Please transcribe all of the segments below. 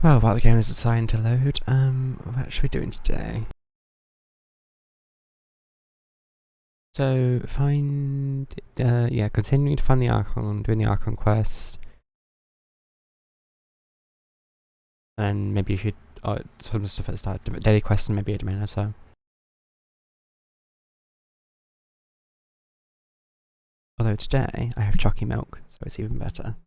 Well, while the game is deciding to load, what should we doing today? So, continuing to find the archon, doing the archon quest. And maybe you should, some stuff at the start, daily quests and maybe a domain or so. Although today, I have chalky milk, so it's even better.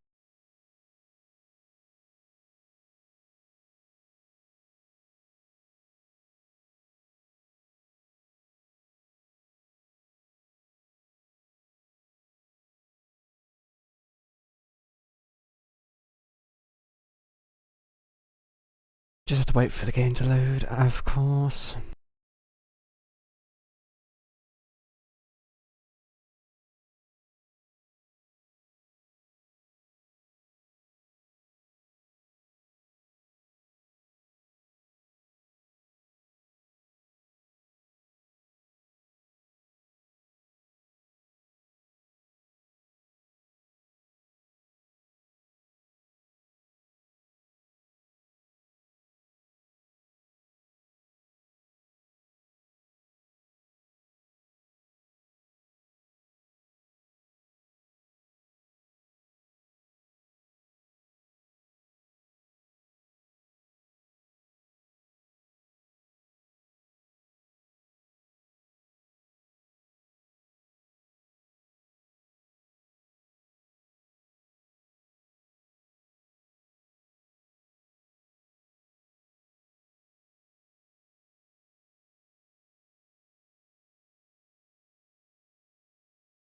Just have to wait for the game to load, of course.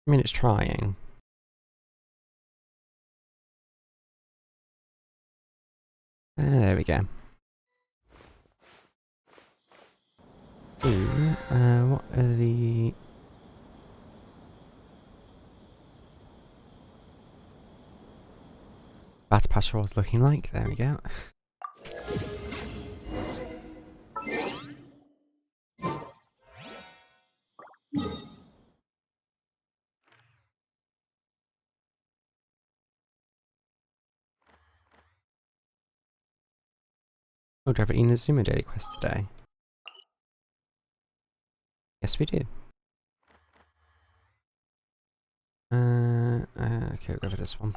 I mean, it's trying. There we go. Ooh, what are the... Battle Patrol's looking like? There we go. Oh, do I have an Inazuma daily quest today? Yes, we do. Okay, we'll go for this one.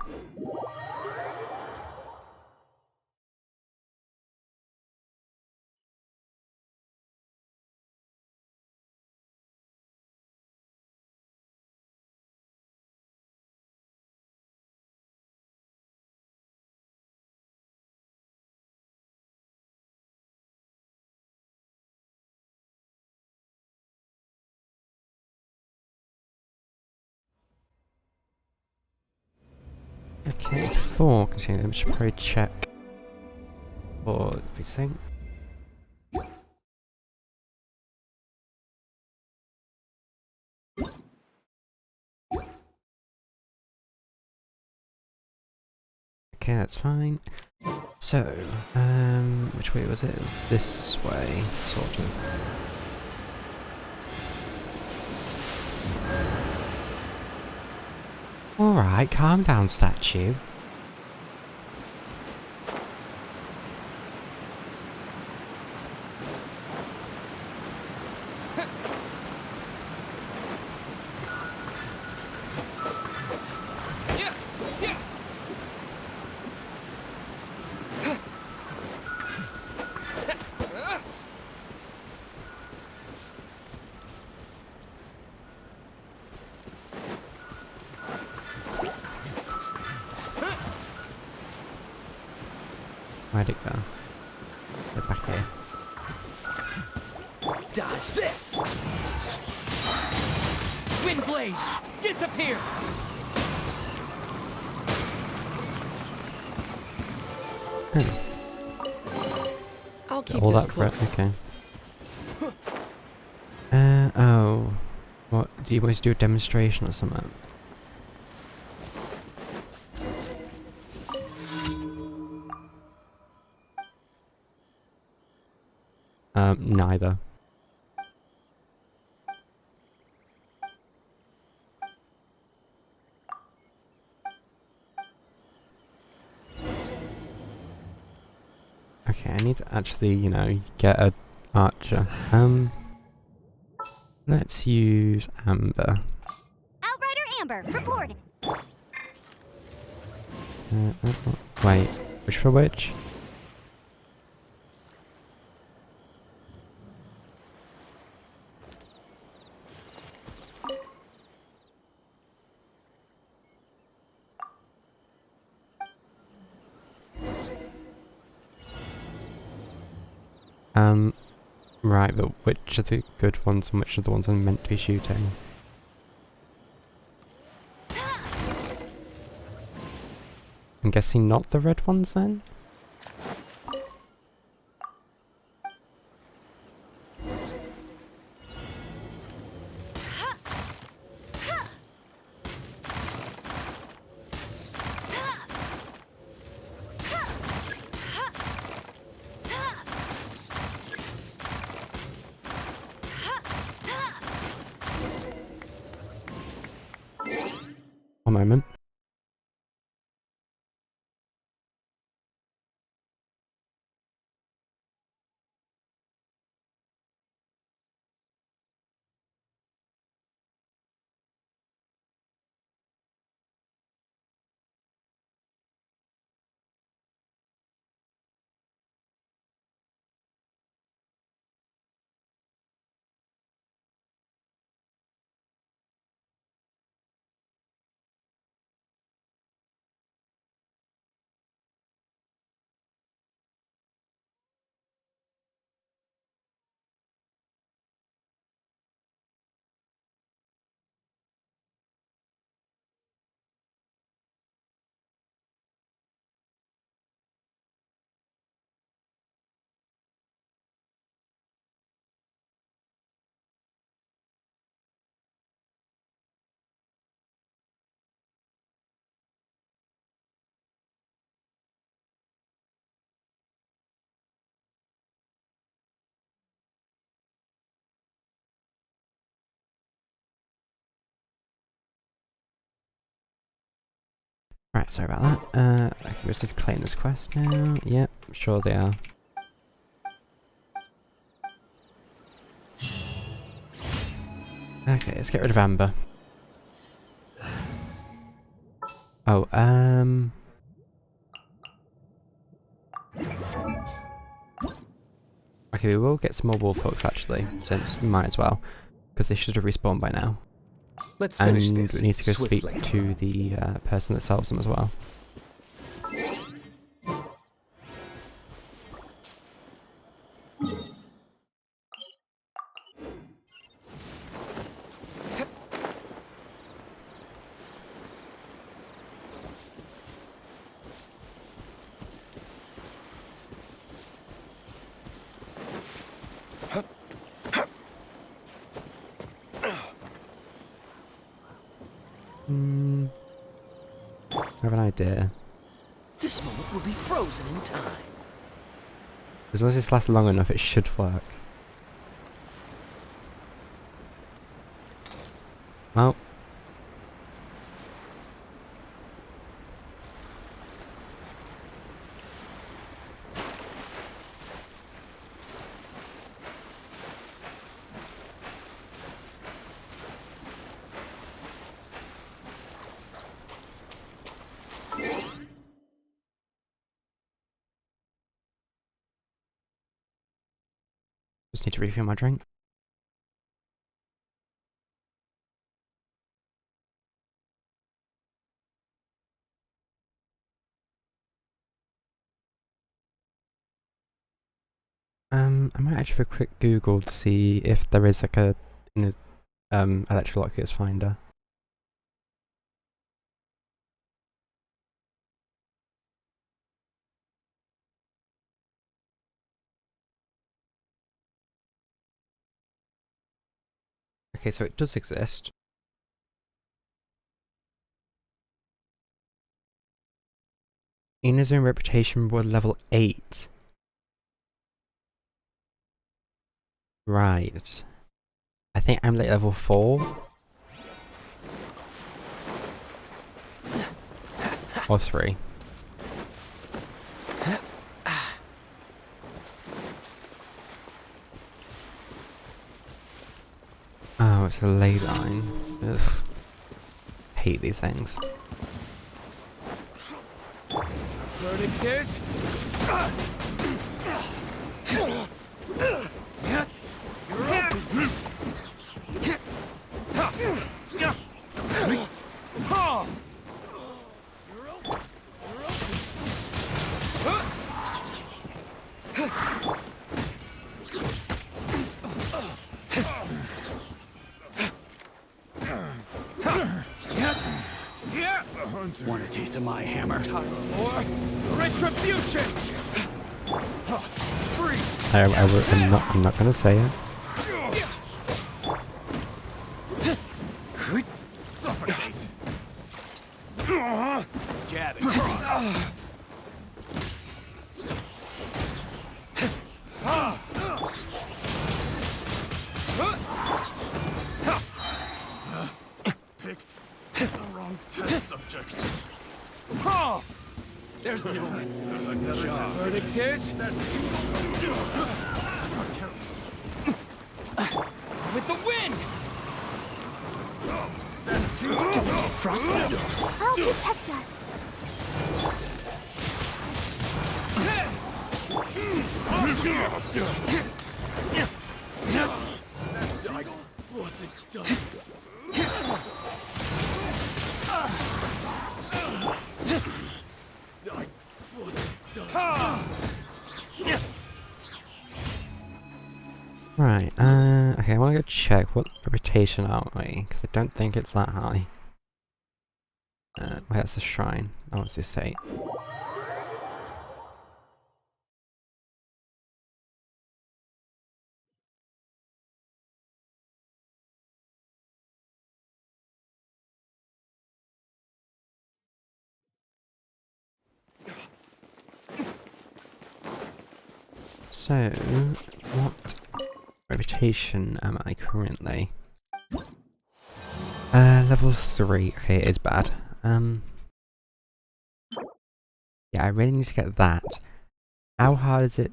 Okay, before continuing, we should probably check for everything. Okay, that's fine. So, which way was it? It was this way, sort of. Alright, calm down, statue. Where'd it go? Go back here. Dodge this! Windblade! Disappear! I'll keep All this that for it, close. okay. Oh. What, do you always do a demonstration or something? Neither. need to actually, you know, get a archer. Let's use Amber. Outrider Amber, reporting. Wait, which for which? Right, but which are the good ones and which are the ones I'm meant to be shooting? I'm guessing not the red ones then? One moment. Right, sorry about that. I can just need to claim this quest now. Yep, sure they are. Okay, let's get rid of Amber. Oh, okay, we will get some more wolf hooks actually, since we might as well, because they should have respawned by now. Let's And finish this we need to go swiftly. speak to the person that sells them as well. I have an idea. This moment will be frozen in time. As long as this lasts long enough, it should work. Well. Just need to refill my drink. I might actually have a quick Google to see if there is like a electrolocus finder. Okay, so it does exist. Inner Zone Reputation Reward level 8. Right. I think I'm like level 4. Or 3. Oh, it's a ley line. Ugh. Hate these things. Verdict is... Want a taste of my hammer? Time for retribution! Free! I'm not gonna say it. Suffocate! Jab it. Picked the wrong test subject. There's no end. Verdict is... with the wind! Don't get frostbite. I'll protect us. I wasn't done. I wasn't done. Right, okay, I wanna go check what reputation are we, because I don't think it's that high. Where's the shrine? Oh, it's the estate. So, what reputation am I currently? Level 3. Okay, it is bad. Yeah, I really need to get that. How hard is it?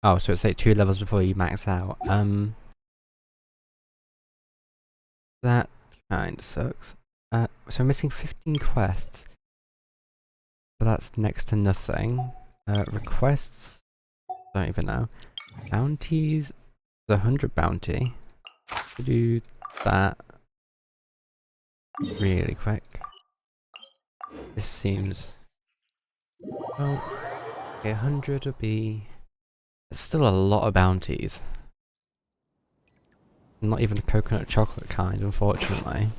Oh, so it's like 2 levels before you max out. That kinda sucks. So I'm missing 15 quests. So that's next to nothing. Requests? Don't even know. Bounties? There's 100 bounty. To do that really quick. This seems... Oh, okay, 100 would be... It's still a lot of bounties. Not even a coconut chocolate kind, unfortunately.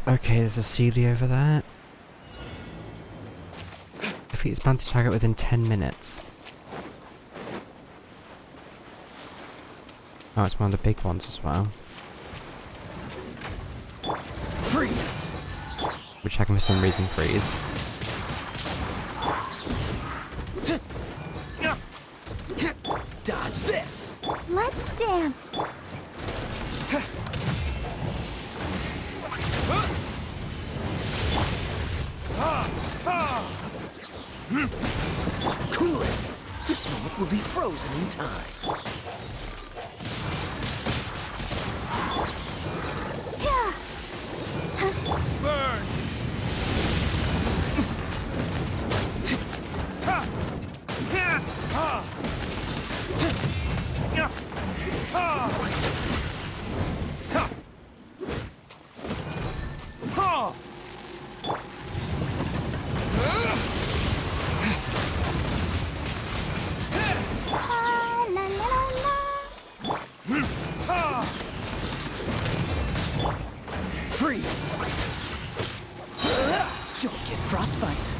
Okay, there's a Sealy over there. Defeat its bounty target within 10 minutes. Oh, it's one of the big ones as well. Freeze! Which I can for some reason freeze. Dodge this! Let's dance. Cool it! This moment will be frozen in time. Yeah. Burn! La, la, la, la. Freeze! Don't get frostbite.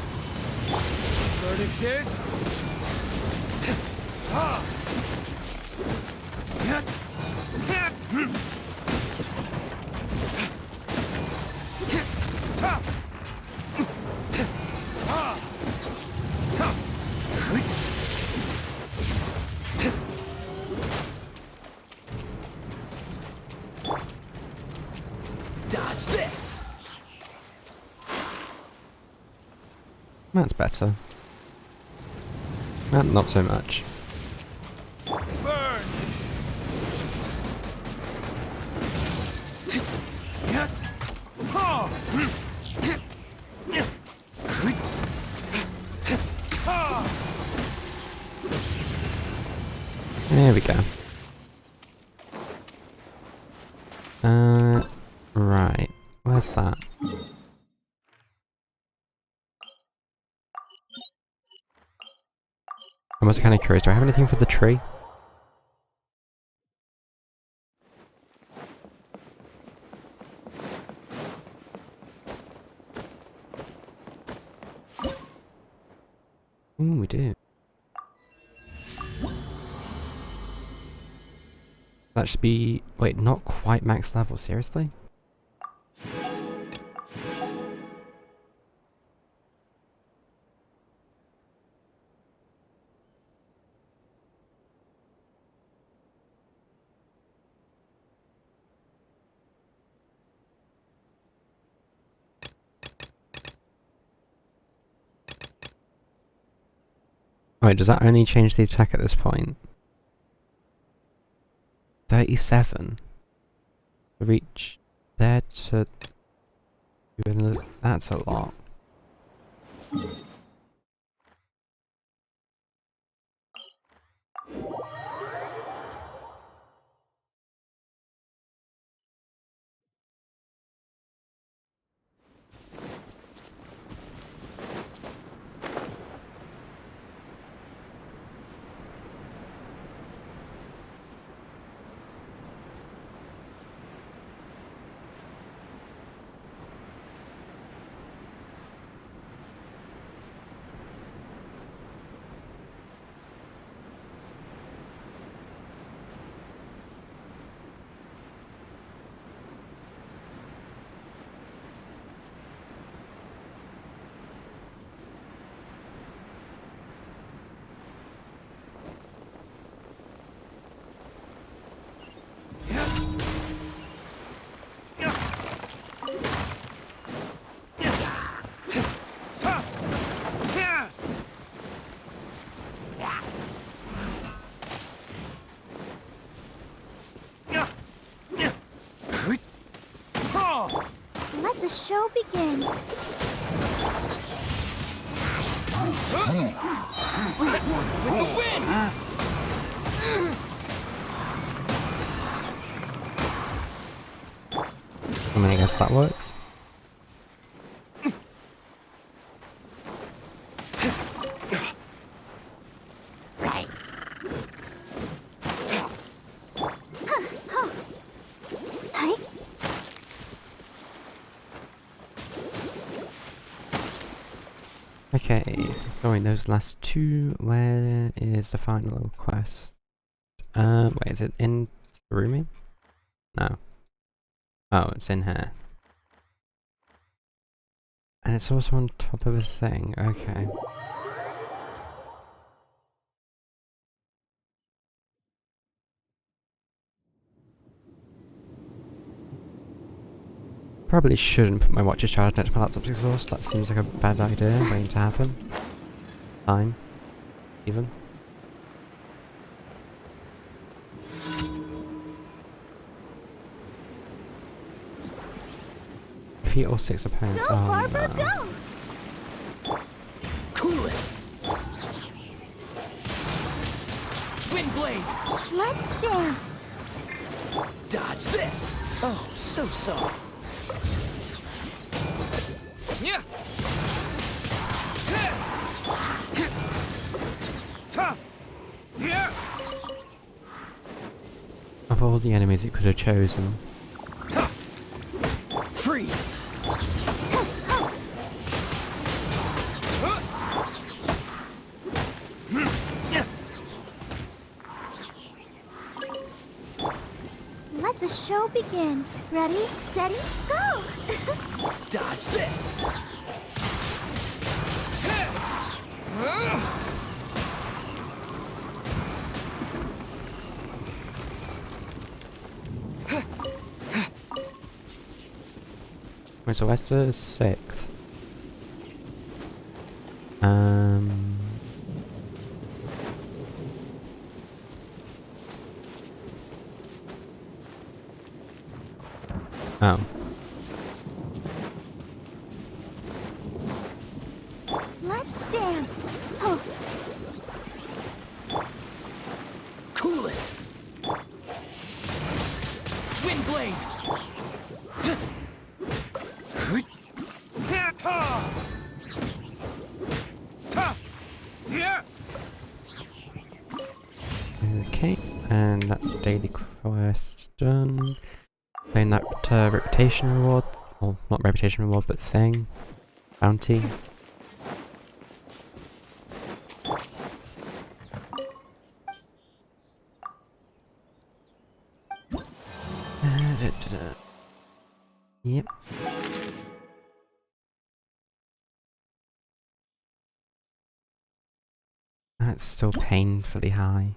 Verdict is... Dodge this! That's better. Not so much. Burn! Ha! There we go. Right. Where's that? I'm also kind of curious, do I have anything for the tree? Ooh, we do. That should be... Wait, not quite max level, seriously? Wait, does that only change the attack at this point? 37? To reach there to... That's a lot. Let the show begin. I mean, I guess that works. Hi. Okay, going those last two. Where is the final quest? Wait, is it in Surumi? No. Oh, it's in here. And it's also on top of a thing, okay. Probably shouldn't put my watch's charge next to my laptop's exhaust, that seems like a bad idea waiting to happen. Time. Even. Defeat all 6 opponents. Go, Oh, Barbara, no. go! Cool it. Wind blade. Let's dance. Dodge this. Oh, so. Yeah. Yeah! Of all the enemies it could have chosen. Freeze. Let the show begin. Ready, steady, go! Dodge this. Wait, so where's the 6th? dance. Oh, Cool it! Wind blade. Okay, and that's the daily quest done. Playing that reputation reward, well, not reputation reward, but thing, bounty. Yep. That's still painfully high.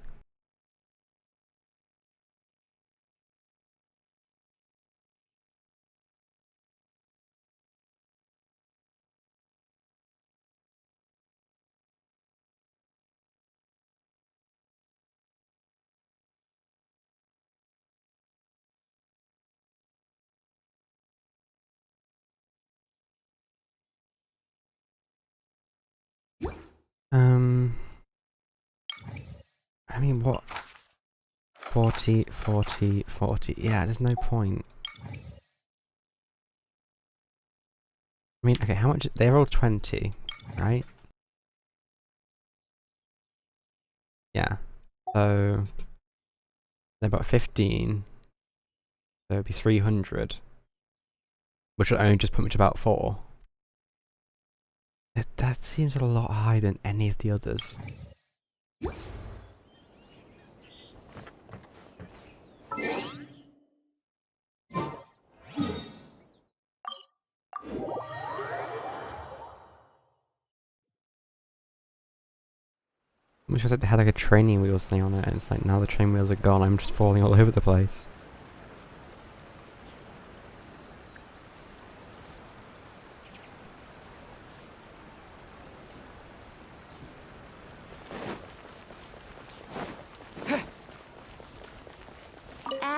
Um, I mean, what? 40, 40, 40. Yeah, there's no point. I mean, okay, how much? They're all 20, right? Yeah. So, they're about 15. So it'd be 300. Which would only just put me to about 4. That seems a lot higher than any of the others. Which was like they had like a training wheels thing on it, and it's like now the training wheels are gone, I'm just falling all over the place.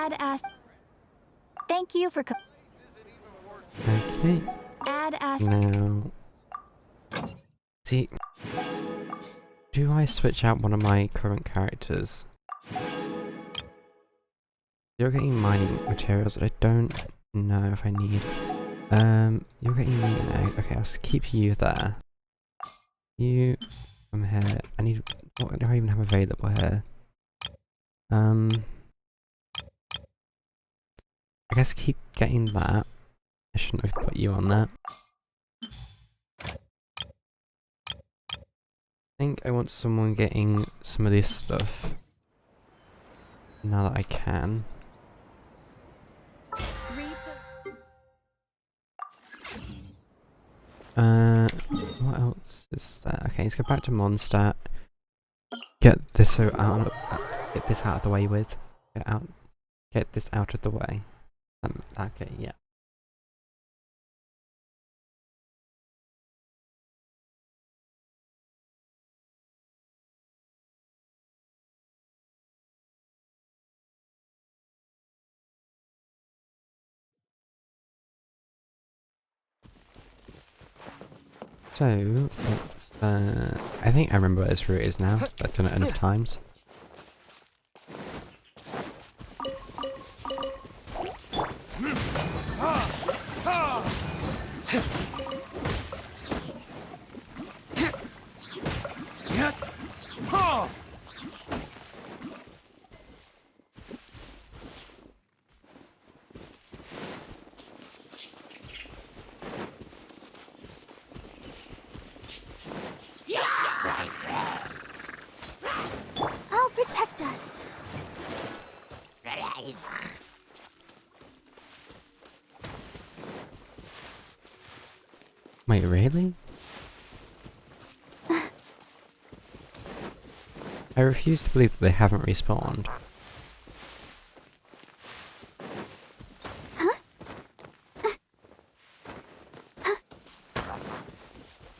add ask. Thank you for Okay, add ask. now... See... Do I switch out one of my current characters? You're getting mining materials that I don't know if I need. You're getting meat and eggs. Okay, I'll keep you there. You from here. I need. What do I even have available here? I guess keep getting that. I shouldn't have put you on that. I think I want someone getting some of this stuff. Now that I can. What else is there? Okay, let's go back to Mondstadt. Get this get this out of the way with. Get this out of the way. Okay, yeah. So, let's, I think I remember where this route is now. I've done it enough times. I'll protect us. Wait, really? I refuse to believe that they haven't respawned.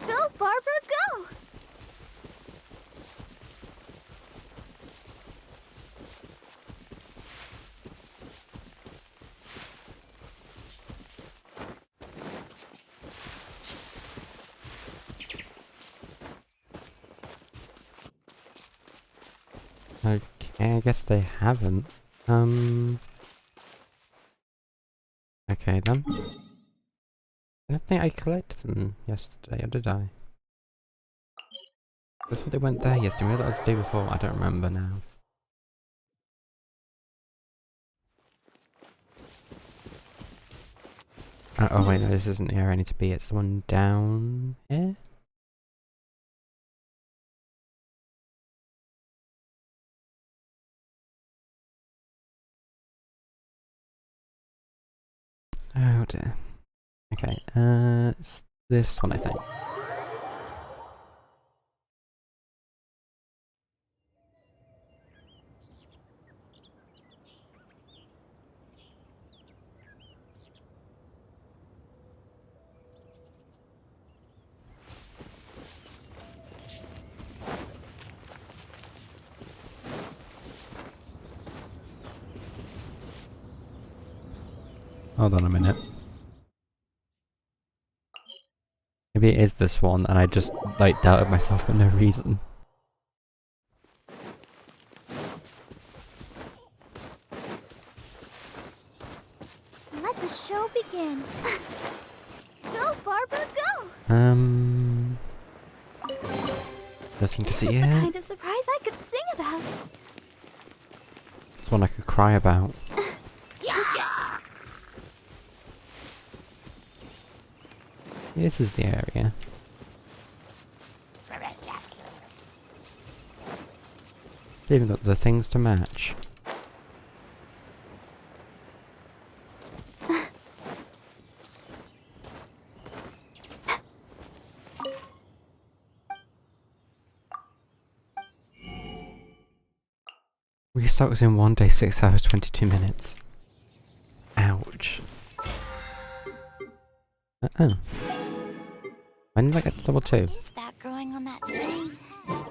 Go, Barbara, go! Okay, I guess they haven't. Okay then. I don't think I collected them yesterday, or did I? I thought they went there yesterday, maybe that was the day before, I don't remember now. Oh wait, no, this isn't the area I need to be, it's the one down here? Oh dear. Okay, it's this one I think. Hold on a minute. Maybe it is this one and I just like doubted myself for no reason. Let the show begin. Go, Barbara, go! Nothing to see This is here. the kind of surprise I could sing about. It's one I could cry about. This is the area. They even got the things to match. We start within 1 day, 6 hours, 22 minutes. Ouch. Uh-oh. When did I get to level 2? Is that growing on that snake's head?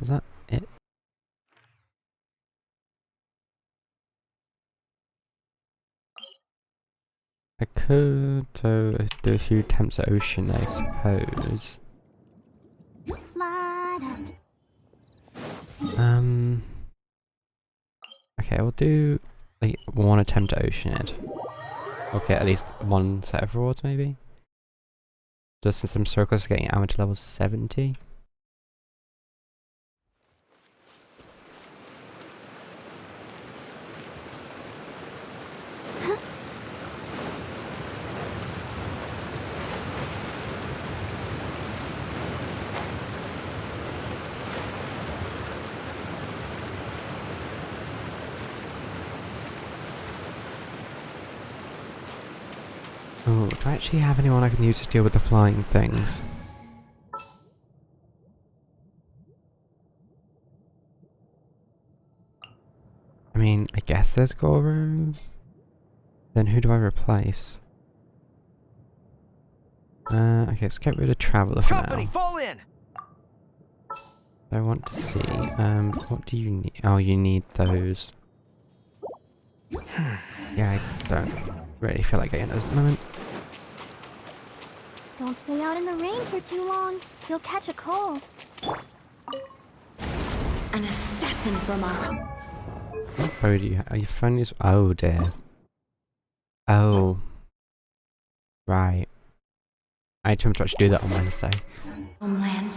Is that it? I could do a few attempts at ocean, I suppose. Okay, we'll do like 1 attempt at ocean ed. Okay, at least 1 set of rewards maybe? Just since I'm so close to getting amateur level 70. Oh, do I actually have anyone I can use to deal with the flying things? I mean, I guess there's Goro. Then who do I replace? Okay, let's get rid of Traveler for Company, now. fall in! I want to see, what do you need? Oh, you need those. Yeah, I don't really feel like getting those at the moment. Don't stay out in the rain for too long. You'll catch a cold. An assassin from our... What bow do you have? Are you friendly? Oh dear. Oh. Right. I had to actually do that on Wednesday. homeland,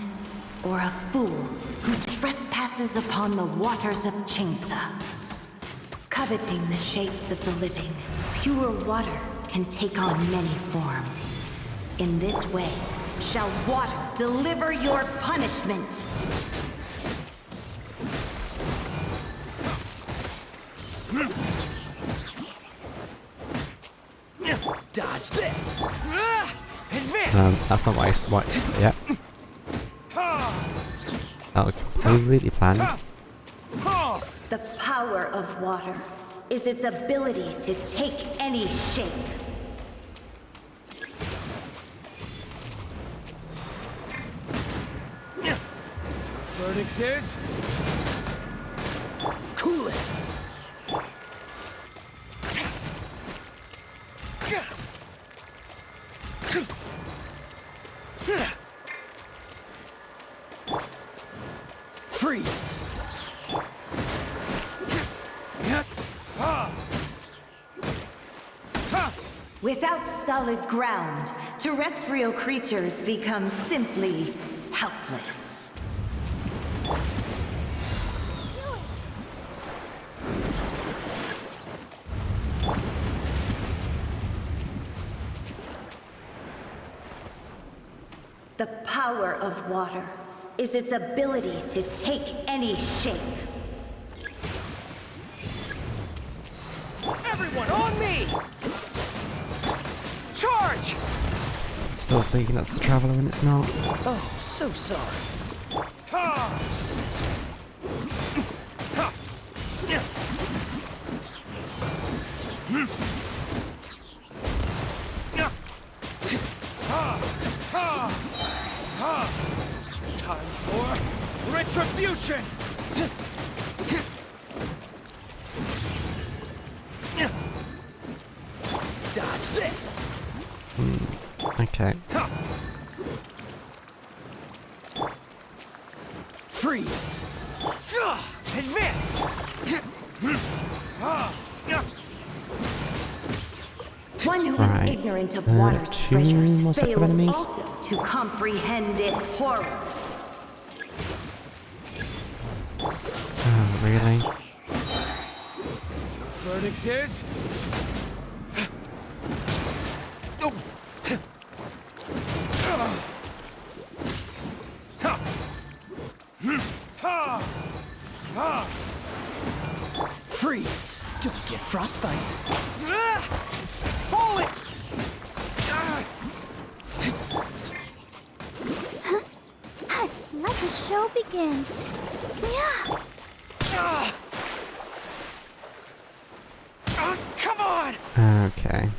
or a fool who trespasses upon the waters of Chainsa. Coveting the shapes of the living, pure water can take on many forms. In this way, shall water deliver your punishment. Dodge this! Advance! That's not what yeah. That was completely planned. The power of water is its ability to take any shape. Verdict is... cool it! Freeze! Without solid ground, terrestrial creatures become simply helpless. The power of water is its ability to take any shape. Everyone on me! Charge! Still thinking that's the Traveler when it's not. Oh, so sorry. Time for retribution! Dodge this! Okay. Freeze! Advance! One who is Right. ignorant of Two water's treasures more sets of fails enemies. also to comprehend its horrors. Oh, really? Verdict is... Freeze! Don't get frostbite. Hold it! Let the show begin. Yeah. Come on! Okay.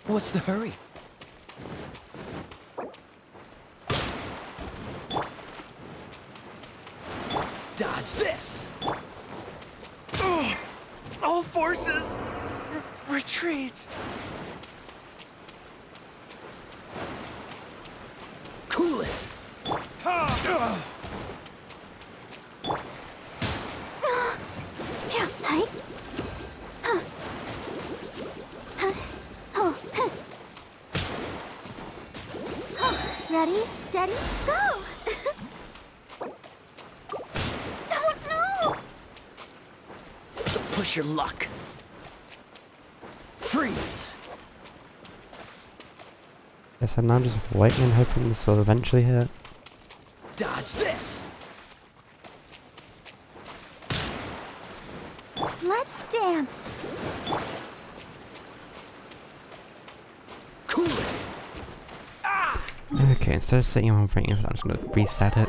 What's the hurry? Dodge this! All forces... retreat! Cool it! Yeah, hi. Huh. Huh. Oh, huh. Oh, ready, steady, go! Oh, no! Don't push your luck. Freeze! Guess I'm now just waiting and hoping this will eventually hit. Dodge this! Let's dance. Cool it! Okay, instead of sitting on front of it, I'm just gonna reset it.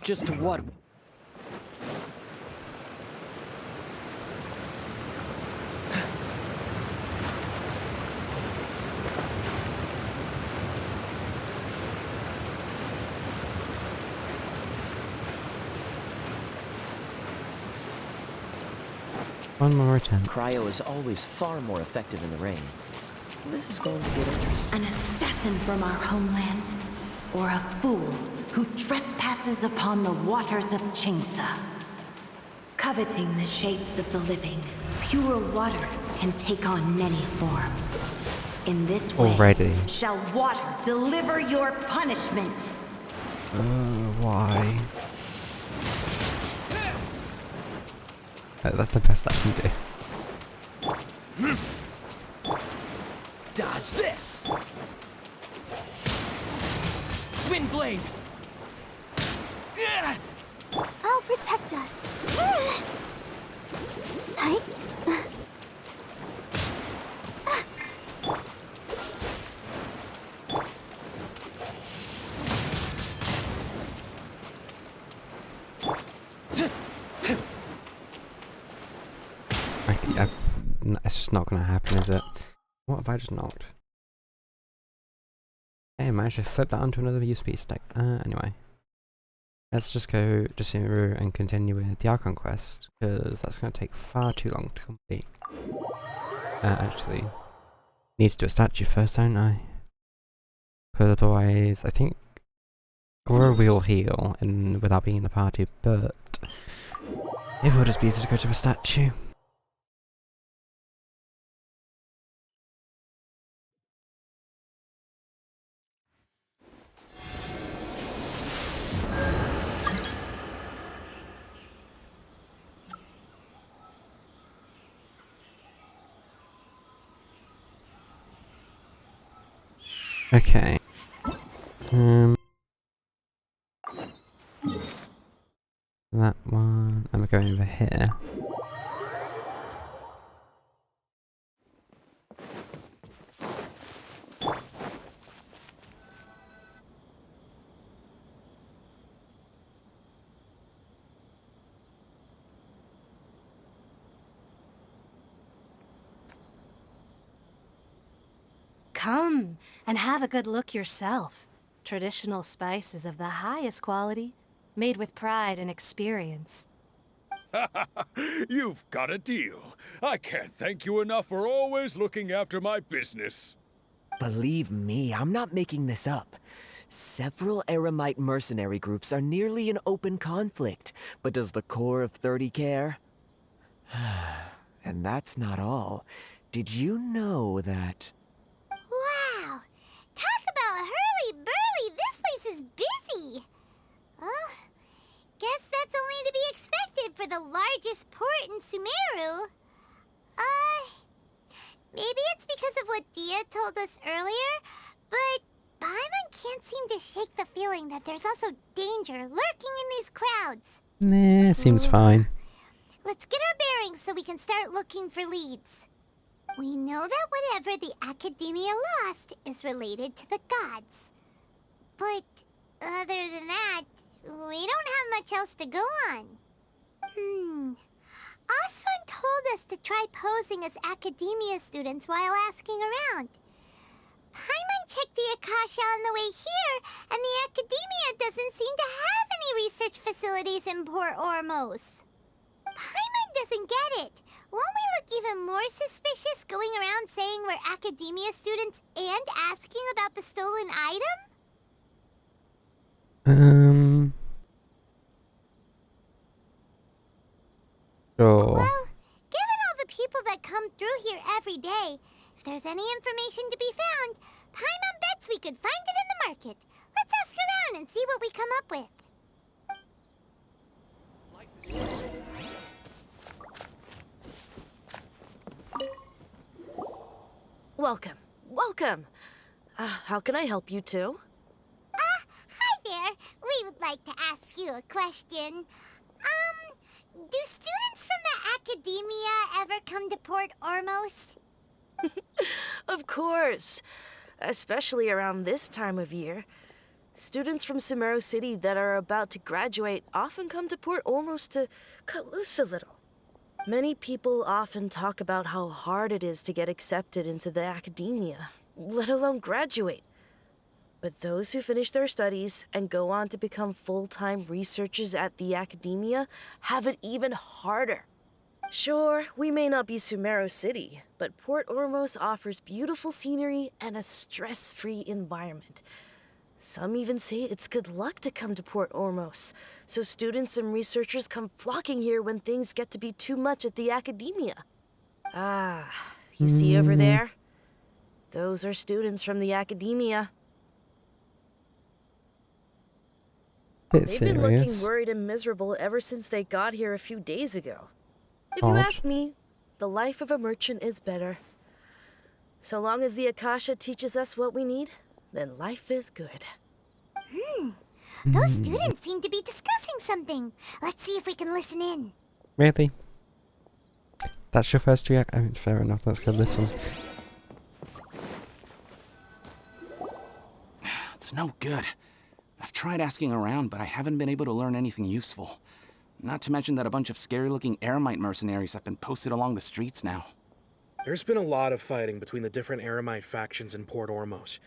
Just what? One more attempt. Cryo is always far more effective in the rain. This is going to get interesting. An assassin from our homeland, or a fool who trespasses upon the waters of Chainsa. Coveting the shapes of the living, pure water can take on many forms. In this way, Already. shall water deliver your punishment. Why? That's the best I can do. Dodge this! Windblade! I'll protect us. Hi. Yeah, it's just not gonna happen, is it? What have I just knocked? Hey, I managed to flip that onto another USB stick. Anyway. let's just go to Sumeru and continue with the Archon quest, because that's going to take far too long to complete. Actually, need to do a statue first, don't I? Because otherwise, I think Aurora will heal and without being in the party, but it will just be easy to go to a statue. Okay. That one. I'm going over here. Come and have a good look yourself. Traditional spices of the highest quality, made with pride and experience. You've got a deal. I can't thank you enough for always looking after my business. Believe me, I'm not making this up. Several Eremite mercenary groups are nearly in open conflict, but does the core of 30 care? And that's not all. Did you know that... Wow! Talk about hurly-burly! This place is busy! Oh, guess that's only to be expected for the largest port in Sumeru. Maybe it's because of what Dia told us earlier, but Paimon can't seem to shake the feeling that there's also danger lurking in these crowds. Nah, seems fine. Let's get our bearings so we can start looking for leads. We know that whatever the Academia lost is related to the gods. But other than that, we don't have much else to go on. Osfun told us to try posing as Academia students while asking around. Paimon checked the Akasha on the way here, and the Academia doesn't seem to have any research facilities in Port Ormos. Paimon doesn't get it. Won't we look even more suspicious going around saying we're Academia students and asking about the stolen item? Sure. Well, given all the people that come through here every day, if there's any information to be found, Paimon bets we could find it in the market. Let's ask around and see what we come up with. Welcome. Welcome. How can I help you too? Hi there. We would like to ask you a question. Do students from the Academia ever come to Port Ormos? Of course. Especially around this time of year. Students from Sumeru City that are about to graduate often come to Port Ormos to cut loose a little. Many people often talk about how hard it is to get accepted into the Academia, let alone graduate. But those who finish their studies and go on to become full-time researchers at the Academia have it even harder. Sure, we may not be Sumeru City, but Port Ormos offers beautiful scenery and a stress-free environment. Some even say it's good luck to come to Port Ormos, so students and researchers come flocking here when things get to be too much at the Academia. You see over there? Those are students from the Academia. They've been looking worried and miserable ever since they got here a few days ago. If you ask me, the life of a merchant is better. So long as the Akasha teaches us what we need, then life is good. Those students seem to be discussing something. Let's see if we can listen in. Really? That's your first reaction? I mean, fair enough, let's go listen. It's no good. I've tried asking around, but I haven't been able to learn anything useful. Not to mention that a bunch of scary-looking Eremite mercenaries have been posted along the streets now. There's been a lot of fighting between the different Eremite factions in Port Ormos.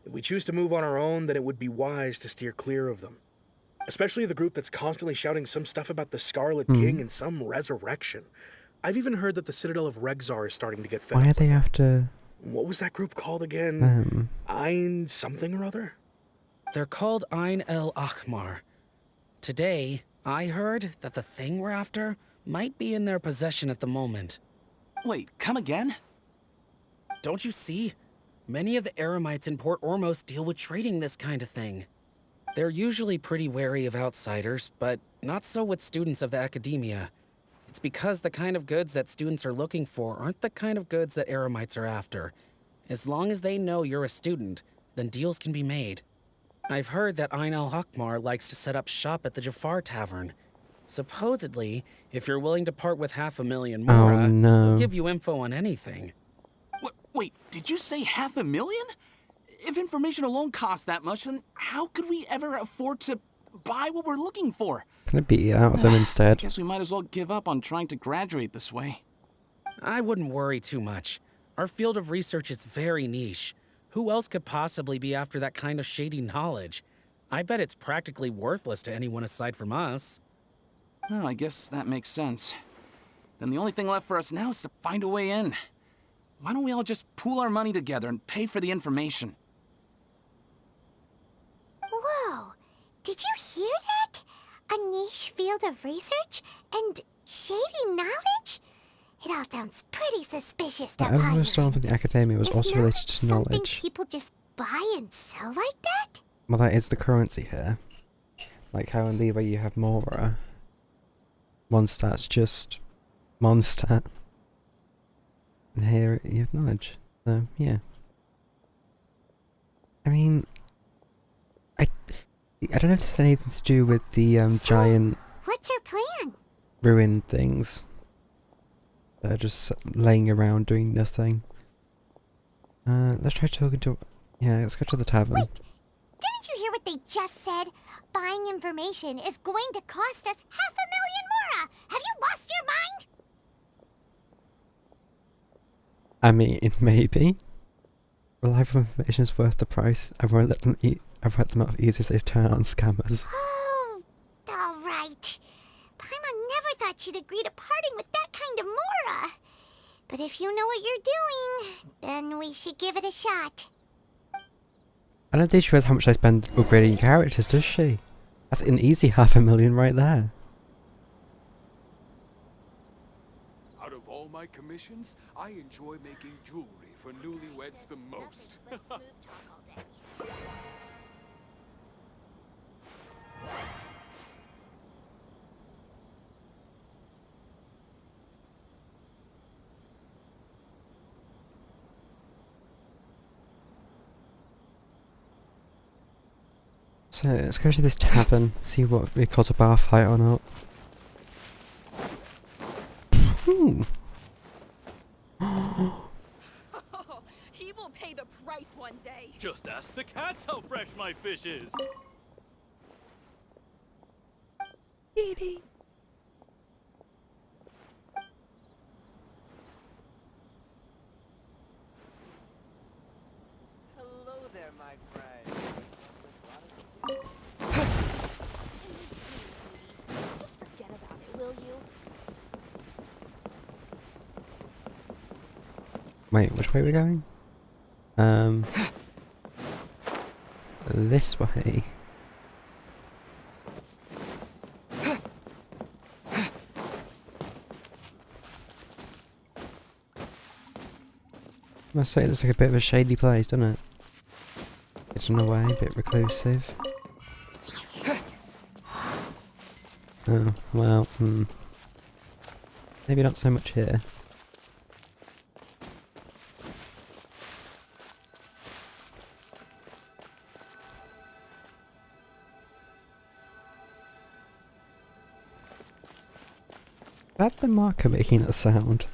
If we choose to move on our own, then it would be wise to steer clear of them. Especially the group that's constantly shouting some stuff about the Scarlet King and some resurrection. I've even heard that the Citadel of Regzar is starting to get fed up Why are with they it. after What was that group called again? them? Ein something or other? They're called Ein El Akhmar. Today, I heard that the thing we're after might be in their possession at the moment. Wait, come again? Don't you see? Many of the Eremites in Port Ormos deal with trading this kind of thing. They're usually pretty wary of outsiders, but not so with students of the academia. It's because the kind of goods that students are looking for aren't the kind of goods that Eremites are after. As long as they know you're a student, then deals can be made. I've heard that Ein El Hakmar likes to set up shop at the Jafar Tavern. Supposedly, if you're willing to part with 500,000 Mora, Oh, no. they'll give you info on anything. Wait, did you say 500,000? If information alone costs that much, then how could we ever afford to buy what we're looking for? Can I beat you out of them instead? Guess we might as well give up on trying to graduate this way. I wouldn't worry too much. Our field of research is very niche. Who else could possibly be after that kind of shady knowledge? I bet it's practically worthless to anyone aside from us. Oh, I guess that makes sense. Then the only thing left for us now is to find a way in. Why don't we all just pool our money together and pay for the information? Whoa! Did you hear that? A niche field of research and shady knowledge? It all sounds pretty suspicious to Whatever Paimon. was stolen from the academia was Is also related to something knowledge. people just buy and sell like that? Well, that is the currency here. Like how in Levi you have Mora. Mondstadt's just Mondstadt. And here you have knowledge. So, yeah. I mean, I don't know if this has anything to do with the giant What's our plan? ruined things. That are just laying around doing nothing. Let's try talking to... Yeah, let's go to the tavern. Wait, didn't you hear what they just said? Buying information is going to cost us 500,000 Mora! Have you lost your mind? I mean, maybe. Reliable information is worth the price. I won't let them eat. I've let them off easy if they turn on scammers. Oh, alright. Paimon never thought she'd agree to parting with that kind of Mora. But if you know what you're doing, then we should give it a shot. I don't think she knows how much I spend upgrading characters, does she? That's an easy 500,000 right there. Out of all my commissions, I enjoy making jewelry for newlyweds the most. So let's go to this tavern, see what we cause a bar fight or not. Ooh. He will pay the price one day. Just ask the cats how fresh my fish is. Kitty. Hello there, my friend. Just forget about it, will you? Wait, which way are we going? This way. I must say it looks like a bit of a shady place, doesn't it? It's in a way, a bit reclusive. Oh, well, maybe not so much here. That's the marker making that sound.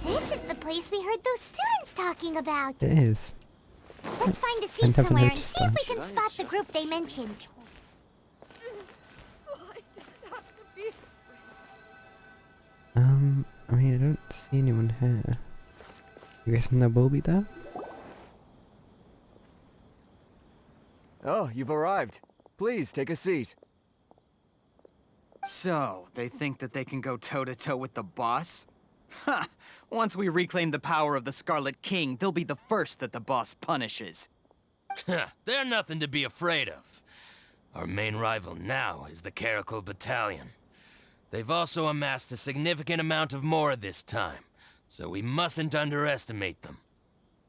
This is the place we heard those students talking about. It is. Let's find a I seat never somewhere and noticed see if that. we can spot the group they mentioned. Why does it have to be this way? I mean, I don't see anyone here. You guessing there will be there? Oh, you've arrived. Please, take a seat. So, they think that they can go toe-to-toe with the boss? Ha! Once we reclaim the power of the Scarlet King, they'll be the first that the boss punishes. They're nothing to be afraid of. Our main rival now is the Caracal Battalion. They've also amassed a significant amount of Mora this time, so we mustn't underestimate them.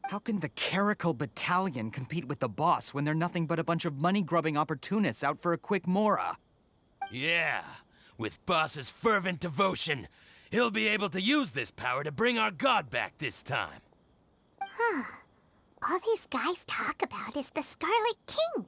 How can the Caracal Battalion compete with the boss when they're nothing but a bunch of money-grubbing opportunists out for a quick Mora? Yeah, with Boss's fervent devotion, he'll be able to use this power to bring our god back this time. Huh. All these guys talk about is the Scarlet King,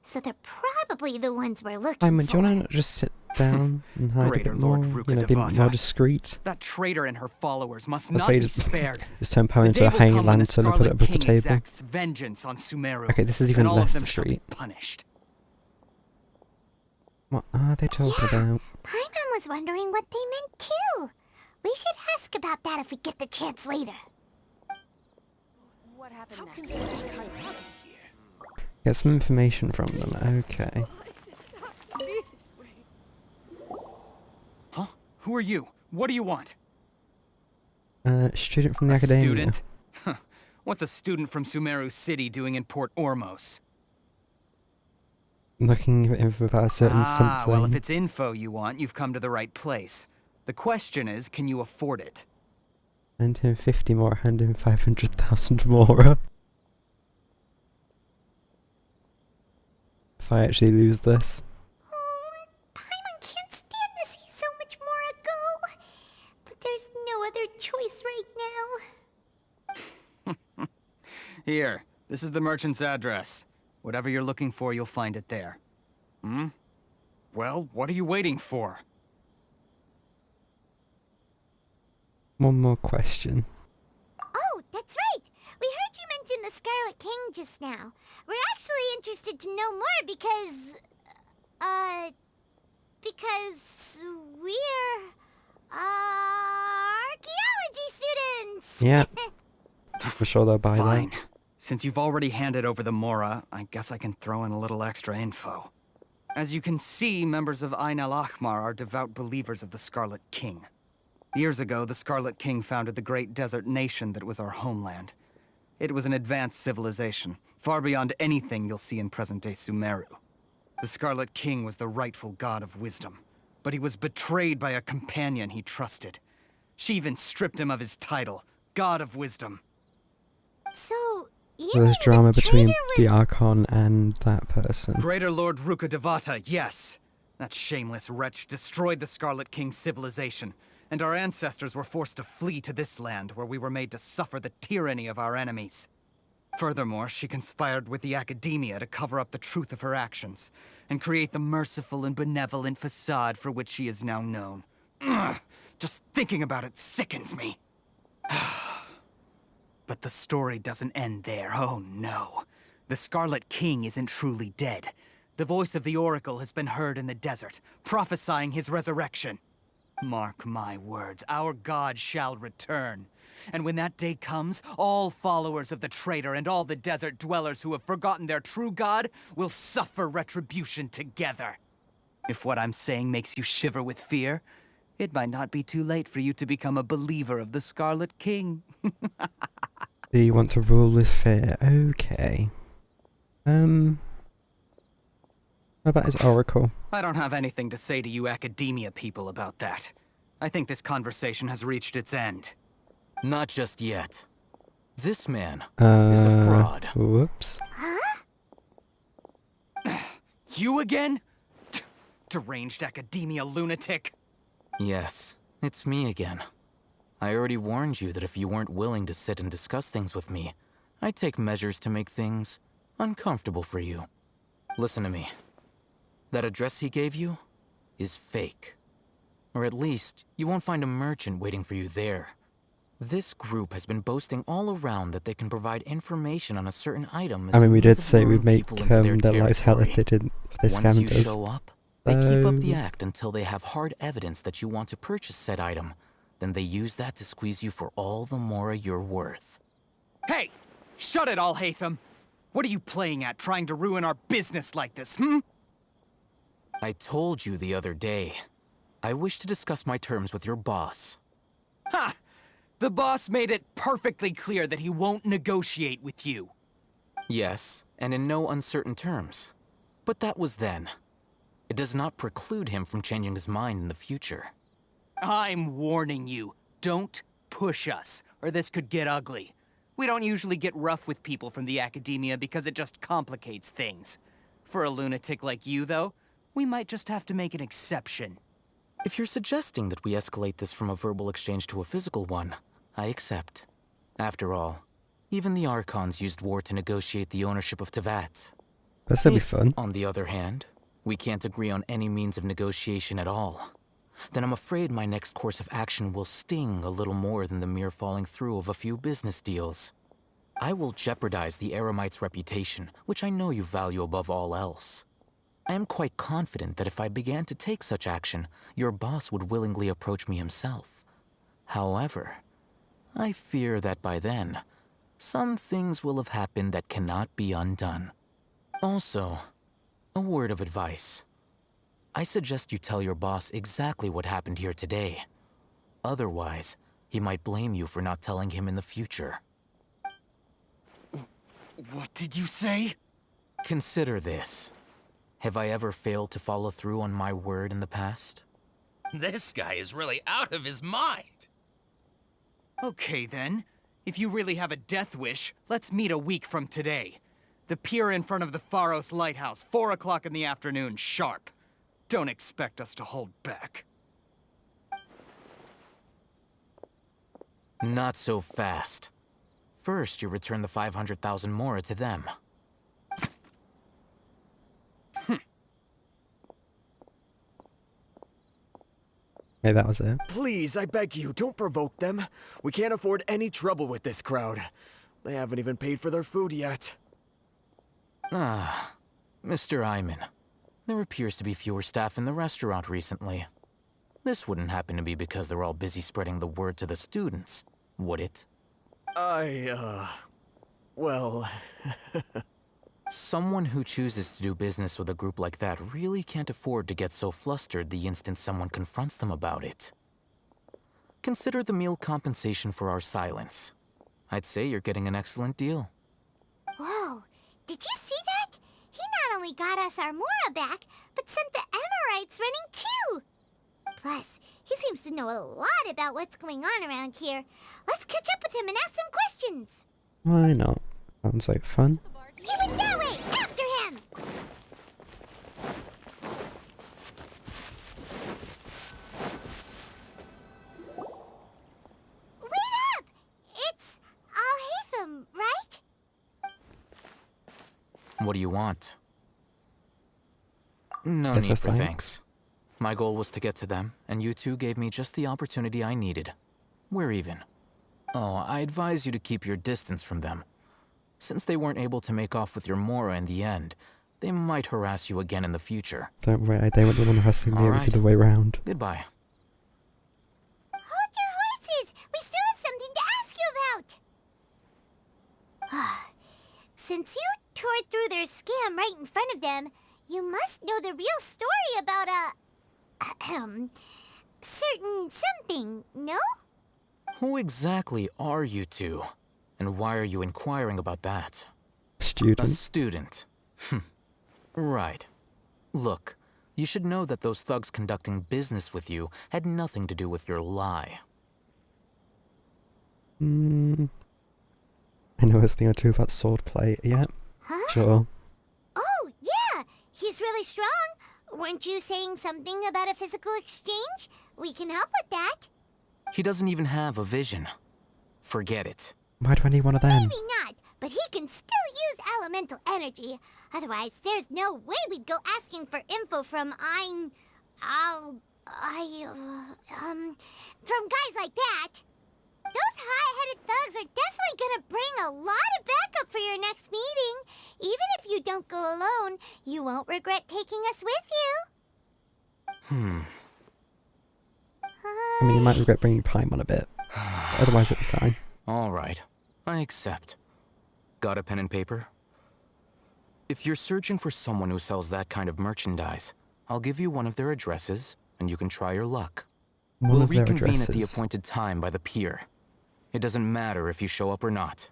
so they're probably the ones we're looking Simon, for. do you want to just sit down and hide a Greater bit more? Lord You know, be more discreet. That traitor and her followers must Let's not play be just- spared. Just turn power The into day a will hanging come when the lantern and put it Scarlet above the King table. exacts vengeance on Sumeru, Okay, this is even and all less of them shall be discreet. punished. What are they talking about? Paimon was wondering what they meant too. We should ask about that if we get the chance later. What happened next? Get some information from them. Okay. Huh? Who are you? What do you want? Student from the A academia. student? Huh. What's a student from Sumeru City doing in Port Ormos? Looking for info about a certain something. Well, if it's info you want, you've come to the right place. The question is, can you afford it? Hand him 50 more, hand him 500,000 more. If I actually lose this. Paimon can't stand to see so much more go. But there's no other choice right now. Here, this is the merchant's address. Whatever you're looking for, you'll find it there. Hmm? Well, what are you waiting for? One more question. Oh, that's right. We heard you mention the Scarlet King just now. We're actually interested to know more because we're archaeology students. Yeah. I'm sure they'll buy Fine. that. Since you've already handed over the Mora, I guess I can throw in a little extra info. As you can see, members of Ain al-Ahmar are devout believers of the Scarlet King. Years ago, the Scarlet King founded the great desert nation that was our homeland. It was an advanced civilization, far beyond anything you'll see in present-day Sumeru. The Scarlet King was the rightful god of wisdom, but he was betrayed by a companion he trusted. She even stripped him of his title, God of Wisdom. So, There's drama between the Archon and that person. Greater Lord Rukkhadevata, yes. That shameless wretch destroyed the Scarlet King's civilization, and our ancestors were forced to flee to this land where we were made to suffer the tyranny of our enemies. Furthermore, she conspired with the academia to cover up the truth of her actions, and create the merciful and benevolent facade for which she is now known. Ugh, just thinking about it sickens me. But the story doesn't end there, oh no. The Scarlet King isn't truly dead. The voice of the Oracle has been heard in the desert, prophesying his resurrection. Mark my words, our god shall return. And when that day comes, all followers of the traitor and all the desert dwellers who have forgotten their true god will suffer retribution together. If what I'm saying makes you shiver with fear, it might not be too late for you to become a believer of the Scarlet King. Do you want to rule with fear? Okay. What about his oracle? I don't have anything to say to you academia people about that. I think this conversation has reached its end. Not just yet. This man is a fraud. Whoops. You again? Deranged academia lunatic. Yes, it's me again. I already warned you that if you weren't willing to sit and discuss things with me, I'd take measures to make things uncomfortable for you. Listen to me. That address he gave you is fake. Or at least, you won't find a merchant waiting for you there. This group has been boasting all around that they can provide information on a certain item. I mean, we did as say we'd luring make people into their lives hell if they didn't. If they Once you scammed us. show up, they keep up the act until they have hard evidence that you want to purchase said item. Then they use that to squeeze you for all the Mora you're worth. Hey! Shut it all, Hatham! What are you playing at, trying to ruin our business like this, hmm? I told you the other day. I wish to discuss my terms with your boss. Ha! The boss made it perfectly clear that he won't negotiate with you. Yes, and in no uncertain terms. But that was then. It does not preclude him from changing his mind in the future. I'm warning you, don't push us, or this could get ugly. We don't usually get rough with people from the academia because it just complicates things. For a lunatic like you, though, we might just have to make an exception. If you're suggesting that we escalate this from a verbal exchange to a physical one, I accept. After all, even the Archons used war to negotiate the ownership of Tevat. That's gonna be fun. On the other hand, we can't agree on any means of negotiation at all, then I'm afraid my next course of action will sting a little more than the mere falling through of a few business deals. I will jeopardize the Eremite's reputation, which I know you value above all else. I am quite confident that if I began to take such action, your boss would willingly approach me himself. However, I fear that by then, some things will have happened that cannot be undone. Also, a word of advice. I suggest you tell your boss exactly what happened here today. Otherwise, he might blame you for not telling him in the future. What did you say? Consider this. Have I ever failed to follow through on my word in the past? This guy is really out of his mind. Okay then. If you really have a death wish, let's meet a week from today. The pier in front of the Pharos Lighthouse, 4 o'clock in the afternoon, sharp. Don't expect us to hold back. Not so fast. First, you return the 500,000 mora to them. Hey, that was it. Please, I beg you, don't provoke them. We can't afford any trouble with this crowd. They haven't even paid for their food yet. Ah, Mr. Iman. There appears to be fewer staff in the restaurant recently. This wouldn't happen to be because they're all busy spreading the word to the students, would it? Well... Someone who chooses to do business with a group like that really can't afford to get so flustered the instant someone confronts them about it. Consider the meal compensation for our silence. I'd say you're getting an excellent deal. Whoa, did you see that? He not only got us our Mora back, but sent the Emirites running too! Plus, he seems to know a lot about what's going on around here. Let's catch up with him and ask some questions! Why not? Sounds like fun. He went that way! After him! Wait up! It's Al-Haytham, right? What do you want? No Guess need for fine. thanks. My goal was to get to them, and you two gave me just the opportunity I needed. We're even. Oh, I advise you to keep your distance from them. Since they weren't able to make off with your Mora in the end, they might harass you again in the future. Don't worry, they were the one harassing me, All it right. was the other way round. Goodbye. Hold your horses! We still have something to ask you about! Since you tore through their scam right in front of them, you must know the real story about certain something, no? Who exactly are you two? And why are you inquiring about that? Student. A student. Right. Look, you should know that those thugs conducting business with you had nothing to do with your lie. I know a thing or two about swordplay. Yeah. Huh? Sure. Oh, yeah! He's really strong. Weren't you saying something about a physical exchange? We can help with that. He doesn't even have a vision. Forget it. Why do I need one of them? Maybe not, but he can still use elemental energy. Otherwise, there's no way we'd go asking for info from from guys like that. Those high-headed thugs are definitely gonna bring a lot of backup for your next meeting. Even if you don't go alone, you won't regret taking us with you. I mean, you might regret bringing Paimon a bit. But otherwise, it'll be fine. All right. I accept. Got a pen and paper? If you're searching for someone who sells that kind of merchandise, I'll give you one of their addresses, and you can try your luck. One We'll of their reconvene at the addresses. appointed time by the pier. It doesn't matter if you show up or not.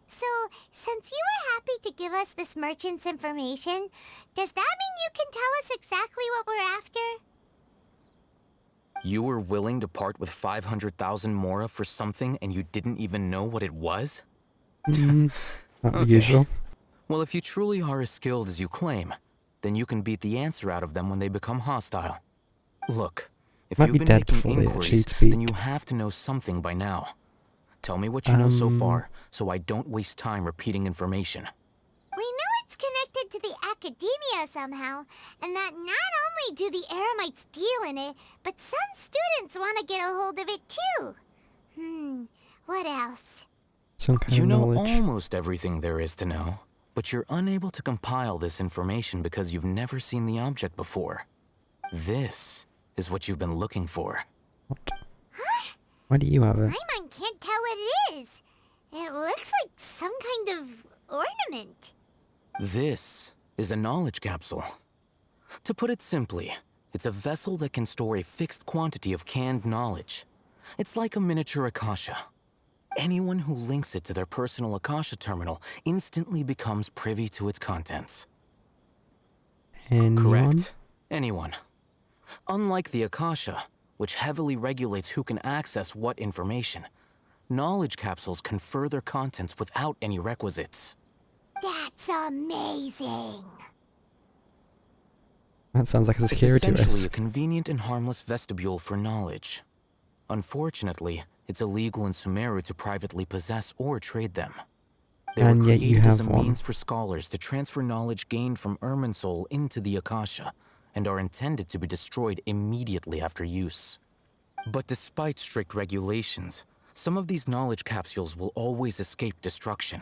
So, since you were happy to give us this merchant's information, does that mean you can tell us exactly what we're after? You were willing to part with 500,000 mora for something and you didn't even know what it was? Not the usual. Well, if you truly are as skilled as you claim, then you can beat the answer out of them when they become hostile. Look, if Might you've be been dead making before they actually inquiries, speak. then you have to know something by now. Tell me what you know so far, so I don't waste time repeating information. We know it's connected to the academia somehow, and that not only do the Eremites deal in it, but some students want to get a hold of it too. What else? Some kind You of know knowledge. almost everything there is to know, but you're unable to compile this information because you've never seen the object before. This is what you've been looking for. Why do you have it? Paimon can't tell what it is. It looks like some kind of ornament. This is a knowledge capsule. To put it simply, it's a vessel that can store a fixed quantity of canned knowledge. It's like a miniature Akasha. Anyone who links it to their personal Akasha terminal instantly becomes privy to its contents. Anyone? Correct. Anyone. Unlike the Akasha, which heavily regulates who can access what information, knowledge capsules confer their contents without any requisites. That's amazing. That sounds like a It's security essentially a risk. convenient and harmless vestibule for knowledge. Unfortunately, it's illegal in Sumeru to privately possess or trade them. They were And yet you created as a have one. means for scholars to transfer knowledge gained from Irminsul into the Akasha, and are intended to be destroyed immediately after use. But despite strict regulations, some of these knowledge capsules will always escape destruction.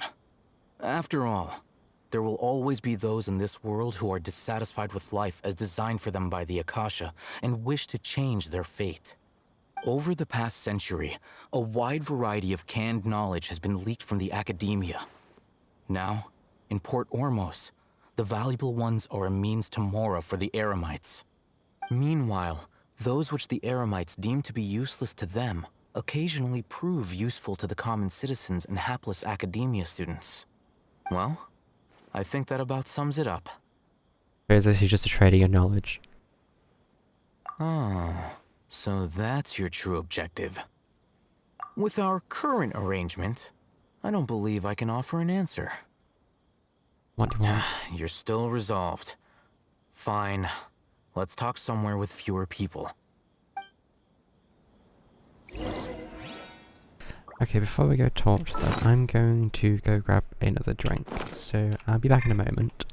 After all, there will always be those in this world who are dissatisfied with life as designed for them by the Akasha and wish to change their fate. Over the past century, a wide variety of canned knowledge has been leaked from the academia. Now, in Port Ormos, the valuable ones are a means to mora for the Eremites. Meanwhile, those which the Eremites deem to be useless to them occasionally prove useful to the common citizens and hapless academia students. Well, I think that about sums it up. Or is this just a trading of knowledge? Ah, so that's your true objective. With our current arrangement, I don't believe I can offer an answer. What do you want? You're still resolved. Fine. Let's talk somewhere with fewer people. Okay, before we go talk to them, I'm going to go grab another drink. So I'll be back in a moment.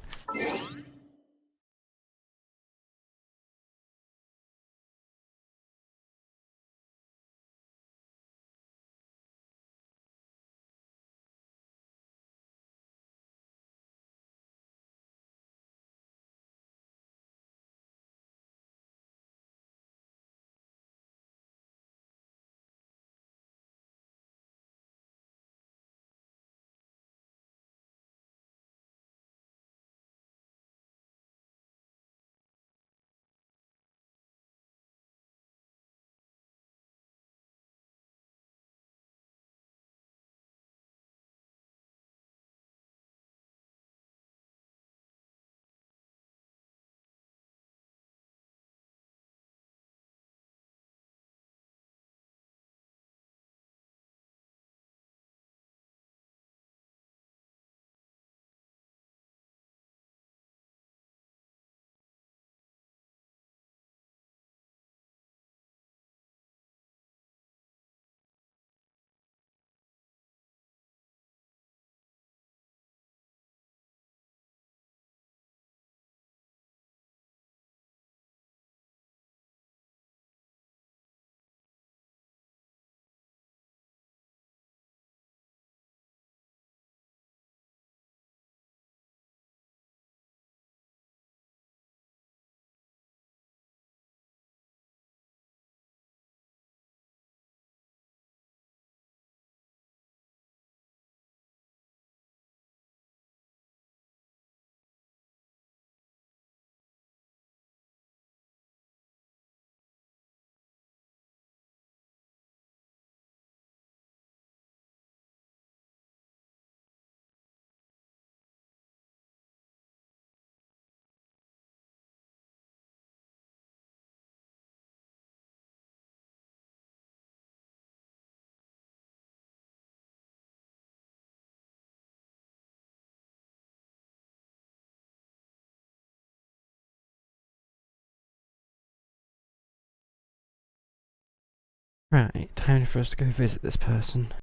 Right, time for us to go visit this person.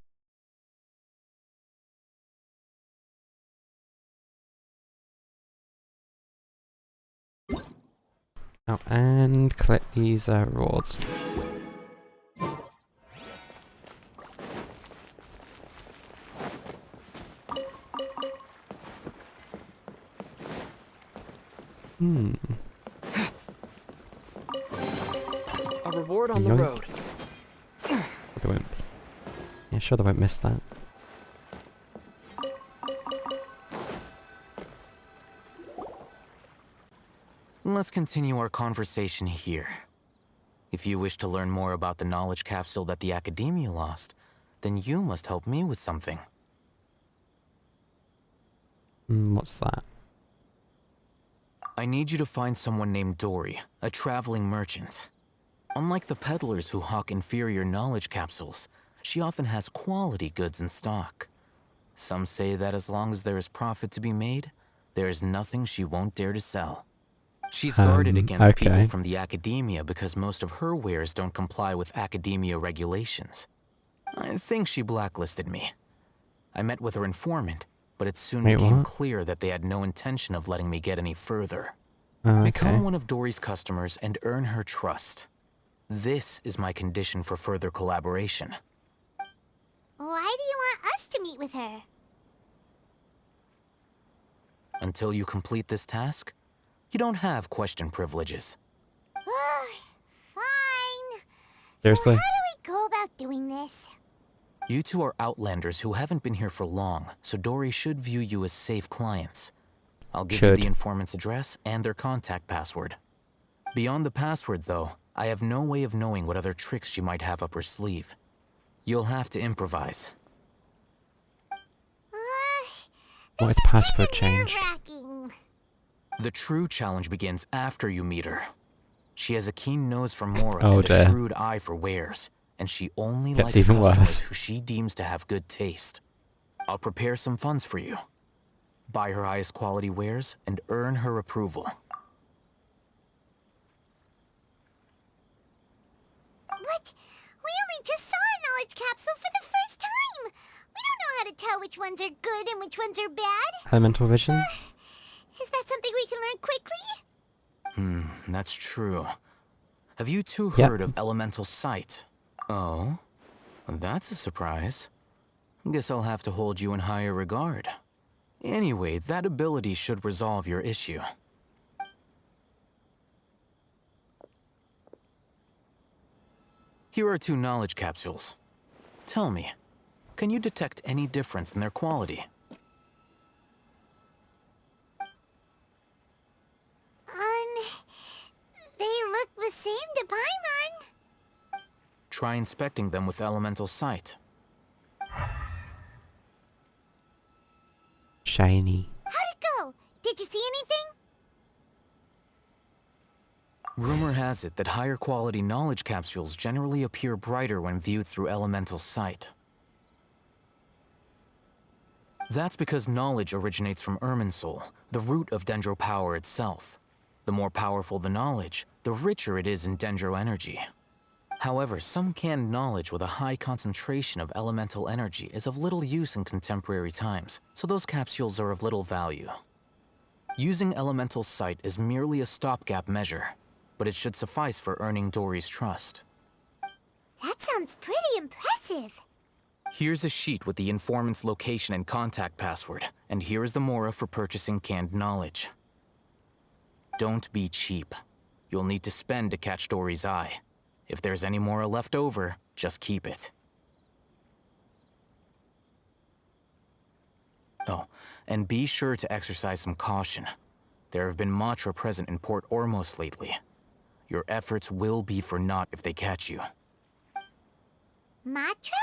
Oh, and collect these rewards. A reward on the Yoink. road. They won't. Yeah, sure they won't miss that. Let's continue our conversation here. If you wish to learn more about the knowledge capsule that the Academia lost, then you must help me with something. What's that? I need you to find someone named Dory, a traveling merchant. Unlike the peddlers who hawk inferior knowledge capsules, she often has quality goods in stock. Some say that as long as there is profit to be made, there is nothing she won't dare to sell. She's guarded against people from the Academia because most of her wares don't comply with Academia regulations. I think she blacklisted me. I met with her informant, but it soon became clear that they had no intention of letting me get any further. Become one of Dory's customers and earn her trust. This is my condition for further collaboration. Why do you want us to meet with her? Until you complete this task, you don't have question privileges. Fine. Seriously? So how do we go about doing this? You two are outlanders who haven't been here for long, so Dory should view you as safe clients. I'll give you the informant's address and their contact password. Beyond the password, though, I have no way of knowing what other tricks she might have up her sleeve. You'll have to improvise. What is password change? The true challenge begins after you meet her. She has a keen nose for Mora Oh, and dear. a shrewd eye for wares, and she only Gets likes even customers worse. who she deems to have good taste. I'll prepare some funds for you. Buy her highest quality wares and earn her approval. But we only just saw a knowledge capsule for the first time. We don't know how to tell which ones are good and which ones are bad. Elemental vision? Is that something we can learn quickly? That's true. Have you two Yep. heard of elemental sight? Oh, that's a surprise. Guess I'll have to hold you in higher regard. Anyway, that ability should resolve your issue. Here are 2 knowledge capsules. Tell me, can you detect any difference in their quality? They look the same to Paimon. Try inspecting them with elemental sight. Shiny. How'd it go? Did you see anything? Rumor has it that higher quality knowledge capsules generally appear brighter when viewed through elemental sight. That's because knowledge originates from Irminsul, the root of Dendro power itself. The more powerful the knowledge, the richer it is in Dendro energy. However, some canned knowledge with a high concentration of elemental energy is of little use in contemporary times, so those capsules are of little value. Using elemental sight is merely a stopgap measure, but it should suffice for earning Dory's trust. That sounds pretty impressive. Here's a sheet with the informant's location and contact password, and here is the Mora for purchasing canned knowledge. Don't be cheap. You'll need to spend to catch Dory's eye. If there's any Mora left over, just keep it. Oh, and be sure to exercise some caution. There have been Matra present in Port Ormos lately. Your efforts will be for naught if they catch you. Matra?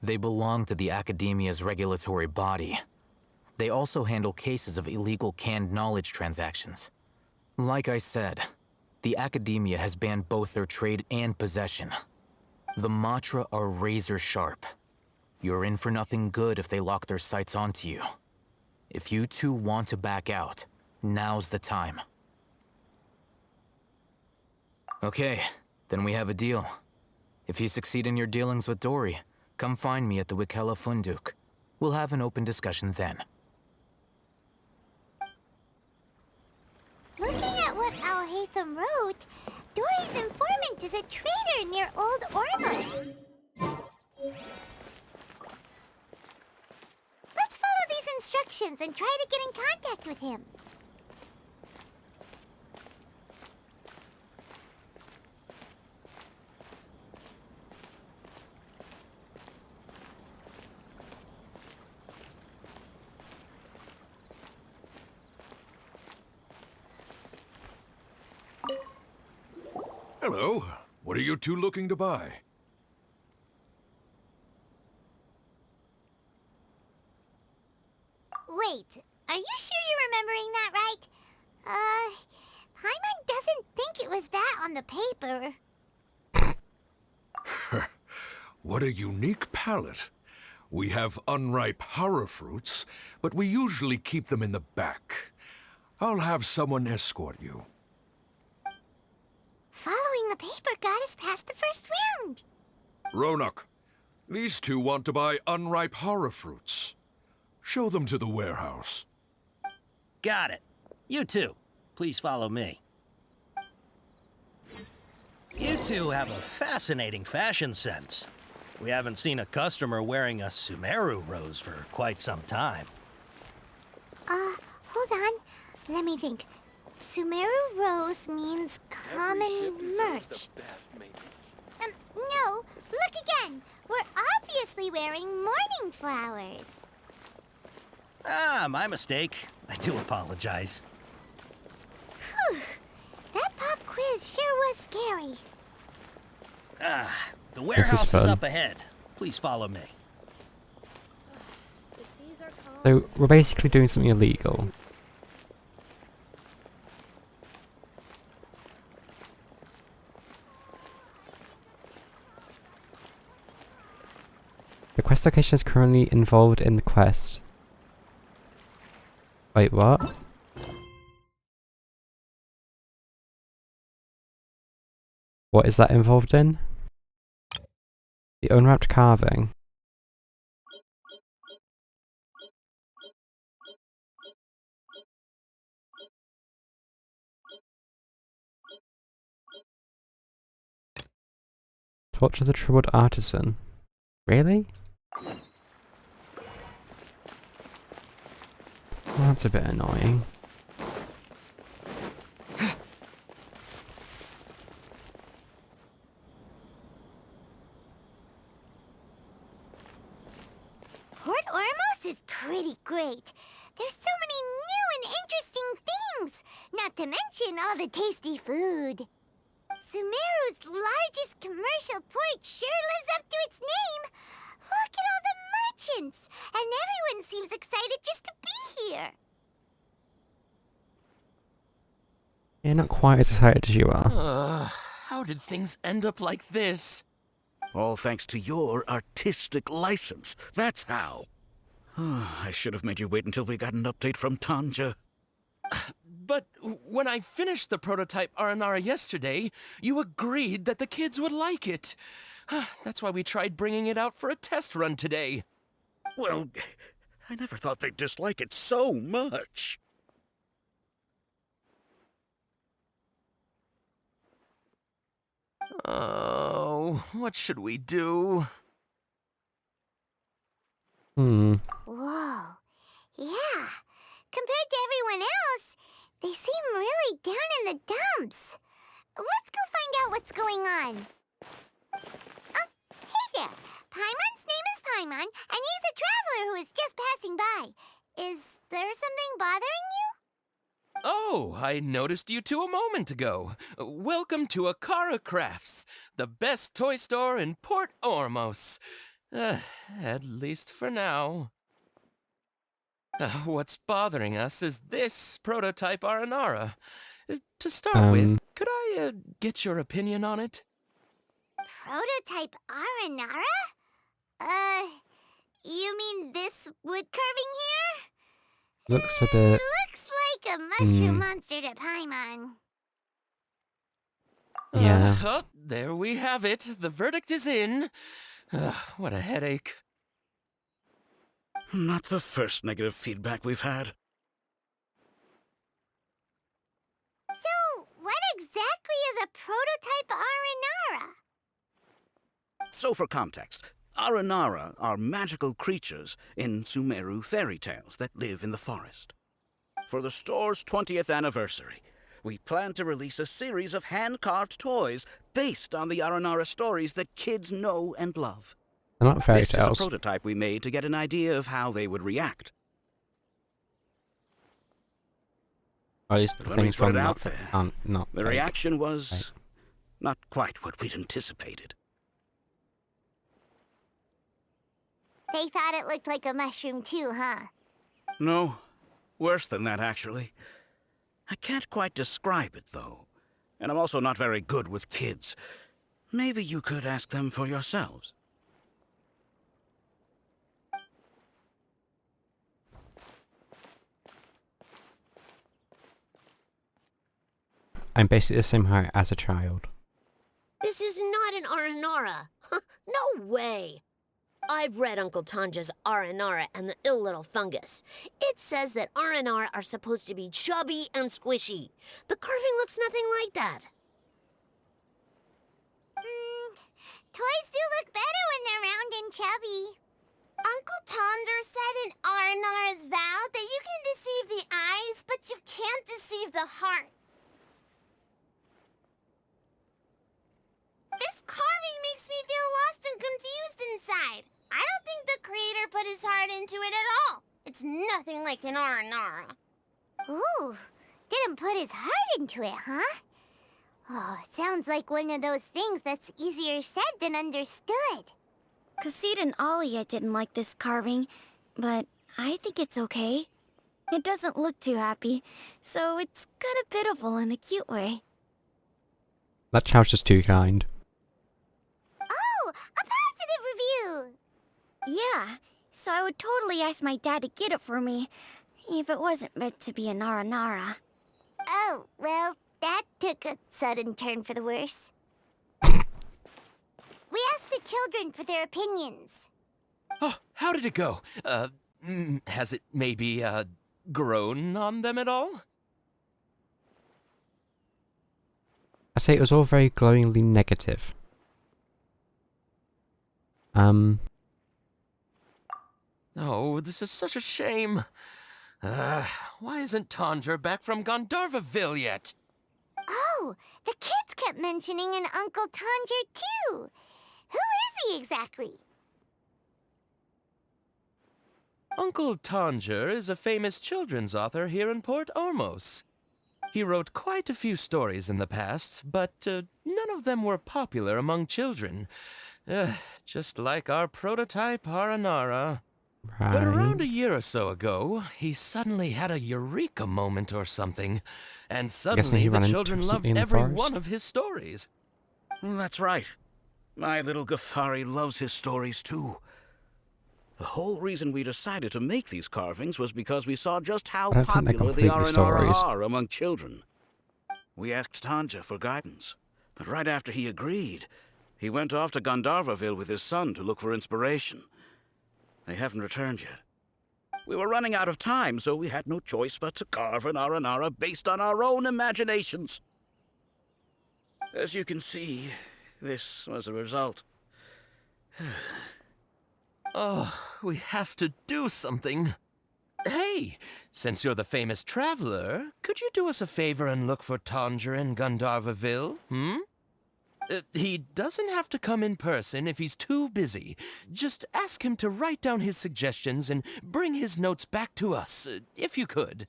They belong to the Academia's regulatory body. They also handle cases of illegal canned knowledge transactions. Like I said, the Academia has banned both their trade and possession. The Matra are razor sharp. You're in for nothing good if they lock their sights onto you. If you two want to back out, now's the time. Okay, then we have a deal. If you succeed in your dealings with Dory, come find me at the Wikella Funduk. We'll have an open discussion then. Looking at what Al-Haytham wrote, Dory's informant is a traitor near Old Ormuz. Let's follow these instructions and try to get in contact with him. Hello. What are you two looking to buy? Wait, are you sure you're remembering that right? Paimon doesn't think it was that on the paper. What a unique palate. We have unripe hara fruits, but we usually keep them in the back. I'll have someone escort you. Following the paper got us past the first round. Ronak, these two want to buy unripe hara fruits. Show them to the warehouse. Got it. You two, please follow me. You two have a fascinating fashion sense. We haven't seen a customer wearing a Sumeru rose for quite some time. Hold on. Let me think. Sumeru rose means common merch. No, look again. We're obviously wearing morning flowers. Ah, my mistake. I do apologize. Whew. That pop quiz sure was scary. Ah, the warehouse is up ahead. Please follow me. So we're basically doing something illegal. The quest location is currently involved in the quest. Wait, what? What is that involved in? The unwrapped carving. Torture the troubled artisan. Really? Well, that's a bit annoying. Port Ormuz is pretty great. There's so many new and interesting things, not to mention all the tasty food. Sumeru's largest commercial port sure lives up to its name. Look at all the merchants, and everyone seems excited just to be here. You're not quite as excited as you are. How did things end up like this? All thanks to your artistic license. That's how. I should have made you wait until we got an update from Tanja. But when I finished the prototype Aranara yesterday, you agreed that the kids would like it. That's why we tried bringing it out for a test run today. Well, I never thought they'd dislike it so much. Oh, what should we do? Whoa. Yeah. Compared to everyone else, they seem really down in the dumps. Let's go find out what's going on. Oh, hey there. Paimon's name is Paimon, and he's a traveler who is just passing by. Is there something bothering you? Oh, I noticed you two a moment ago. Welcome to Akara Crafts, the best toy store in Port Ormuz. At least for now. What's bothering us is this prototype Aranara. To start with, could I get your opinion on it? Prototype Aranara? You mean this wood carving here? Looks a bit... Looks like a mushroom monster to Paimon. Yeah. Oh, there we have it. The verdict is in. What a headache. Not the first negative feedback we've had. So, what exactly is a prototype Aranara? So for context, Aranara are magical creatures in Sumeru fairy tales that live in the forest. For the store's 20th anniversary, we plan to release a series of hand-carved toys based on the Aranara stories that kids know and love. They're not fairy This is a tales. prototype we made to get an idea of how they would react. Or at least the When we things put from it not, out there, not the fake. reaction was Right. not quite what we'd anticipated. They thought it looked like a mushroom too, huh? No, worse than that, actually. I can't quite describe it, though. And I'm also not very good with kids. Maybe you could ask them for yourselves. I'm basically the same height as a child. This is not an Aranara. No way. I've read Uncle Tanja's Aranara and the Ill Little Fungus. It says that Aranara are supposed to be chubby and squishy. The carving looks nothing like that. Toys do look better when they're round and chubby. Uncle Tonder said in Aranara's vow that you can deceive the eyes, but you can't deceive the heart. This carving makes me feel lost and confused inside. I don't think the creator put his heart into it at all. It's nothing like an Aranara. Ooh, didn't put his heart into it, huh? Oh, sounds like one of those things that's easier said than understood. Cassid and Alia didn't like this carving, but I think it's okay. It doesn't look too happy, so it's kind of pitiful in a cute way. That child's just too kind. Oh, a positive review! Yeah, so I would totally ask my dad to get it for me, if it wasn't meant to be a Nara. Oh, well, that took a sudden turn for the worse. We asked the children for their opinions. Oh, how did it go? Has it maybe, grown on them at all? I say it was all very glowingly negative. Oh, this is such a shame. Why isn't Tondra back from Gandharvaville yet? Oh, the kids kept mentioning an Uncle Tanger, too. Who is he exactly? Uncle Tanger is a famous children's author here in Port Ormos. He wrote quite a few stories in the past, but none of them were popular among children. Just like our prototype Aranara. Right. But around a year or so ago, he suddenly had a eureka moment or something, and suddenly the children loved every one of his stories. That's right. My little Ghaffari loves his stories too. The whole reason we decided to make these carvings was because we saw just how popular the Aranara are among children. We asked Tanja for guidance, but right after he agreed, he went off to Gandharvaville with his son to look for inspiration. They haven't returned yet. We were running out of time, so we had no choice but to carve an Aranara based on our own imaginations. As you can see, this was the result. Oh, we have to do something. Hey, since you're the famous traveler, could you do us a favor and look for Tanger in Gandharvaville, He doesn't have to come in person if he's too busy. Just ask him to write down his suggestions and bring his notes back to us, if you could.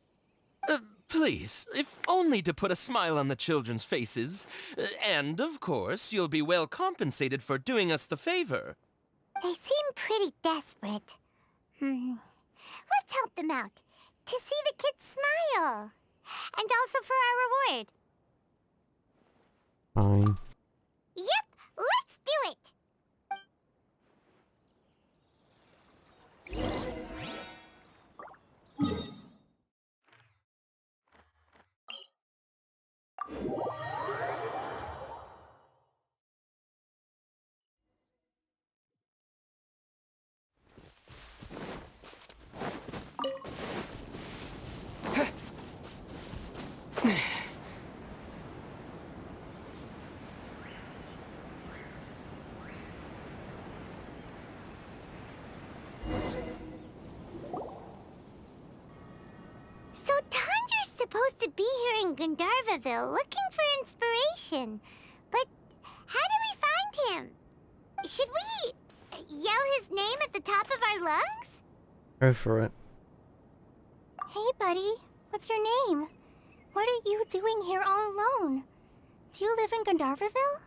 Please, if only to put a smile on the children's faces. And, of course, you'll be well compensated for doing us the favor. They seem pretty desperate. Let's help them out. To see the kids smile. And also for our reward. Fine. Yep, let's do it! supposed to be here in Gandharvaville looking for inspiration. But how do we find him? Should we yell his name at the top of our lungs? Go for it. Hey, buddy. What's your name? What are you doing here all alone? Do you live in Gandharvaville?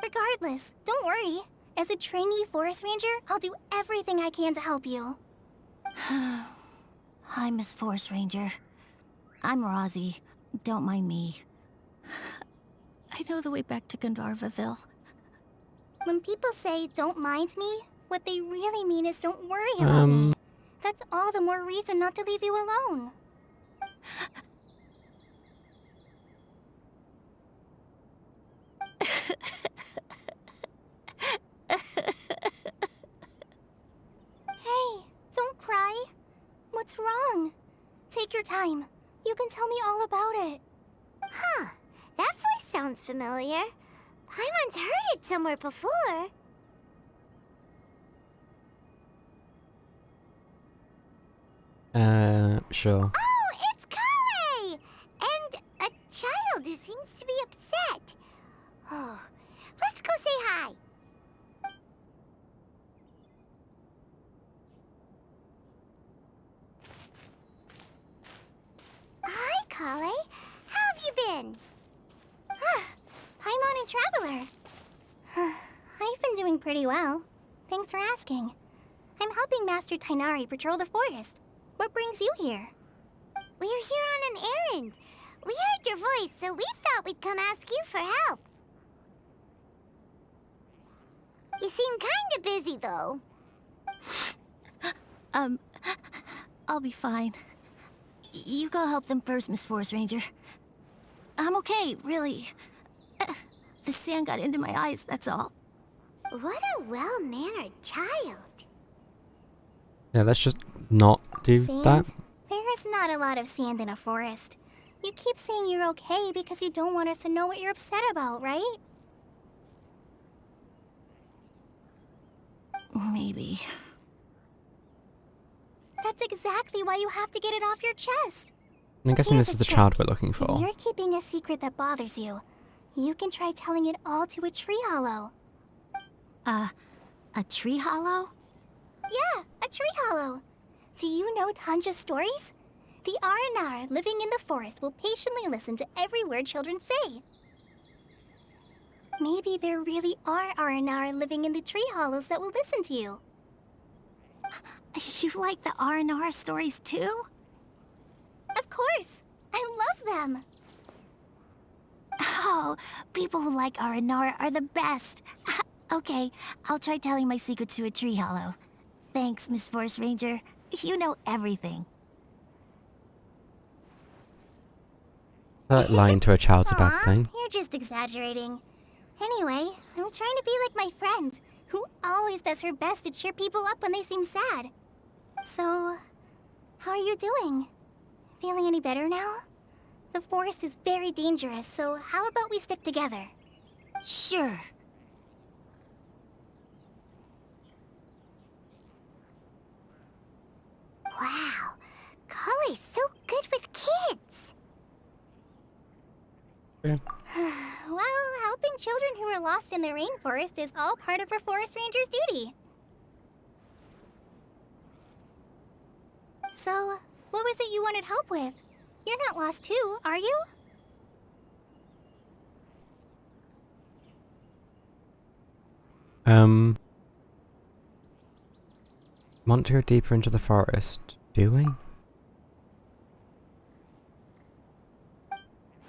Regardless, don't worry. As a trainee forest ranger, I'll do everything I can to help you. Hi, Miss Forest Ranger. I'm Rosie. Don't mind me. I know the way back to Gandharvaville. When people say, don't mind me, what they really mean is don't worry about me. That's all the more reason not to leave you alone. Hey, don't cry. What's wrong? Take your time. You can tell me all about it. Huh. That voice sounds familiar. Paimon's heard it somewhere before. Sure. Oh, it's Kale! And a child who seems to be upset. Oh, let's go say hi. Hi, Kale. How have you been? Paimon and Traveler. I've been doing pretty well. Thanks for asking. I'm helping Master Tainari patrol the forest. What brings you here? We're here on an errand. We heard your voice, so we thought we'd come ask you for help. You seem kinda busy, though. I'll be fine. You go help them first, Miss Forest Ranger. I'm okay, really. The sand got into my eyes, that's all. What a well-mannered child. Yeah, let's just not do Sand? that. There is not a lot of sand in a forest. You keep saying you're okay because you don't want us to know what you're upset about, right? Maybe. That's exactly why you have to get it off your chest. I'm guessing Here's this is a the trick. child we're looking If for. you're keeping a secret that bothers you, you can try telling it all to a tree hollow. A tree hollow? Yeah, a tree hollow. Do you know Tanja's stories? The Aranar living in the forest will patiently listen to every word children say. Maybe there really are Aranar living in the tree hollows that will listen to you. You like the R&R stories too? Of course. I love them. Oh, people who like R&R are the best. Okay, I'll try telling my secrets to a tree hollow. Thanks, Miss Forest Ranger. You know everything. Lying to a child's a bad Aw, thing. you're just exaggerating. Anyway, I'm trying to be like my friend, who always does her best to cheer people up when they seem sad. So, how are you doing? Feeling any better now? The forest is very dangerous, so how about we stick together? Sure. Wow, Kale's so good with kids. Yeah. Well, helping children who are lost in the rainforest is all part of a forest ranger's duty. So, what was it you wanted help with? You're not lost too, are you? Want to go deeper into the forest, do we?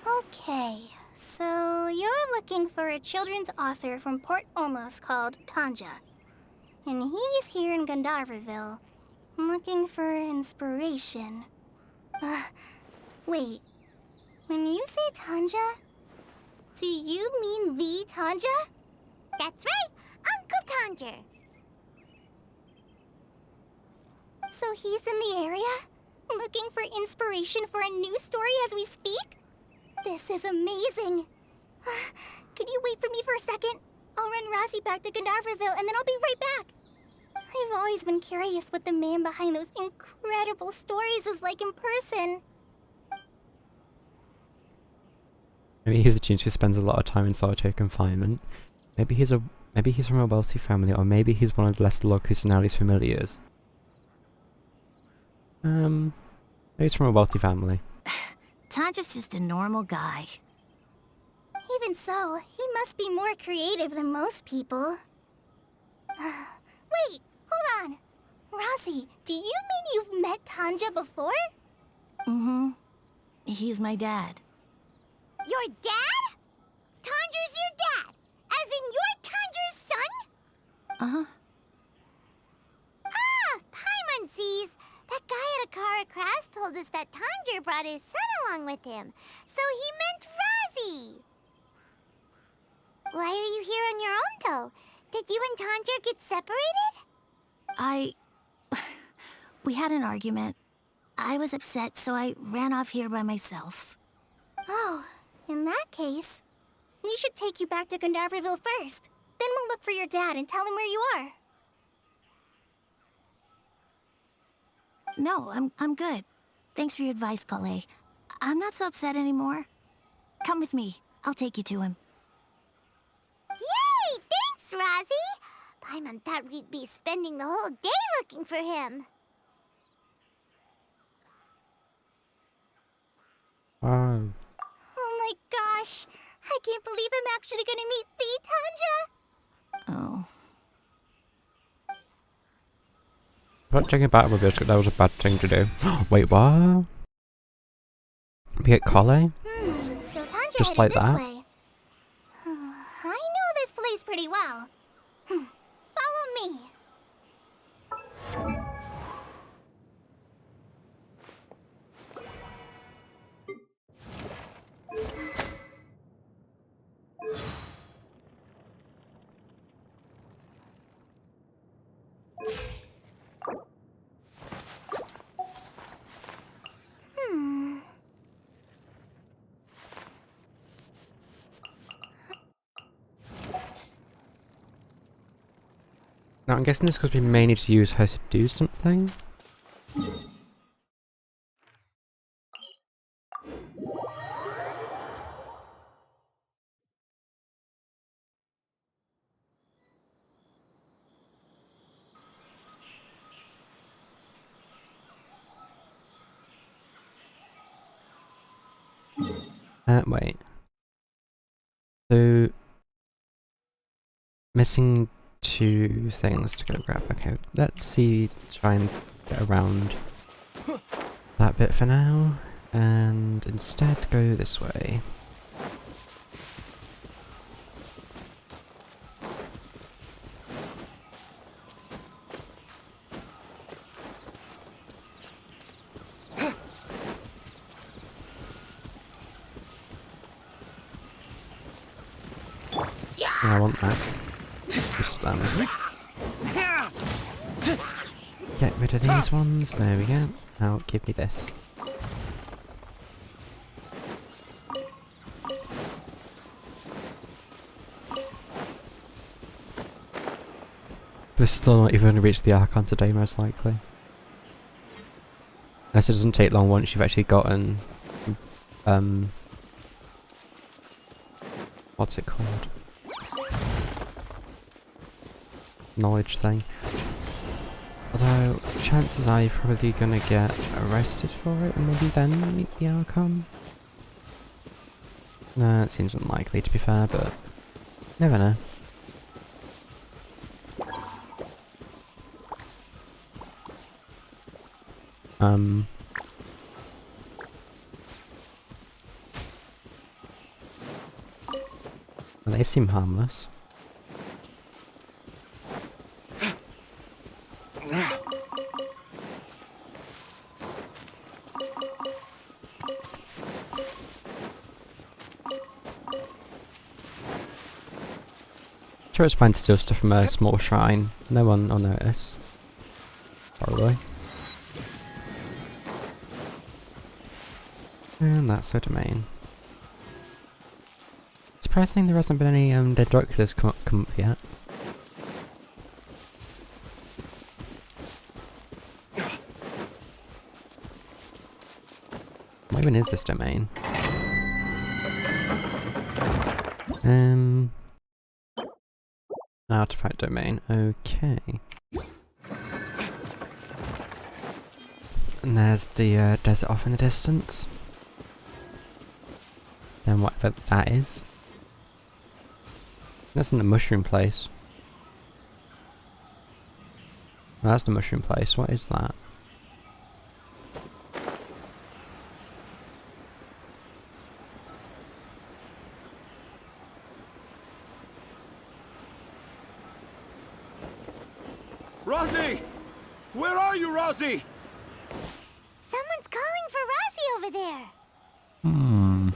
Okay, so you're looking for a children's author from Port Olmos called Tanja. And he's here in Gandharvaville, looking for inspiration. Wait, when you say Tanja, do you mean the Tanja? That's right, Uncle Tanja. So he's in the area, looking for inspiration for a new story as we speak? This is amazing. Could you wait for me for a second? I'll run Rosie back to Gandharvaville and then I'll be right back. I've always been curious what the man behind those incredible stories is like in person. Maybe he's a genius who spends a lot of time in solitary confinement. Maybe he's from a wealthy family, or maybe he's one of Lester Cusinelli's familiars. Maybe he's from a wealthy family. Tanja's just a normal guy. Even so, he must be more creative than most people. Wait, hold on. Rossi, do you mean you've met Tanja before? Mm-hmm. He's my dad. Your dad? Tanja's your dad? As in you're Tanja's son? Uh-huh. Ah, Paimon sees. That guy at Akara Crash told us that Tanja brought his son along with him. So he meant Razi. Why are you here on your own, though? Did you and Tanja get separated? We had an argument. I was upset, so I ran off here by myself. Oh, in that case, we should take you back to Gandaverville first. Then we'll look for your dad and tell him where you are. No, I'm good. Thanks for your advice, Kale. I'm not so upset anymore. Come with me. I'll take you to him. Yay! Thanks, Razi! Paimon thought we'd be spending the whole day looking for him. Wow. Oh my gosh! I can't believe I'm actually gonna meet the Tanja! Oh. I thought taking a battle with Biscuit, that was a bad thing to do. Wait, what? We get Kale? So Tanja Just headed like this that? way. I know this place pretty well. Follow me. Now I'm guessing this because we may need to use her to do something. Wait. So missing 2 things to go grab. Okay, let's see, try and get around that bit for now, and instead go this way. I want that. Just get rid of these ones. There we go. Now give me this. We're still not even going to reach the Archon today, most likely. Unless it doesn't take long once you've actually gotten what's it called? Knowledge thing. Although, chances are you're probably gonna get arrested for it and maybe then meet the Archon. No, it seems unlikely to be fair, but never know. They seem harmless. Sure, it's fine to steal stuff from a small shrine. No one will notice. Probably. And that's the domain. Surprising there hasn't been any dead doctors come up yet. What even is this domain? Artifact domain. Okay. And there's the desert off in the distance. Then whatever that is. That's in the mushroom place. Oh, that's the mushroom place. What is that? Rosie! Where are you, Rosie? Someone's calling for Rosie over there. Hmm.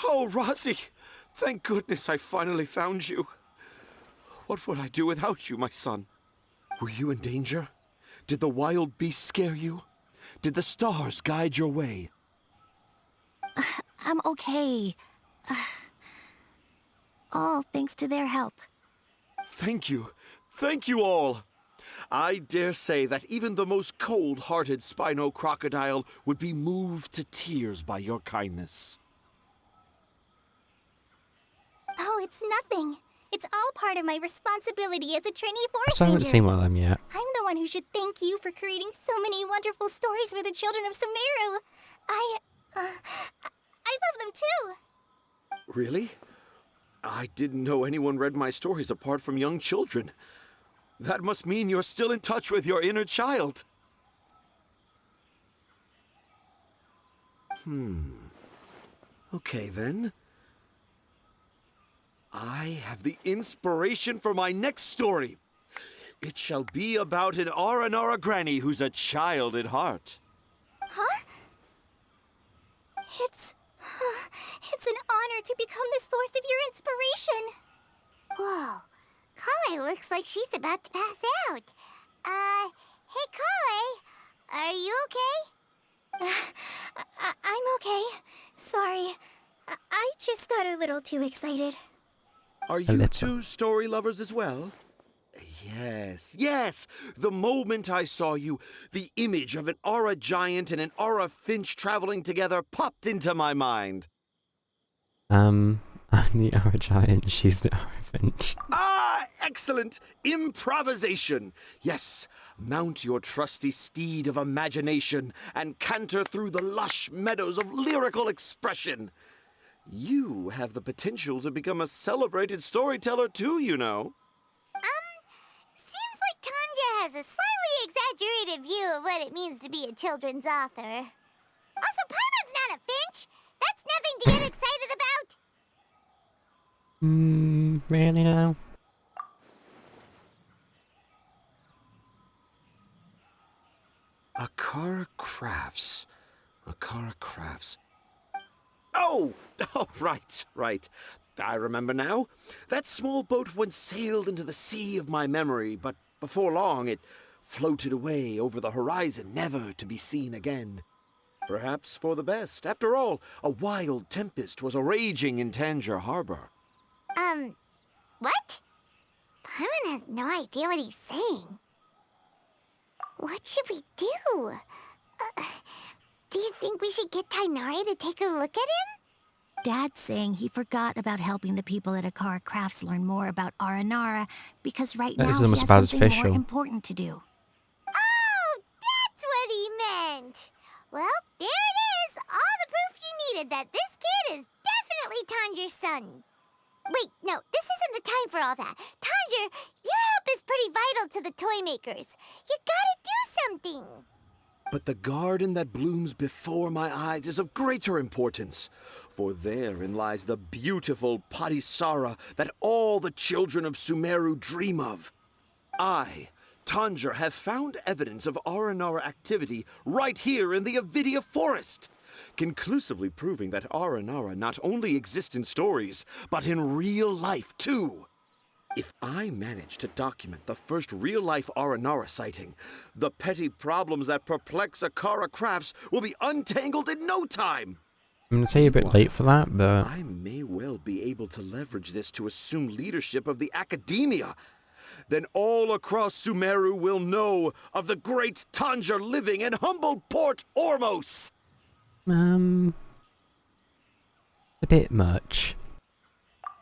Oh, Rosie! Thank goodness I finally found you. What would I do without you, my son? Were you in danger? Did the wild beasts scare you? Did the stars guide your way? I'm okay. All thanks to their help. Thank you. Thank you all. I dare say that even the most cold-hearted Spino crocodile would be moved to tears by your kindness. Oh, it's nothing. It's all part of my responsibility as a trainee forest So I haven't ranger. seen one of them yet. I'm the one who should thank you for creating so many wonderful stories for the children of Sumeru. I love them too. Really? I didn't know anyone read my stories apart from young children. That must mean you're still in touch with your inner child. Okay, then. I have the inspiration for my next story. It shall be about an Aranara granny who's a child at heart. Huh? It's an honor to become the source of your inspiration. Whoa. Kale looks like she's about to pass out. Hey Kale, are you okay? I'm okay. Sorry. I just got a little too excited. Are you two story lovers as well? Yes, yes! The moment I saw you, the image of an aura giant and an aura finch traveling together popped into my mind. I'm the Aura Giant, she's the Aura Finch. Ah, excellent! Improvisation! Yes, mount your trusty steed of imagination and canter through the lush meadows of lyrical expression. You have the potential to become a celebrated storyteller too, you know. Seems like Tanja has a slightly exaggerated view of what it means to be a children's author. Also, Paimon's not a finch. That's nothing to get excited about. Really now? Akara Crafts. Akara Crafts. Oh, right. I remember now. That small boat once sailed into the sea of my memory, but before long it floated away over the horizon, never to be seen again. Perhaps for the best. After all, a wild tempest was a-raging in Tangier Harbor. What? Paimon has no idea what he's saying. What should we do? Do you think we should get Tainari to take a look at him? Dad's saying he forgot about helping the people at Akara Crafts learn more about Aranara because right now he has something more important to do. Oh, that's what he meant. Well, there it is. All the proof you needed that this kid is definitely Tanger's son. Wait, no, this isn't the time for all that. Tanger, your help is pretty vital to the toy makers. You gotta do something. But the garden that blooms before my eyes is of greater importance, for therein lies the beautiful Padisara that all the children of Sumeru dream of. I, Tanger, have found evidence of Aranara activity right here in the Avidia forest, conclusively proving that Aranara not only exists in stories, but in real life too. If I manage to document the first real-life Aranara sighting, the petty problems that perplex Akara Crafts will be untangled in no time. I'm gonna say you're a bit late for that, but I may well be able to leverage this to assume leadership of the academia. Then all across Sumeru will know of the great Tanja living in humble Port Ormos. a bit much.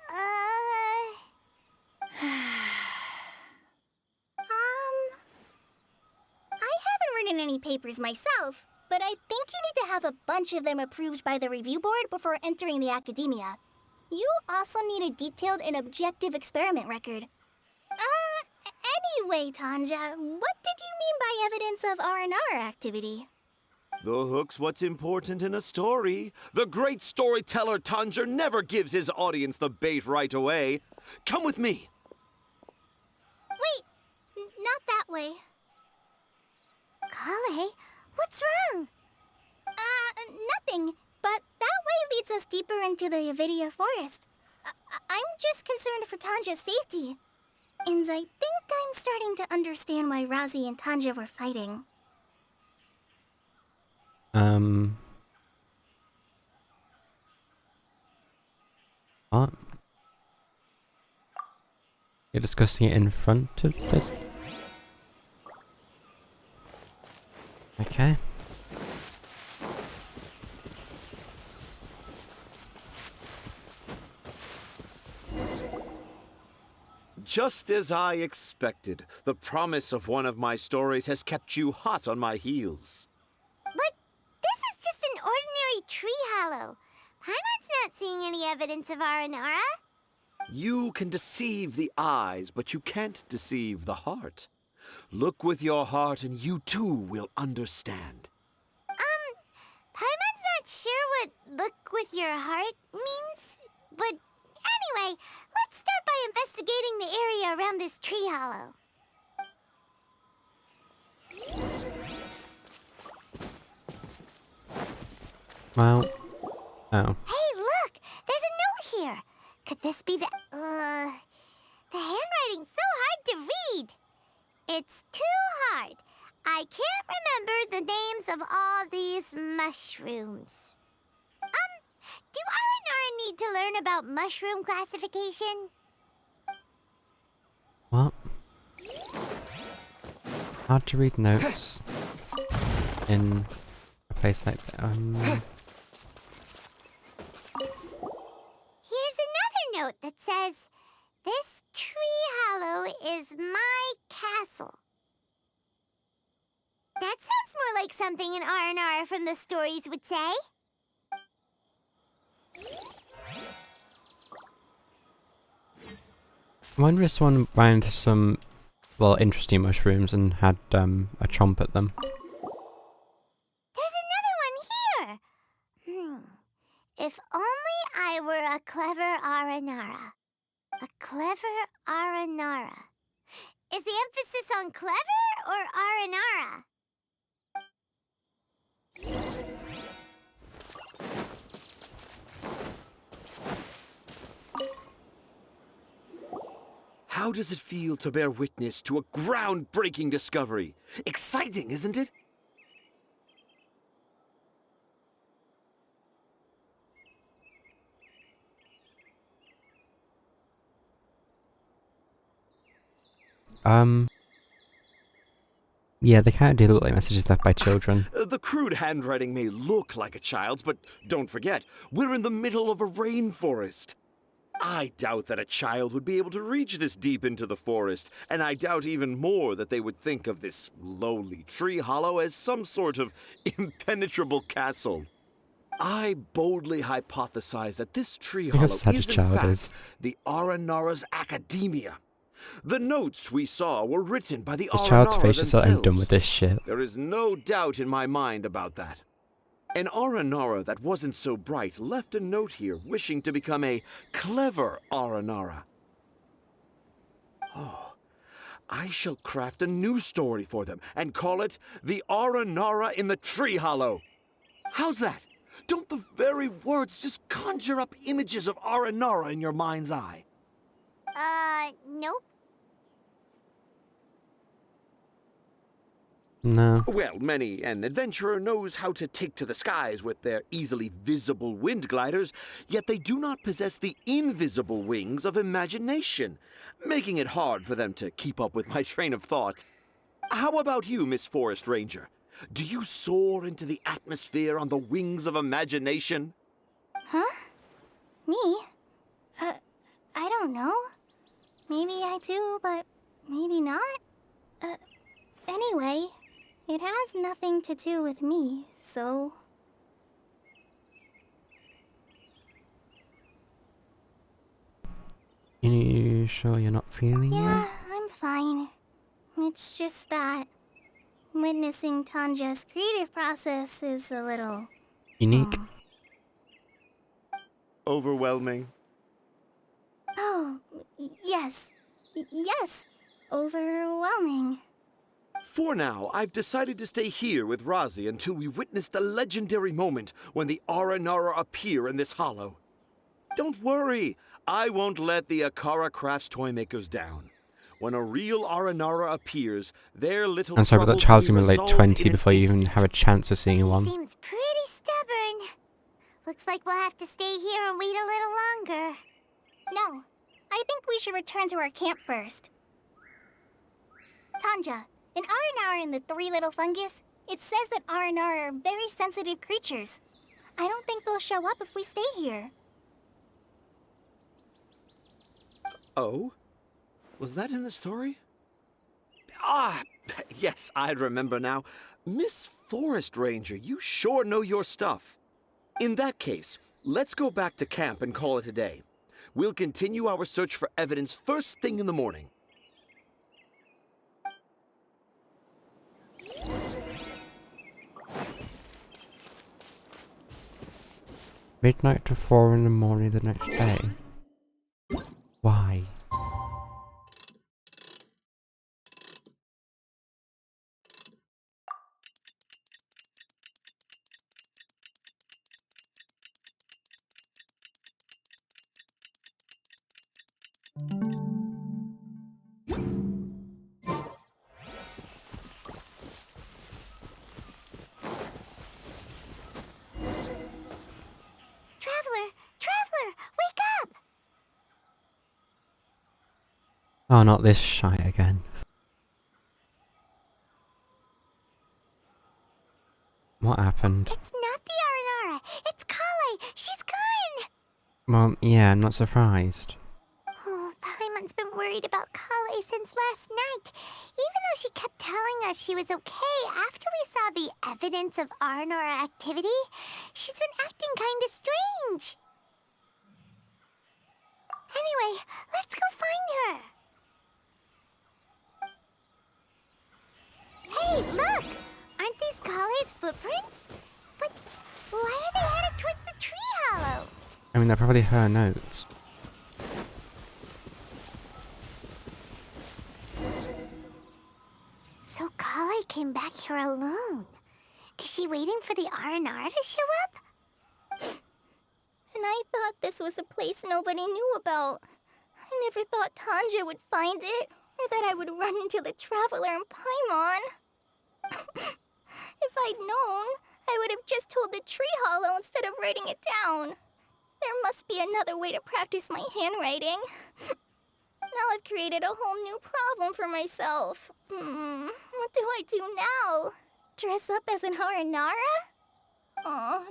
I haven't written any papers myself, but I think you need to have a bunch of them approved by the review board before entering the academia. You also need a detailed and objective experiment record. Anyway, Tanja, what did you mean by evidence of R&R activity? The hook's what's important in a story. The great storyteller Tanja never gives his audience the bait right away. Come with me. Wait, not that way. Kale, what's wrong? Nothing. But that way leads us deeper into the Avidia forest. I'm just concerned for Tanja's safety. And I think I'm starting to understand why Razi and Tanja were fighting. What? You're discussing it in front of the... Okay. Just as I expected, the promise of one of my stories has kept you hot on my heels. But this is just an ordinary tree hollow. Paimon's not seeing any evidence of Aranara. You can deceive the eyes, but you can't deceive the heart. Look with your heart and you too will understand. Paimon's not sure what look with your heart means. But anyway, let's start by investigating the area around this tree hollow. Well... Oh. Hey, look! There's a note here! Could this be the... The handwriting's so hard to read! It's too hard. I can't remember the names of all these mushrooms. Do Aranara need to learn about mushroom classification? What? Hard to read notes in a place like that. Here's another note that says, "This tree hollow is my castle." That sounds more like something an R&R from the stories would say. I wonder if someone ran into some, well, interesting mushrooms and had a chomp at them. There's another one here! If only I were a clever Aranara. A clever Aranara. Is the emphasis on clever or Aranara? How does it feel to bear witness to a groundbreaking discovery? Exciting, isn't it? Yeah, they kind of do look like messages left by children. The crude handwriting may look like a child's, but don't forget, we're in the middle of a rainforest. I doubt that a child would be able to reach this deep into the forest, and I doubt even more that they would think of this lowly tree hollow as some sort of impenetrable castle. I boldly hypothesize that this tree hollow is, in fact, the Aranara's academia. The notes we saw were written by the This child's Aranara face is like, I'm done themselves. with this shit. There is no doubt in my mind about that. An Aranara that wasn't so bright left a note here wishing to become a clever Aranara. Oh, I shall craft a new story for them and call it The Aranara in the Tree Hollow. How's that? Don't the very words just conjure up images of Aranara in your mind's eye? Nope. No. Well, many an adventurer knows how to take to the skies with their easily visible wind gliders, yet they do not possess the invisible wings of imagination, making it hard for them to keep up with my train of thought. How about you, Miss Forest Ranger? Do you soar into the atmosphere on the wings of imagination? Huh? Me? I don't know. Maybe I do, but maybe not. Anyway, it has nothing to do with me, so... You sure you're not feeling Yeah, well? I'm fine. It's just that witnessing Tanja's creative process is a little... Unique? Overwhelming. Oh, yes. Yes. Overwhelming. For now, I've decided to stay here with Razi until we witness the legendary moment when the Aranara appear in this hollow. Don't worry, I won't let the Akara Crafts toymakers down. When a real Aranara appears, their little I'm sorry, but that troubles child's will gonna be be like resolved 20 in before an you even instant. have a chance of seeing one. Seems pretty stubborn. Looks like we'll have to stay here and wait a little longer. No, I think we should return to our camp first. Tanja, in Aranara and the Three Little Fungus, it says that Aranara are very sensitive creatures. I don't think they'll show up if we stay here. Oh? Was that in the story? Ah, yes, I remember now. Miss Forest Ranger, you sure know your stuff. In that case, let's go back to camp and call it a day. We'll continue our search for evidence first thing in the morning. Midnight to 4 in the morning the next day. Why? Traveler, wake up! Oh, not this shite again. What happened? It's not the Aranara. It's Kale. She's gone. Well, yeah, I'm not surprised. Oh, Paimon's been worried about Kale since last night. Even though she kept telling us she was okay after we saw the evidence of Aranara activity, she's been acting kind of strange. Anyway, let's go find her. Hey, look! Aren't these Kale's footprints? But why are they headed towards the tree hollow? I mean, they're probably her notes. So Kale came back here alone. Is she waiting for the Aranara to show up? And I thought this was a place nobody knew about. I never thought Tanja would find it, or that I would run into the Traveler and Paimon. If I'd known, I would have just told the tree hollow instead of writing it down. There must be another way to practice my handwriting. Now I've created a whole new problem for myself. What do I do now? Dress up as an Aranara? Oh,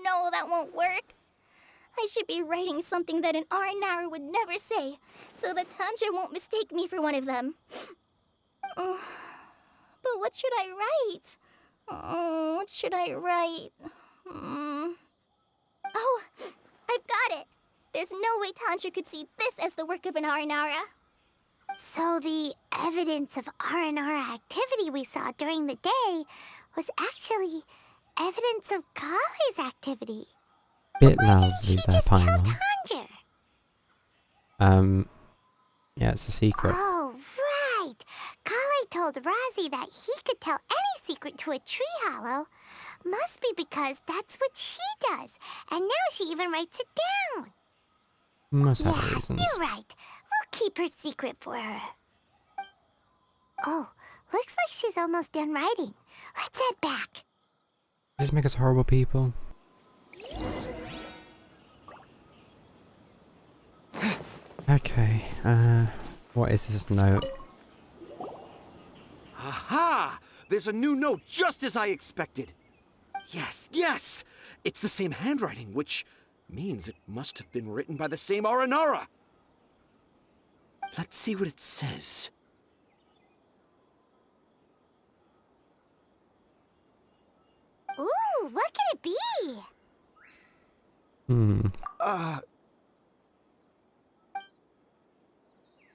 no, that won't work. I should be writing something that an Aranara would never say, so that Tanja won't mistake me for one of them. But what should I write? What should I write? Oh, I've got it! There's no way Tanja could see this as the work of an Aranara. So the evidence of Aranara activity we saw during the day was actually evidence of Kale's activity. Bit loudly there, Paimon. Tanja? Yeah, it's a secret. Oh, right! Kale told Razi that he could tell any secret to a tree hollow. Must be because that's what she does, and now she even writes it down. Must have reasons. You're right. We'll keep her secret for her. Oh, Looks like she's almost done writing. Let's head back. Does this make us horrible people? Okay, what is this note? Aha! There's a new note just as I expected. Yes, yes! It's the same handwriting, which means it must have been written by the same Aranara. Let's see what it says. Ooh, what could it be?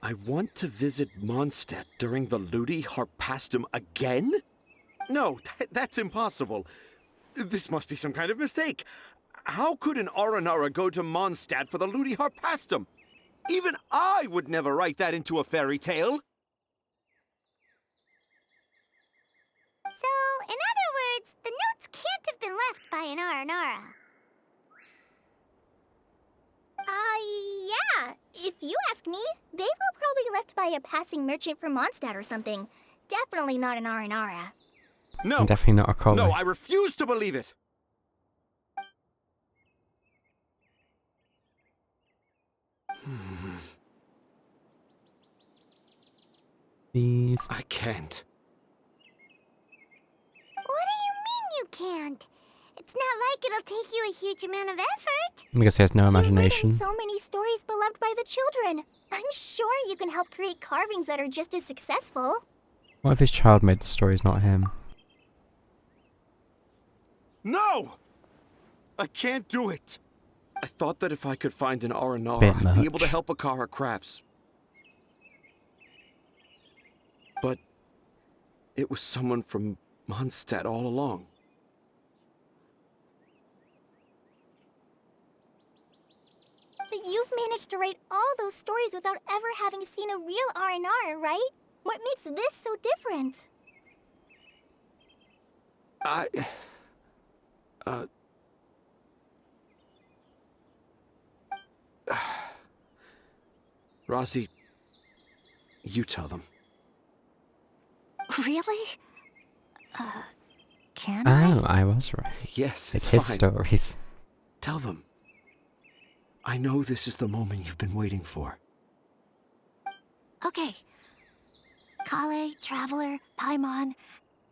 I want to visit Mondstadt during the Ludi Harpastum again? No, that's impossible. This must be some kind of mistake. How could an Aranara go to Mondstadt for the Ludi Harpastum? Even I would never write that into a fairy tale. So, in other words, the notes can't have been left by an Aranara. Yeah. If you ask me, they were probably left by a passing merchant from Mondstadt or something. Definitely not an Aranara. No. Definitely not a collar. No, I refuse to believe it. Please. I can't. What do you mean you can't? It's not like it'll take you a huge amount of effort. Because he has no You've imagination. written so many stories beloved by the children. I'm sure you can help create carvings that are just as successful. What if his child made the stories, not him? No! I can't do it. I thought that if I could find an Bit Aranara, I'd be able to much. help Akara Crafts. But it was someone from Mondstadt all along. But you've managed to write all those stories without ever having seen a real Aranara, right? What makes this so different? Rossi, you tell them. Really? Can I? Oh, I was right. Yes, It's it's his fine. stories. Tell them. I know this is the moment you've been waiting for. Okay. Kale, Traveler, Paimon,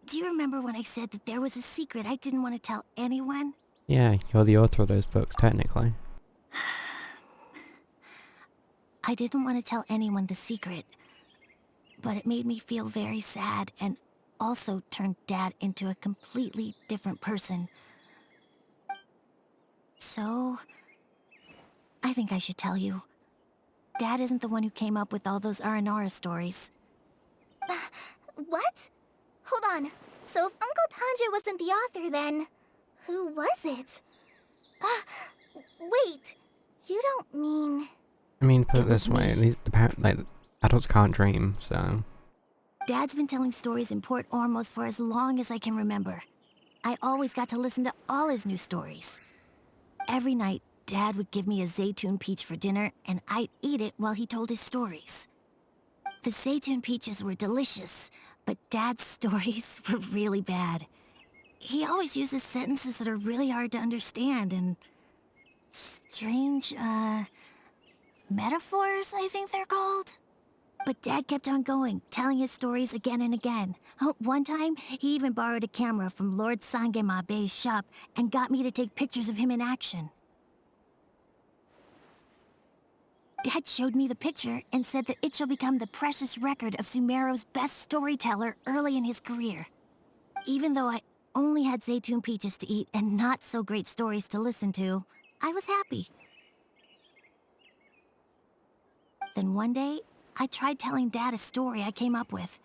do you remember when I said that there was a secret I didn't want to tell anyone? Yeah, you're the author of those books, technically. I didn't want to tell anyone the secret, but it made me feel very sad and also turned Dad into a completely different person. So, I think I should tell you. Dad isn't the one who came up with all those Aranara stories. What? Hold on. So if Uncle Tanja wasn't the author, then who was it? Wait. You don't mean... I mean, put it this way, adults can't dream, so... Dad's been telling stories in Port Ormos for as long as I can remember. I always got to listen to all his new stories. Every night, Dad would give me a Zaytun peach for dinner, and I'd eat it while he told his stories. The Zaytun peaches were delicious, but Dad's stories were really bad. He always uses sentences that are really hard to understand, and... strange, metaphors, I think they're called? But Dad kept on going, telling his stories again and again. One time, he even borrowed a camera from Lord Sangema Bey's shop and got me to take pictures of him in action. Dad showed me the picture and said that it shall become the precious record of Sumeru's best storyteller early in his career. Even though I only had Zaytun peaches to eat and not so great stories to listen to, I was happy. Then one day, I tried telling Dad a story I came up with.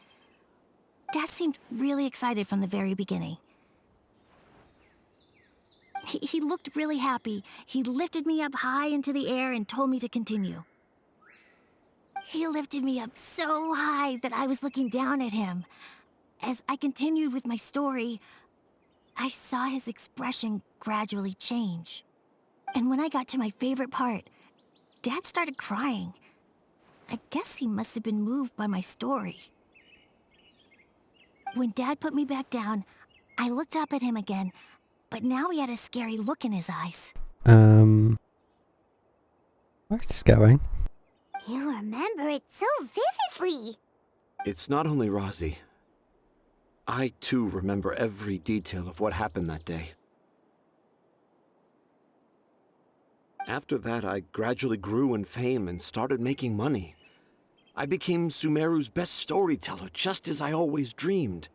Dad seemed really excited from the very beginning. He looked really happy. He lifted me up high into the air and told me to continue. He lifted me up so high that I was looking down at him. As I continued with my story, I saw his expression gradually change. And when I got to my favorite part, Dad started crying. I guess he must have been moved by my story. When Dad put me back down, I looked up at him again, but now he had a scary look in his eyes. Where's this going? You remember it so vividly. It's not only Razi. I, too, remember every detail of what happened that day. After that, I gradually grew in fame and started making money. I became Sumeru's best storyteller, just as I always dreamed.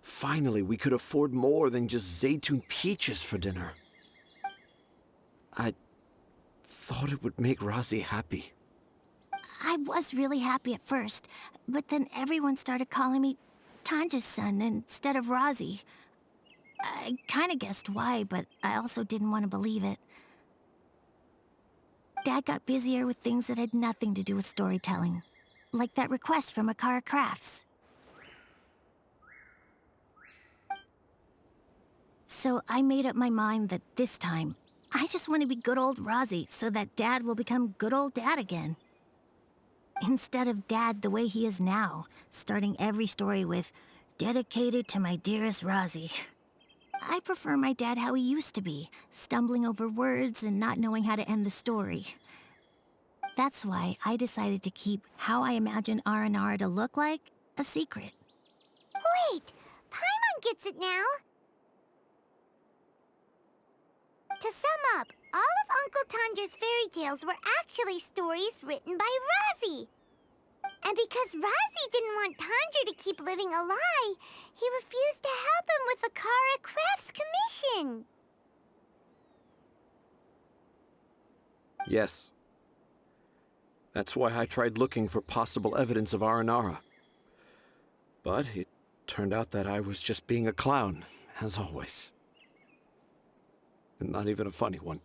Finally, we could afford more than just Zaytun peaches for dinner. I thought it would make Razi happy. I was really happy at first, but then everyone started calling me Tanja's son instead of Razi. I kinda guessed why, but I also didn't want to believe it. Dad got busier with things that had nothing to do with storytelling, like that request from Akara Crafts. So I made up my mind that this time, I just want to be good old Razi so that Dad will become good old Dad again. Instead of Dad the way he is now, starting every story with, "Dedicated to my dearest Razi." I prefer my dad how he used to be, stumbling over words and not knowing how to end the story. That's why I decided to keep how I imagine Aranara to look like a secret. Wait, Paimon gets it now. To sum up, all of Uncle Tanja's fairy tales were actually stories written by Razi. And because Razi didn't want Tanja to keep living a lie, he refused to help him with the Akara Crafts commission. Yes. That's why I tried looking for possible evidence of Aranara. But it turned out that I was just being a clown, as always. And not even a funny one.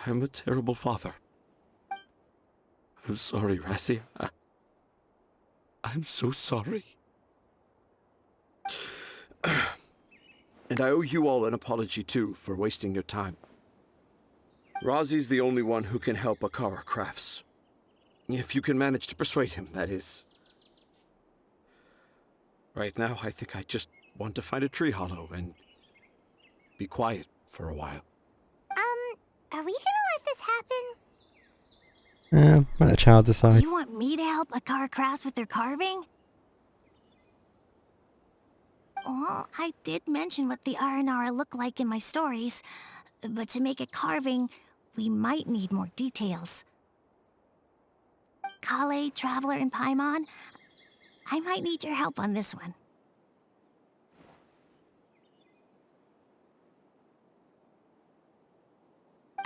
I'm a terrible father. I'm sorry, Razi. I'm so sorry. And I owe you all an apology, too, for wasting your time. Razi's the only one who can help Akara Crafts. If you can manage to persuade him, that is. Right now, I think I just want to find a tree hollow and be quiet for a while. Are we gonna let this happen? Let the child decide. You want me to help Akara Crafts with their carving? Well, I did mention what the Aranara look like in my stories, but to make a carving, we might need more details. Kale, Traveler, and Paimon, I might need your help on this one.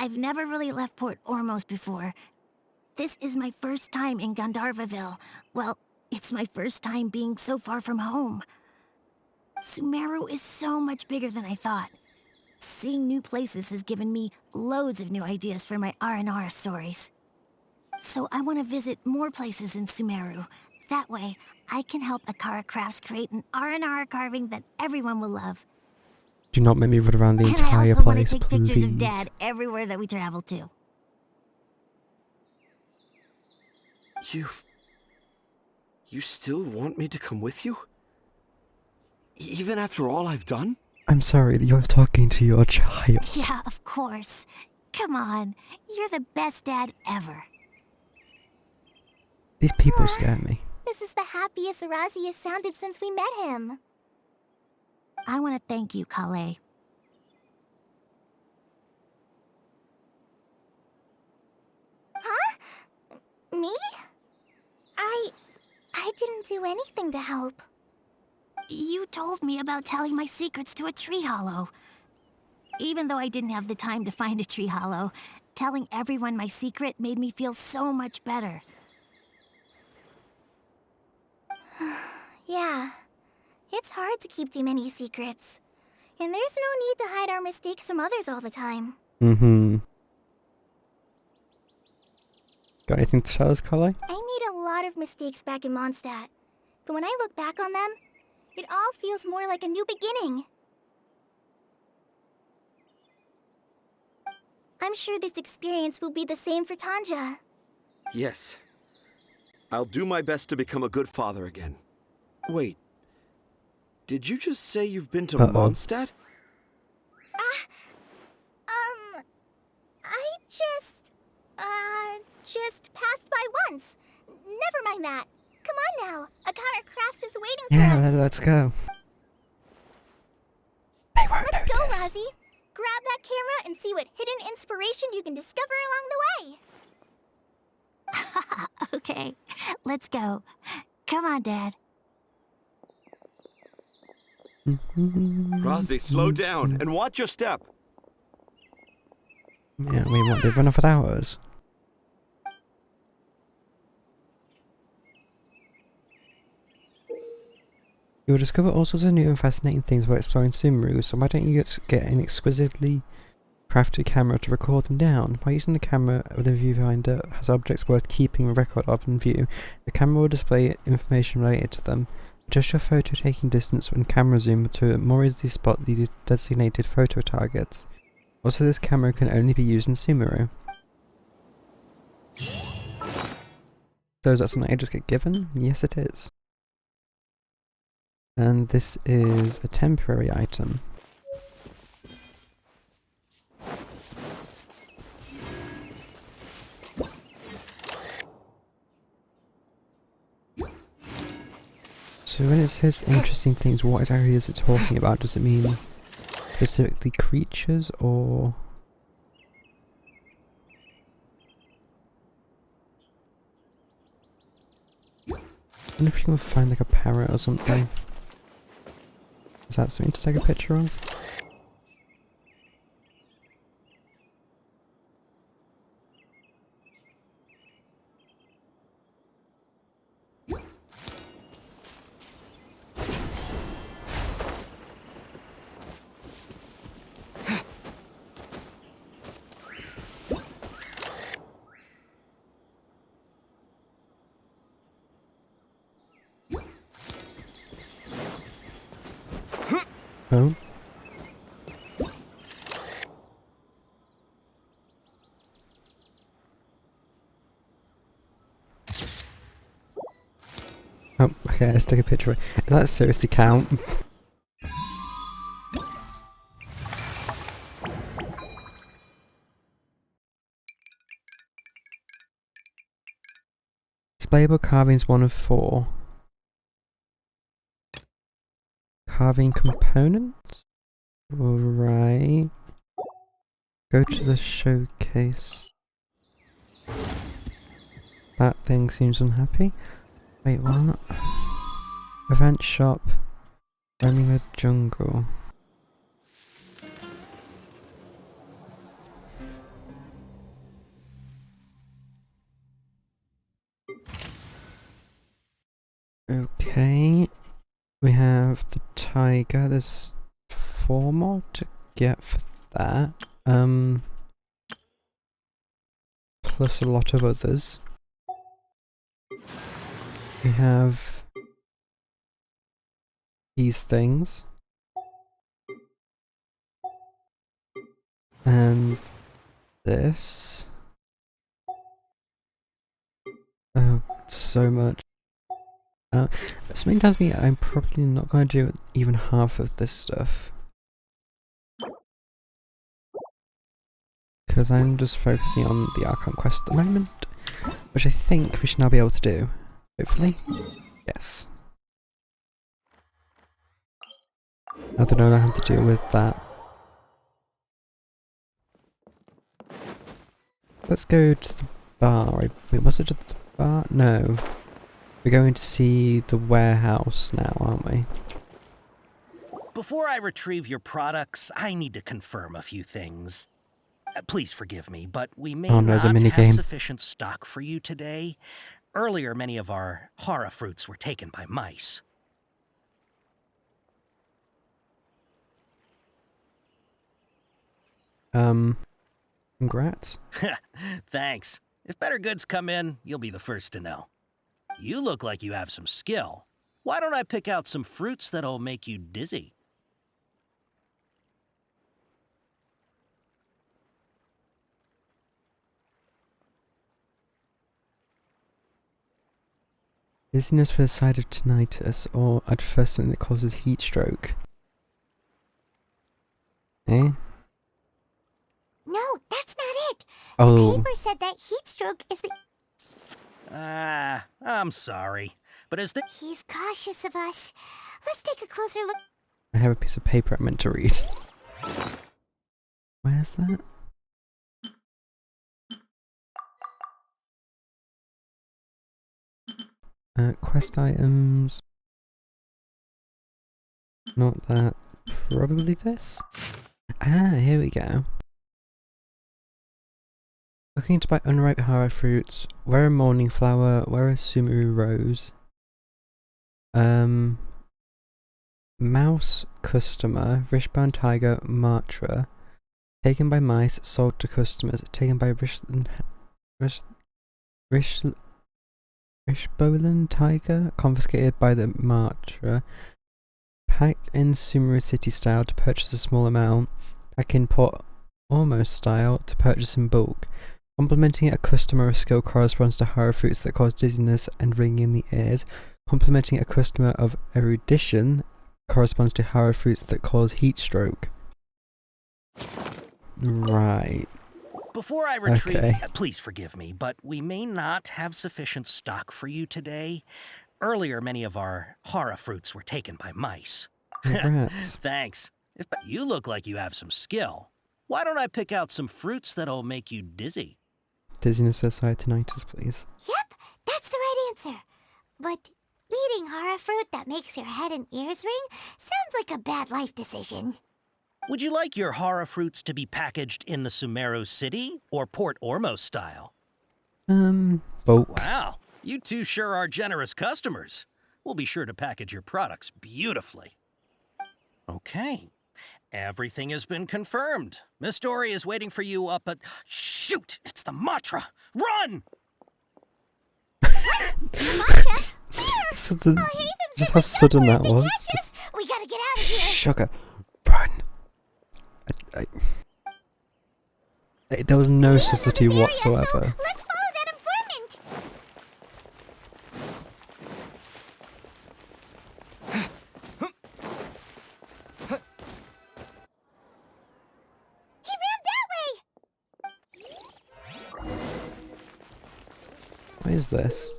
I've never really left Port Ormos before. This is my first time in Gandharvaville. Well, it's my first time being so far from home. Sumeru is so much bigger than I thought. Seeing new places has given me loads of new ideas for my Aranara stories. So I want to visit more places in Sumeru. That way, I can help Akara Crafts create an Aranara carving that everyone will love. Do not make me run around the And entire I also want to place, take please. pictures of Dad everywhere that we travel to. You still want me to come with you? Even after all I've done? I'm sorry that you're talking to your child. Yeah, of course. Come on, you're the best dad ever. These people scare me. This is the happiest Razi has sounded since we met him. I want to thank you, Kale. Huh? Me? I didn't do anything to help. You told me about telling my secrets to a tree hollow. Even though I didn't have the time to find a tree hollow, telling everyone my secret made me feel so much better. Yeah. It's hard to keep too many secrets. And there's no need to hide our mistakes from others all the time. Got anything to tell us, Kale? I made a lot of mistakes back in Mondstadt. But when I look back on them, it all feels more like a new beginning. I'm sure this experience will be the same for Tanja. Yes. I'll do my best to become a good father again. Wait. Did you just say you've been to Mondstadt? I just passed by once. Never mind that. Come on now. Akara Crafts is waiting for us. Yeah, let's go. Let's go, Razi. Grab that camera and see what hidden inspiration you can discover along the way. Okay, let's go. Come on, Dad. Razi, slow down and watch your step. Yeah, wait, what? They've run off without us? You'll discover all sorts of new and fascinating things while exploring Sumeru, so why don't you get an exquisitely crafted camera to record them down? By using the camera with a viewfinder has objects worth keeping a record of in view. The camera will display information related to them. Adjust your photo taking distance when camera zoom to more easily spot these designated photo targets. Also, this camera can only be used in Sumeru. So is that something I just get given? Yes, it is. And this is a temporary item. So when it says interesting things, what exactly is it talking about? Does it mean specifically creatures, or... I wonder if you can find like a parrot or something. Is that something to take a picture of? Oh. Oh, okay, let's take a picture of it. Does that seriously count? Displayable carvings 1 of 4. Carving components? Alright. Go to the showcase. That thing seems unhappy. Wait, what? Event shop. Roaming the jungle. Okay. We have the tiger. There's 4 more to get for that. Plus a lot of others. We have these things. And this. Oh, so much. Something tells me I'm probably not going to do even half of this stuff. Because I'm just focusing on the Archon quest at the moment. Which I think we should now be able to do. Hopefully. Yes. I don't know how to deal with that. Let's go to the bar. Wait, was it at the bar? No. We're going to see the warehouse now, aren't we? Before I retrieve your products, I need to confirm a few things. Please forgive me, but we may not have sufficient stock for you today. Earlier, many of our hara fruits were taken by mice. Congrats. Thanks. If better goods come in, you'll be the first to know. You look like you have some skill. Why don't I pick out some fruits that'll make you dizzy? Dizziness for the side of tinnitus, or I'd prefer something that causes heat stroke. Eh? No, that's not it. Oh. The paper said that heat stroke is the... I'm sorry, but is this... He's cautious of us. Let's take a closer look. I have a piece of paper I meant to read. Where's that? Quest items. Not that. Probably this? Ah, here we go. Looking to buy unripe hara fruits. Wear a morning flower. Wear a sumaru rose. Mouse customer. Rishbound tiger. Matra. Taken by mice. Sold to customers. Taken by Rishboland tiger. Confiscated by the Matra. Packed in Sumeru City style to purchase a small amount. Pack in Port Almost style to purchase in bulk. Complimenting a customer of skill corresponds to hara fruits that cause dizziness and ringing in the ears. Complimenting a customer of erudition corresponds to hara fruits that cause heat stroke. Right. Before I retrieve... Okay. Please forgive me, but we may not have sufficient stock for you today. Earlier, many of our hara fruits were taken by mice. Congrats. Thanks. You look like you have some skill. Why don't I pick out some fruits that'll make you dizzy? Dizziness for side tinnitus, please. Yep, that's the right answer. But eating hara fruit that makes your head and ears ring sounds like a bad life decision. Would you like your hara fruits to be packaged in the Sumeru City or Port Ormos style? Bulk. Wow, you two sure are generous customers. We'll be sure to package your products beautifully. Okay. Everything has been confirmed. Miss Dory is waiting for you up at... Shoot! It's the Matra! Run! Matra? Sudden, just how sudden that was. Just we gotta get out of here. sugar. Run. There was no subtlety whatsoever. So let's follow that informant. He ran that way. What is this?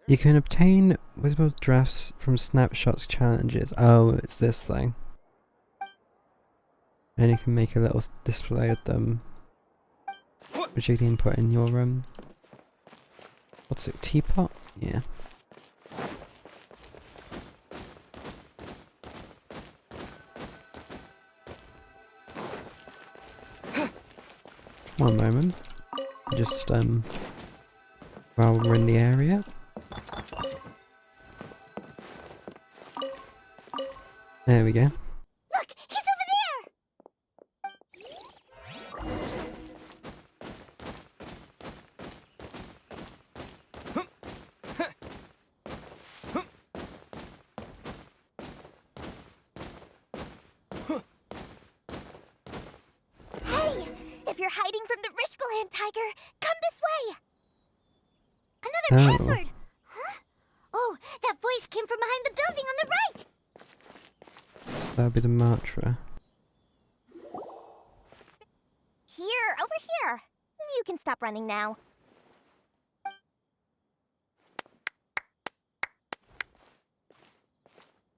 You can obtain visible drafts from snapshots challenges. Oh, it's this thing. And you can make a little display of them, which you can put in your what's it, teapot? Yeah. One moment. Just while we're in the area. There we go. Look, he's over there. Hey, if you're hiding from the Rishboland tiger, come this way. Another password. Huh? Oh, that voice came from behind the building on the right. So that'll be the mantra. Here, over here. You can stop running now.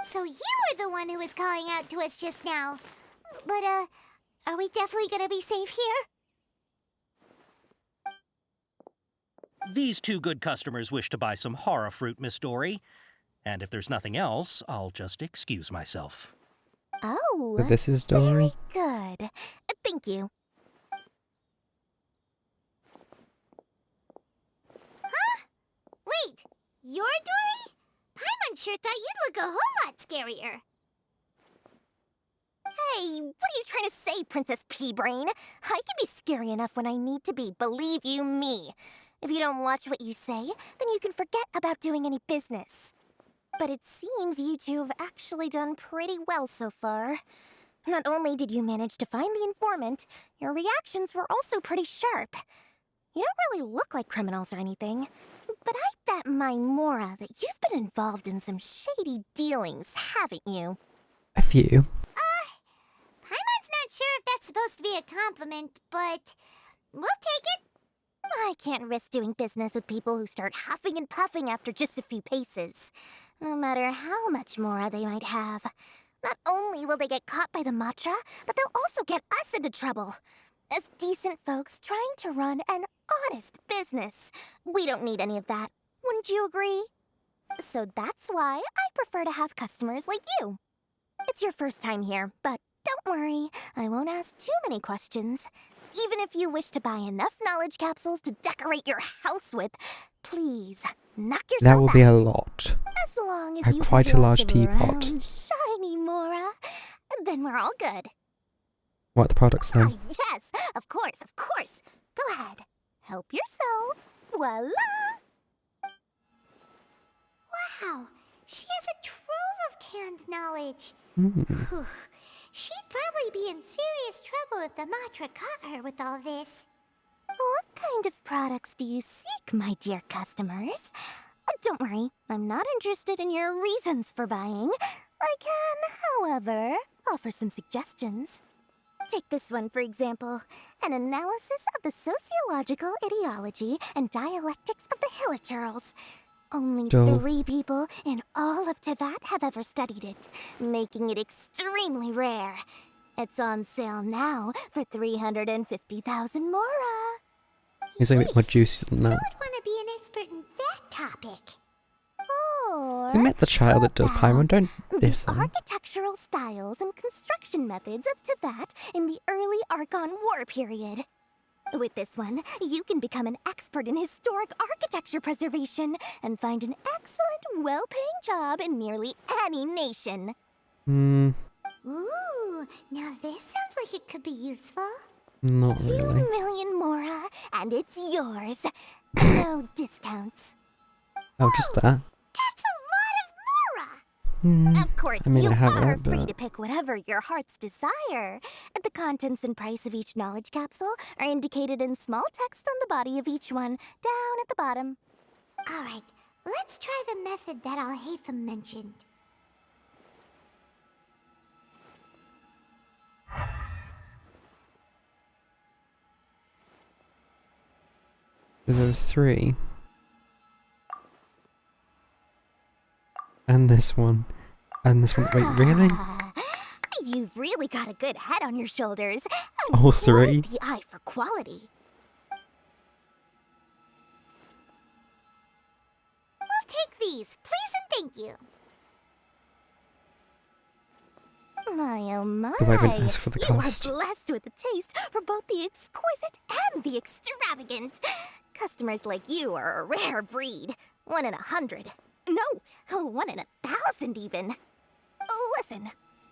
So you were the one who was calling out to us just now. But, are we definitely gonna be safe here? These two good customers wish to buy some hara fruit, Miss Dory. And if there's nothing else, I'll just excuse myself. Oh, But this is Dory. very good. Thank you. Huh? Wait, you're Dory? Paimon sure thought you'd look a whole lot scarier. Hey, what are you trying to say, Princess Pea-Brain? I can be scary enough when I need to be, believe you me. If you don't watch what you say, then you can forget about doing any business. But it seems you two have actually done pretty well so far. Not only did you manage to find the informant, your reactions were also pretty sharp. You don't really look like criminals or anything, But I bet my Mora that you've been involved in some shady dealings, haven't you? A few. Paimon's not sure if that's supposed to be a compliment, but we'll take it. I can't risk doing business with people who start huffing and puffing after just a few paces, no matter how much Mora they might have. Not only will they get caught by the Matra, but they'll also get us into trouble. As decent folks trying to run an honest business, we don't need any of that. Wouldn't you agree? So that's why I prefer to have customers like you. It's your first time here, but don't worry, I won't ask too many questions. Even if you wish to buy enough knowledge capsules to decorate your house with, please, knock yourself That will be a out. lot. As long as you Quite have a lots large of teapot. round, shiny Mora, then we're all good. What are the products then? Yes, of course, of course. Go ahead. Help yourselves. Voila! Wow, she has a trove of canned knowledge. Hmm. Whew. She'd probably be in serious trouble if the Matra caught her with all this. What kind of products do you seek, my dear customers? Don't worry, I'm not interested in your reasons for buying. I can, however, offer some suggestions. Take this one, for example. An analysis of the sociological ideology and dialectics of the Hilichurls. Only Dull. 3 people in all of Teyvat have ever studied it, making it extremely rare. It's on sale now for 350,000 Mora. It's a bit more juicy than that. I want to be an expert in that topic. Or We met the child that does Paimon, don't diss the him. architectural styles and construction methods of Teyvat in the early Archon War period. With this one, you can become an expert in historic architecture preservation and find an excellent, well-paying job in nearly any nation. Hmm, Ooh, now this sounds like it could be useful. not 2 really. million Mora, and it's yours. No discounts. Oh, just that. That's a lot of Mora! Of course, I mean, you I have are it, free but to pick whatever your heart's desire. The contents and price of each knowledge capsule are indicated in small text on the body of each one, down at the bottom. Alright, let's try the method that Alhaitham mentioned. there were 3. And this one. And this one. Wait, really? You've really got a good head on your shoulders. All Quite 3? the eye for quality. We'll take these, please and thank you. My oh my. Do I even ask for the You cost? are blessed with a taste for both the exquisite and the extravagant. Customers like you are a rare breed. 1 in 100. No, 1 in 1,000 even. Listen,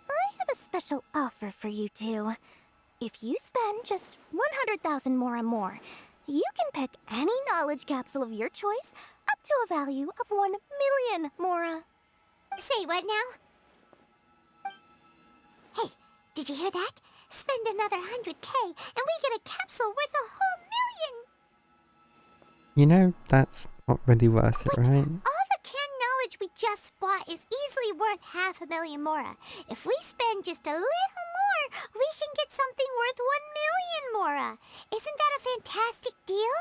I have a special offer for you two. If you spend just 100,000 Mora more, you can pick any knowledge capsule of your choice up to a value of 1 million Mora. Say what now? Hey, did you hear that? Spend another 100K and we get a capsule worth a whole million! You know, that's not really worth it, right? All the canned knowledge we just bought is easily worth 500,000 Mora. If we spend just a little more, we can get something worth 1 million Mora. Isn't that a fantastic deal?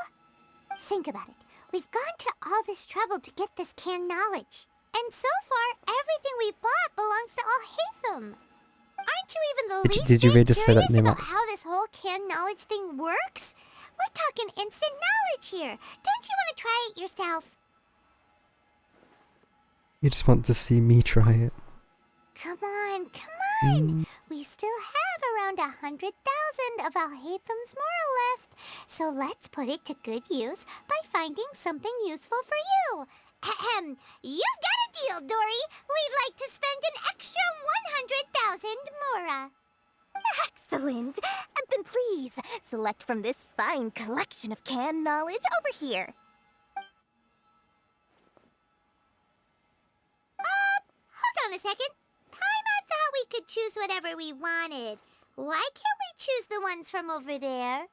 Think about it. We've gone to all this trouble to get this canned knowledge. And so far, everything we bought belongs to Alhaitham. Aren't you even the least Did you really bit just say that curious name about out? how this whole canned knowledge thing works? We're talking instant knowledge here. Don't you want to try it yourself? You just want to see me try it. Come on, come on. We still have around 100,000 of Alhaitham's Mora left. So let's put it to good use by finding something useful for you. Ahem. You've got a deal, Dory. We'd like to spend an extra 100,000 Mora. Excellent! Then please, select from this fine collection of canned knowledge over here. Hold on a second. Paimon thought we could choose whatever we wanted. Why can't we choose the ones from over there?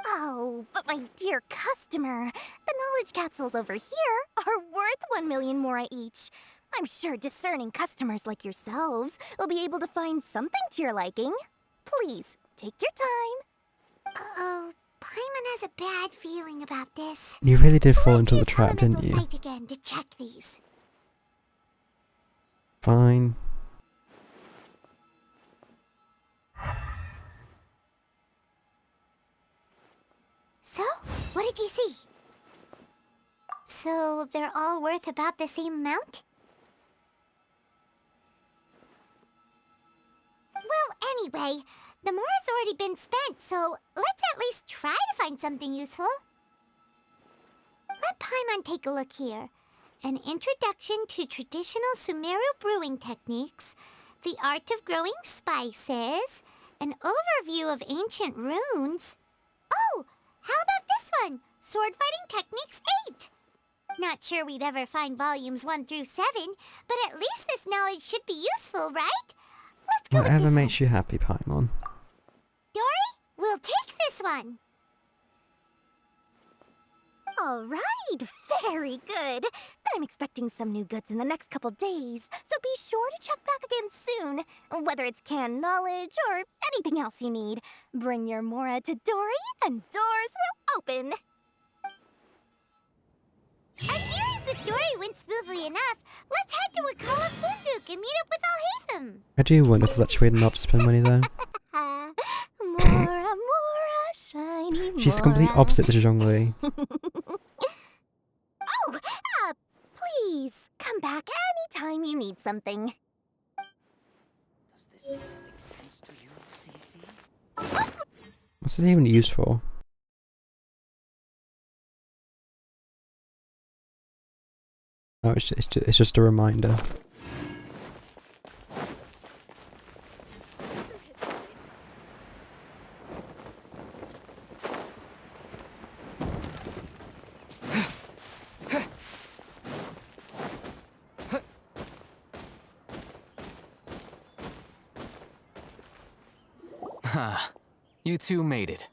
Oh, but my dear customer, The knowledge capsules over here are worth 1 million mora each. I'm sure discerning customers like yourselves will be able to find something to your liking. Please, take your time. Uh-oh, Paimon has a bad feeling about this. You really did fall into the trap, didn't you? Site again to check these. Fine. So, what did you see? So, they're all worth about the same amount? Well, anyway, the mora's already been spent, so let's at least try to find something useful. Let Paimon take a look here. An introduction to traditional Sumeru brewing techniques, the art of growing spices, an overview of ancient runes. Oh, how about this one? Sword Fighting Techniques 8. Not sure we'd ever find volumes 1 through 7, but at least this knowledge should be useful, right? Let's go Whatever with this makes you happy, Paimon. Dory, we'll take this one. All right, very good. I'm expecting some new goods in the next couple days, so be sure to check back again soon. Whether it's canned knowledge or anything else you need, bring your mora to Dory and doors will open. Our dealings with Dory went smoothly enough. Let's head to Wakala Funduk and meet up with Alhaitham. I do wonder if there's actually a way not to spend money there. Mora, shiny mora. She's the complete opposite to Zhongli. Oh, please, come back anytime you need something. Does this make sense to you, Cece? What's this even used for? Oh, it's just a reminder. Ha! You two made it.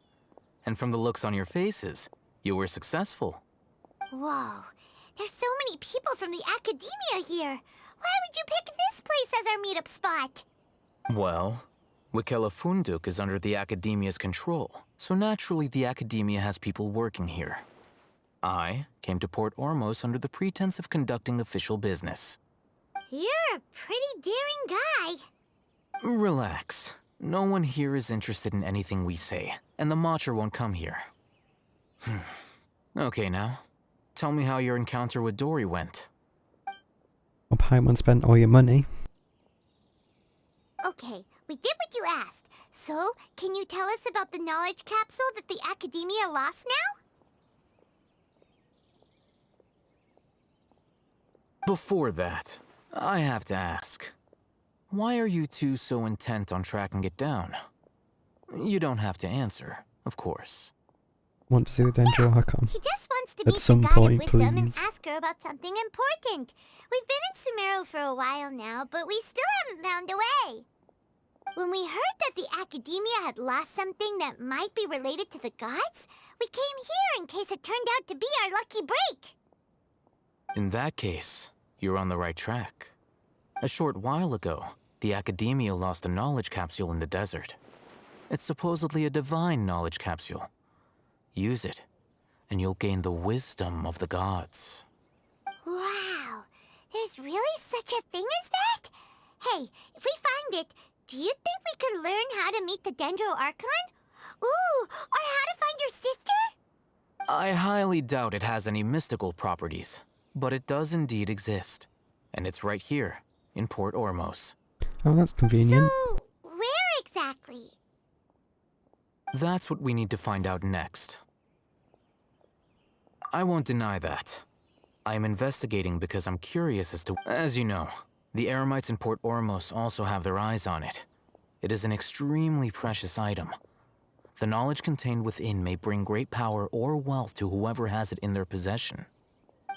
And from the looks on your faces, you were successful. Whoa, there's so many people from the academia here. Why would you pick this place as our meetup spot? Well, Wakela Funduk is under the academia's control, so naturally the academia has people working here. I came to Port Ormos under the pretense of conducting official business. You're a pretty daring guy. Relax. No one here is interested in anything we say, and the Matcher won't come here. Okay now, tell me how your encounter with Dory went. Well, Paimon spent all your money. Okay, we did what you asked. So, can you tell us about the knowledge capsule that the academia lost now? Before that, I have to ask. Why are you two so intent on tracking it down? You don't have to answer, of course. Want to see the Dendro Archon? He just wants to At meet some the God point, of Wisdom and please. ask her about something important. We've been in Sumeru for a while now, but we still haven't found a way. When we heard that the academia had lost something that might be related to the gods, we came here in case it turned out to be our lucky break. In that case, you're on the right track. A short while ago, the academia lost a knowledge capsule in the desert. It's supposedly a divine knowledge capsule. Use it, and you'll gain the wisdom of the gods. Wow, there's really such a thing as that? Hey, if we find it, do you think we could learn how to meet the Dendro Archon? Ooh, or how to find your sister? I highly doubt it has any mystical properties, but it does indeed exist. And it's right here, in Port Ormos. Oh, that's convenient. So, where exactly? That's what we need to find out next. I won't deny that. I am investigating because I'm curious as to... As you know, the Eremites in Port Ormos also have their eyes on it. It is an extremely precious item. The knowledge contained within may bring great power or wealth to whoever has it in their possession.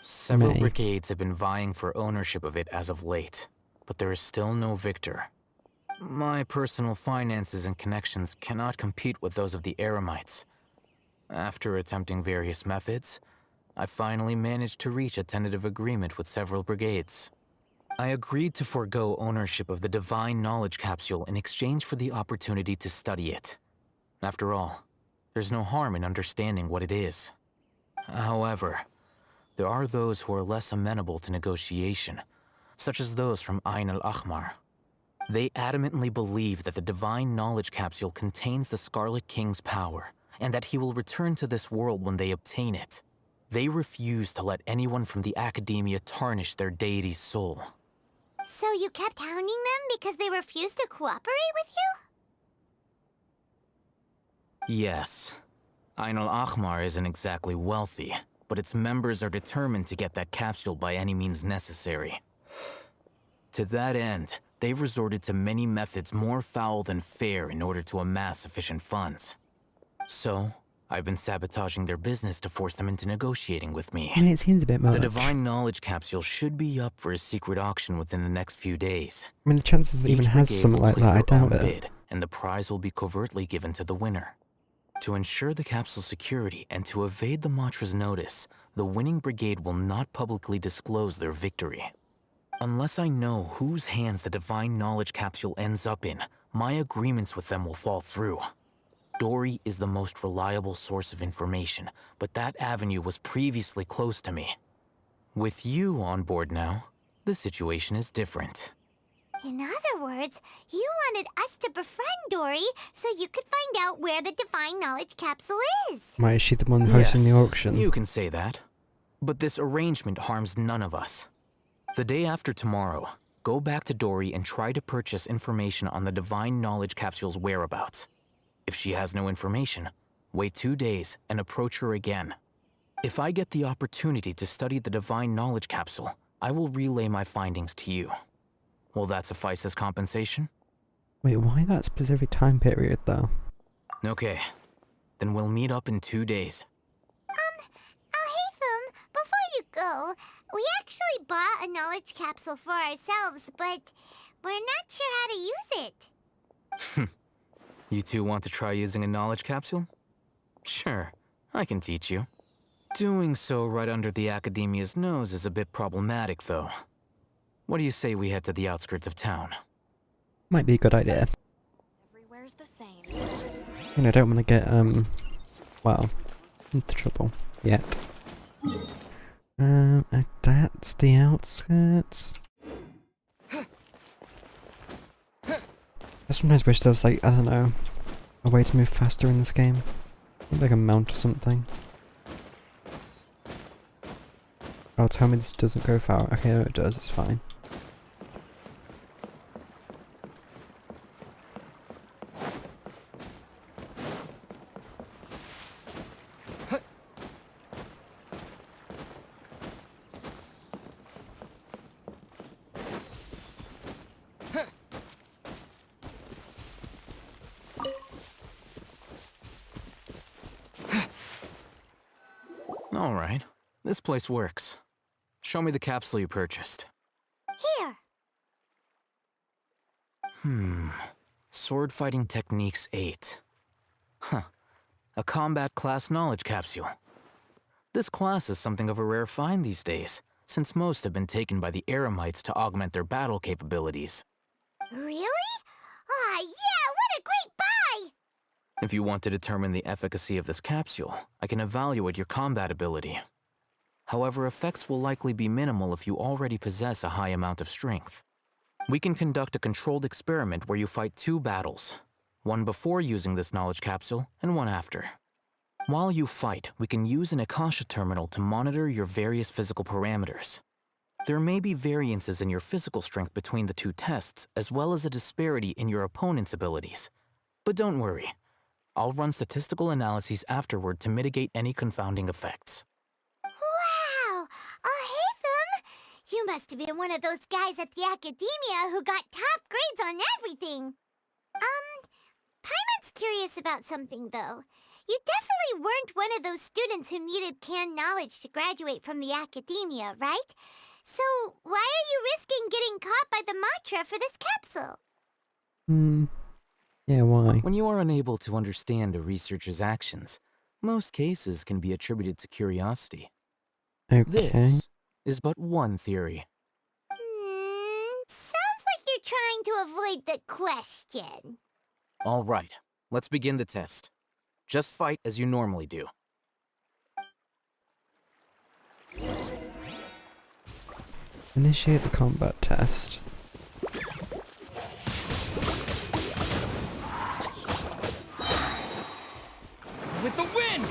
Several brigades have been vying for ownership of it as of late, but there is still no victor. My personal finances and connections cannot compete with those of the Eremites. After attempting various methods, I finally managed to reach a tentative agreement with several brigades. I agreed to forego ownership of the Divine Knowledge Capsule in exchange for the opportunity to study it. After all, there's no harm in understanding what it is. However, there are those who are less amenable to negotiation, such as those from Ain al-Ahmar. They adamantly believe that the Divine Knowledge Capsule contains the Scarlet King's power, and that he will return to this world when they obtain it. They refuse to let anyone from the Academia tarnish their deity's soul. So you kept hounding them because they refused to cooperate with you? Yes. Ain al-Ahmar isn't exactly wealthy, but its members are determined to get that capsule by any means necessary. To that end, they've resorted to many methods more foul than fair in order to amass sufficient funds. So, I've been sabotaging their business to force them into negotiating with me. I mean, it seems a bit much. The Divine Knowledge Capsule should be up for a secret auction within the next few days. I mean, the chances that it even has something like that, I doubt it. Bid, and the prize will be covertly given to the winner. To ensure the capsule's security and to evade the Matra's notice, the winning brigade will not publicly disclose their victory. Unless I know whose hands the Divine Knowledge Capsule ends up in, my agreements with them will fall through. Dory is the most reliable source of information, but that avenue was previously closed to me. With you on board now, the situation is different. In other words, you wanted us to befriend Dory so you could find out where the Divine Knowledge Capsule is. Why is she the one hosting the auction? You can say that. But this arrangement harms none of us. The day after tomorrow, go back to Dory and try to purchase information on the Divine Knowledge Capsule's whereabouts. If she has no information, wait 2 days and approach her again. If I get the opportunity to study the Divine Knowledge Capsule, I will relay my findings to you. Will that suffice as compensation? Wait, why that specific time period, though? Okay, then we'll meet up in 2 days. Alhaitham, before you go, we actually bought a knowledge capsule for ourselves, but we're not sure how to use it. You two want to try using a knowledge capsule? Sure, I can teach you. Doing so right under the Academia's nose is a bit problematic, though. What do you say we head to the outskirts of town? Might be a good idea. Everywhere's the same. And I don't want to get, well, into trouble yet. That's the outskirts. I sometimes wish there was, like, I don't know, a way to move faster in this game. Maybe like a mount or something. Oh, tell me this doesn't go far. Okay, no, it does, it's fine. Alright, this place works. Show me the capsule you purchased. Here. Sword Fighting Techniques 8. Huh. A combat class knowledge capsule. This class is something of a rare find these days, since most have been taken by the Eremites to augment their battle capabilities. Really? Aw, yeah, what a great buy! If you want to determine the efficacy of this capsule, I can evaluate your combat ability. However, effects will likely be minimal if you already possess a high amount of strength. We can conduct a controlled experiment where you fight 2 battles, one before using this knowledge capsule and one after. While you fight, we can use an Akasha terminal to monitor your various physical parameters. There may be variances in your physical strength between the 2 tests, as well as a disparity in your opponent's abilities. But don't worry. I'll run statistical analyses afterward to mitigate any confounding effects. Wow! Alhaitham! You must have been one of those guys at the Academia who got top grades on everything. Paimon's curious about something, though. You definitely weren't one of those students who needed canned knowledge to graduate from the Academia, right? So, why are you risking getting caught by the Matra for this capsule? Yeah, why? When you are unable to understand a researcher's actions, most cases can be attributed to curiosity. Okay. This is but one theory. Sounds like you're trying to avoid the question. All right, let's begin the test. Just fight as you normally do. Initiate the combat test. With the wind!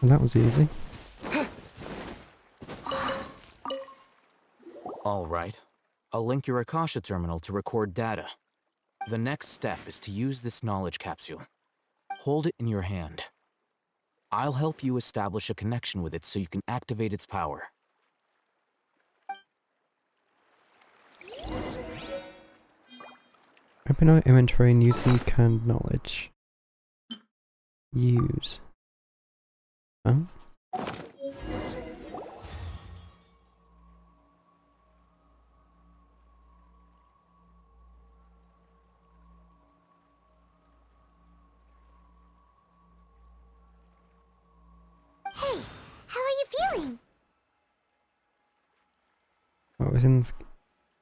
And that was easy. All right. I'll link your Akasha terminal to record data. The next step is to use this knowledge capsule. Hold it in your hand. I'll help you establish a connection with it so you can activate its power. Open our inventory and use the canned knowledge. Use. Oh. Hey, how are you feeling? What was in?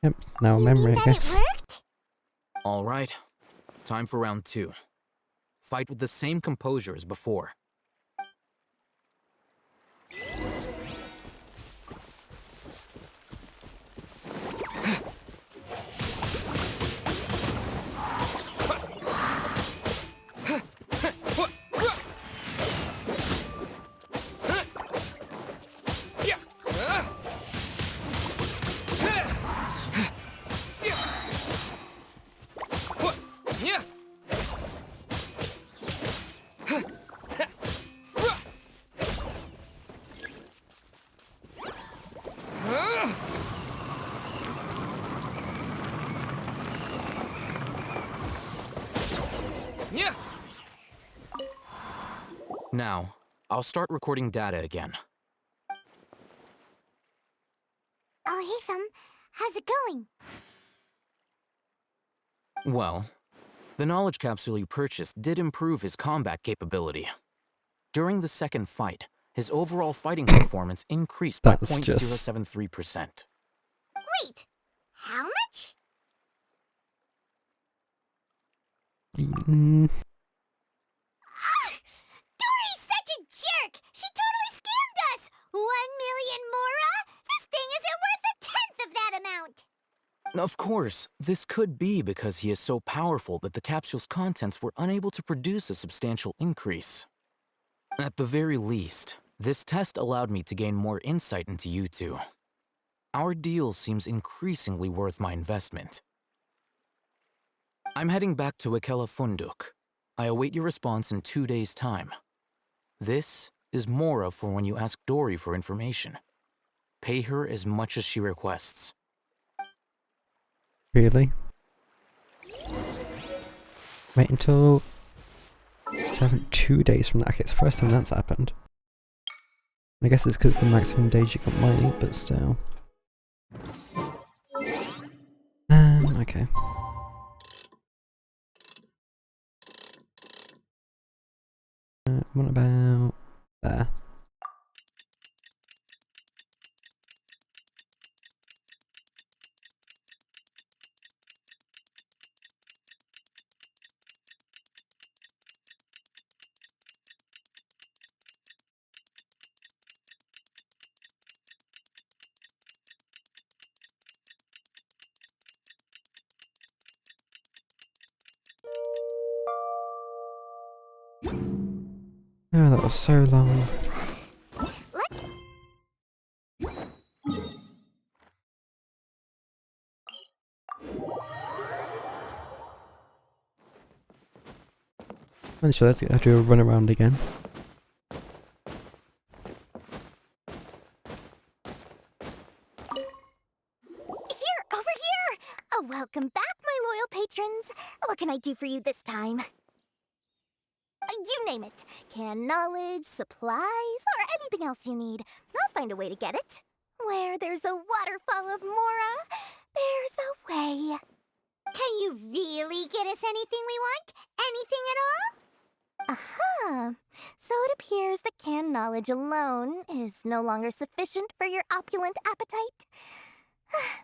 Yep. Now memory, I guess. All right. Time for round 2. Fight with the same composure as before. Now, I'll start recording data again. Oh, hey, Thumb. How's it going? Well, the knowledge capsule you purchased did improve his combat capability. During the second fight, his overall fighting performance increased by 0.073%. Wait, how much? Dory's such a jerk! She totally scammed us! 1 million mora? This thing isn't worth a tenth of that amount! Of course, this could be because he is so powerful that the capsule's contents were unable to produce a substantial increase. At the very least, this test allowed me to gain more insight into you two. Our deal seems increasingly worth my investment. I'm heading back to Ikela Funduk. I await your response in 2 days' time. This is Mora for when you ask Dory for information. Pay her as much as she requests. Really? Wait until 2 days from that. Okay, it's the first time that's happened. I guess it's because the maximum days you can wait, but still. Okay. What about there? Oh, that was so long. And so let's do a run around again. Here, over here! Welcome back, my loyal for you this time. You name it. Can knowledge, supplies, or anything else you need. I'll find a way to get it. Where there's a waterfall of Mora, there's a way. Can you really get us anything we want? Anything at all? Aha! So it appears that canned knowledge alone is no longer sufficient for your opulent appetite.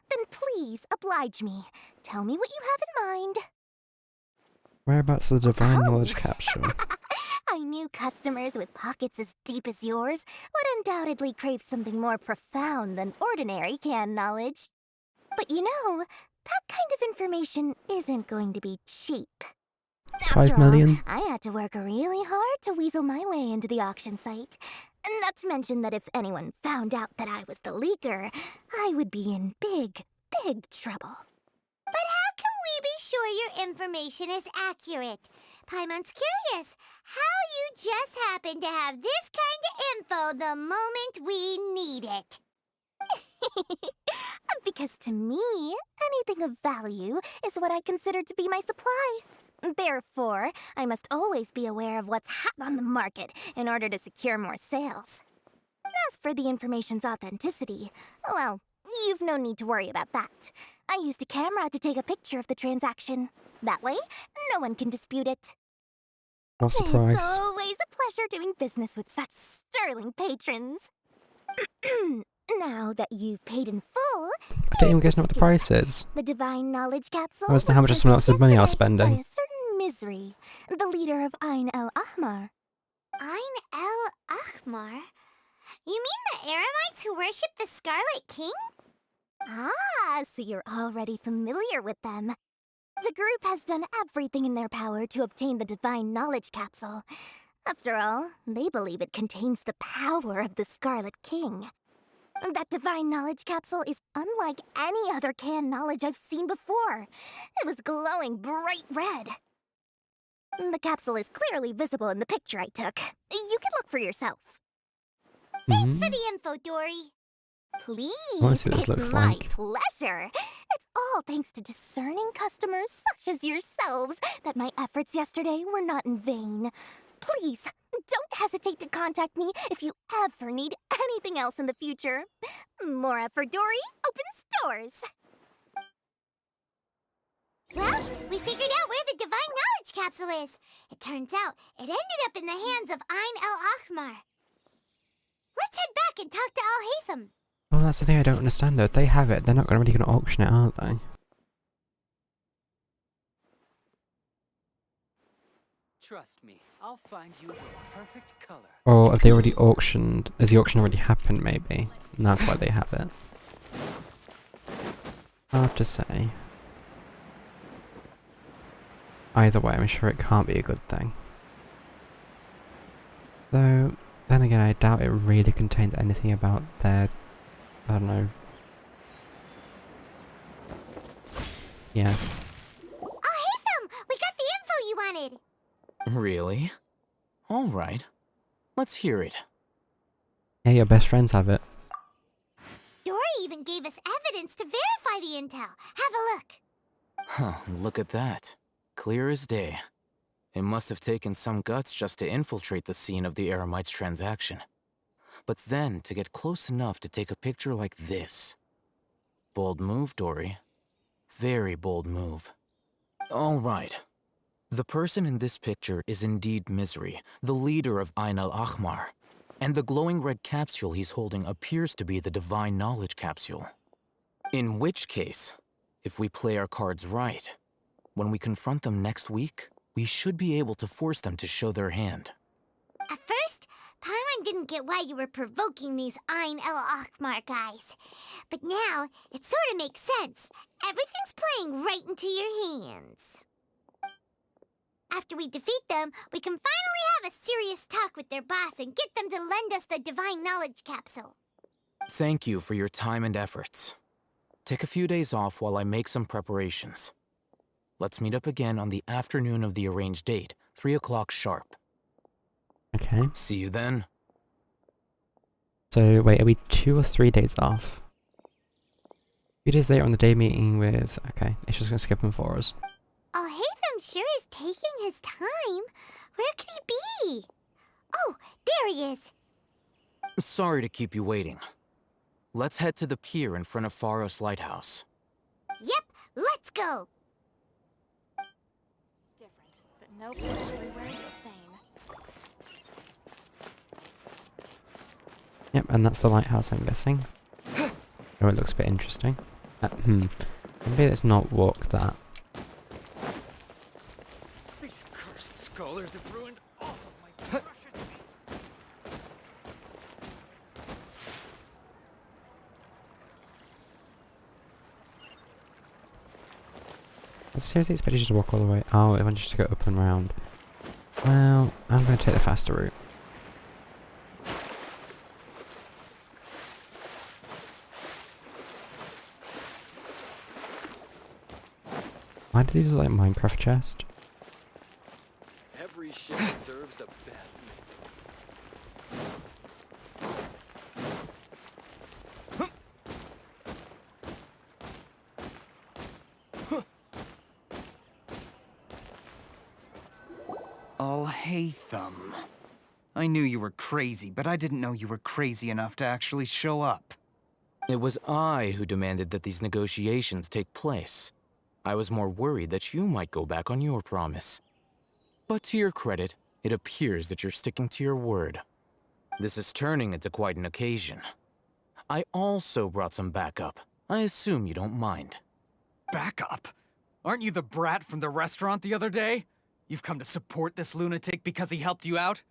Then please oblige me. Tell me what you have in mind. Whereabouts the divine knowledge capsule? I knew customers with pockets as deep as yours would undoubtedly crave something more profound than ordinary canned knowledge. But you know, that kind of information isn't going to be cheap. 5 million? I had to work really hard to weasel my way into the auction site. Not to mention that if anyone found out that I was the leaker, I would be in big, big trouble. But how can we be sure your information is accurate? Paimon's curious how you just happen to have this kind of info the moment we need it. Because to me, anything of value is what I consider to be my supply. Therefore, I must always be aware of what's hot on the market in order to secure more sales. As for the information's authenticity, well, you've no need to worry about that. I used a camera to take a picture of the transaction. That way, no one can dispute it. No surprise. It's always a pleasure doing business with such sterling patrons. Now that you've paid in full, I don't even guess know what the price is. the divine knowledge capsule I wasn't how much someone else's money I was by spending. a certain Misery, the leader of Ain el Ahmar. Ain el Ahmar? You mean the Eremites who worship the Scarlet King? Ah, so you're already familiar with them. The group has done everything in their power to obtain the divine knowledge capsule. After all, they believe it contains the power of the Scarlet King. That divine knowledge capsule is unlike any other canned knowledge I've seen before. It was glowing bright red. The capsule is clearly visible in the picture I took. You can look for yourself. Thanks for the info, Dory. Please, I wanna see what this looks it's my like. pleasure. It's all thanks to discerning customers such as yourselves that my efforts yesterday were not in vain. Please, don't hesitate to contact me if you ever need anything else in the future. Mora for Dory opens doors. Well, we figured out where the divine knowledge capsule is. It turns out it ended up in the hands of Ain el Ahmar. Let's head back and talk to Al Haytham. Oh, that's the thing I don't understand though. If they have it, they're not really going to auction it, are they? Trust me, I'll find you the perfect color. Or have they already auctioned? Has the auction already happened, maybe? And that's why they have it. Hard to say. Either way, I'm sure it can't be a good thing. Though, then again, I doubt it really contains anything about their... I don't know. Yeah. Al Haytham! We got the info you wanted! Really? All right. Let's hear it. Hey, your best friends have it. Dory even gave us evidence to verify the intel. Have a look. Huh, look at that. Clear as day. It must have taken some guts just to infiltrate the scene of the Eremites' transaction. But then to get close enough to take a picture like this. Bold move, Dory. Very bold move. All right. The person in this picture is indeed Misery, the leader of Ain el Ahmar. And the glowing red capsule he's holding appears to be the divine knowledge capsule. In which case, if we play our cards right, when we confront them next week, we should be able to force them to show their hand. At first, Paimon didn't get why you were provoking these Ain el Ahmar guys. But now, it sort of makes sense. Everything's playing right into your hands. After we defeat them, we can finally have a serious talk with their boss and get them to lend us the divine knowledge capsule. Thank you for your time and efforts. Take a few days off while I make some preparations. Let's meet up again on the afternoon of the arranged date, 3 o'clock sharp. Okay. See you then. So, wait, are we 2 or 3 days off? 2 days later on the day meeting with... Okay, it's just going to skip them for us. Al Haytham sure is taking his time. Where could he be? Oh, there he is. Sorry to keep you waiting. Let's head to the pier in front of Pharos Lighthouse. Yep, let's go. Different, but no place everywhere is the same. Yep, and that's the lighthouse, I'm guessing. Oh, it looks a bit interesting. Maybe let's not walk that. These cursed scholars have ruined all of my precious... I seriously expected you to walk all the way. Oh, I wanted you to go up and round. Well, I'm going to take the faster route. Why do these look like Minecraft chest? Every ship serves the best maintenance. Alhaitham. I knew you were crazy, but I didn't know you were crazy enough to actually show up. It was I who demanded that these negotiations take place. I was more worried that you might go back on your promise. But to your credit, it appears that you're sticking to your word. This is turning into quite an occasion. I also brought some backup. I assume you don't mind. Backup? Aren't you the brat from the restaurant the other day? You've come to support this lunatic because he helped you out?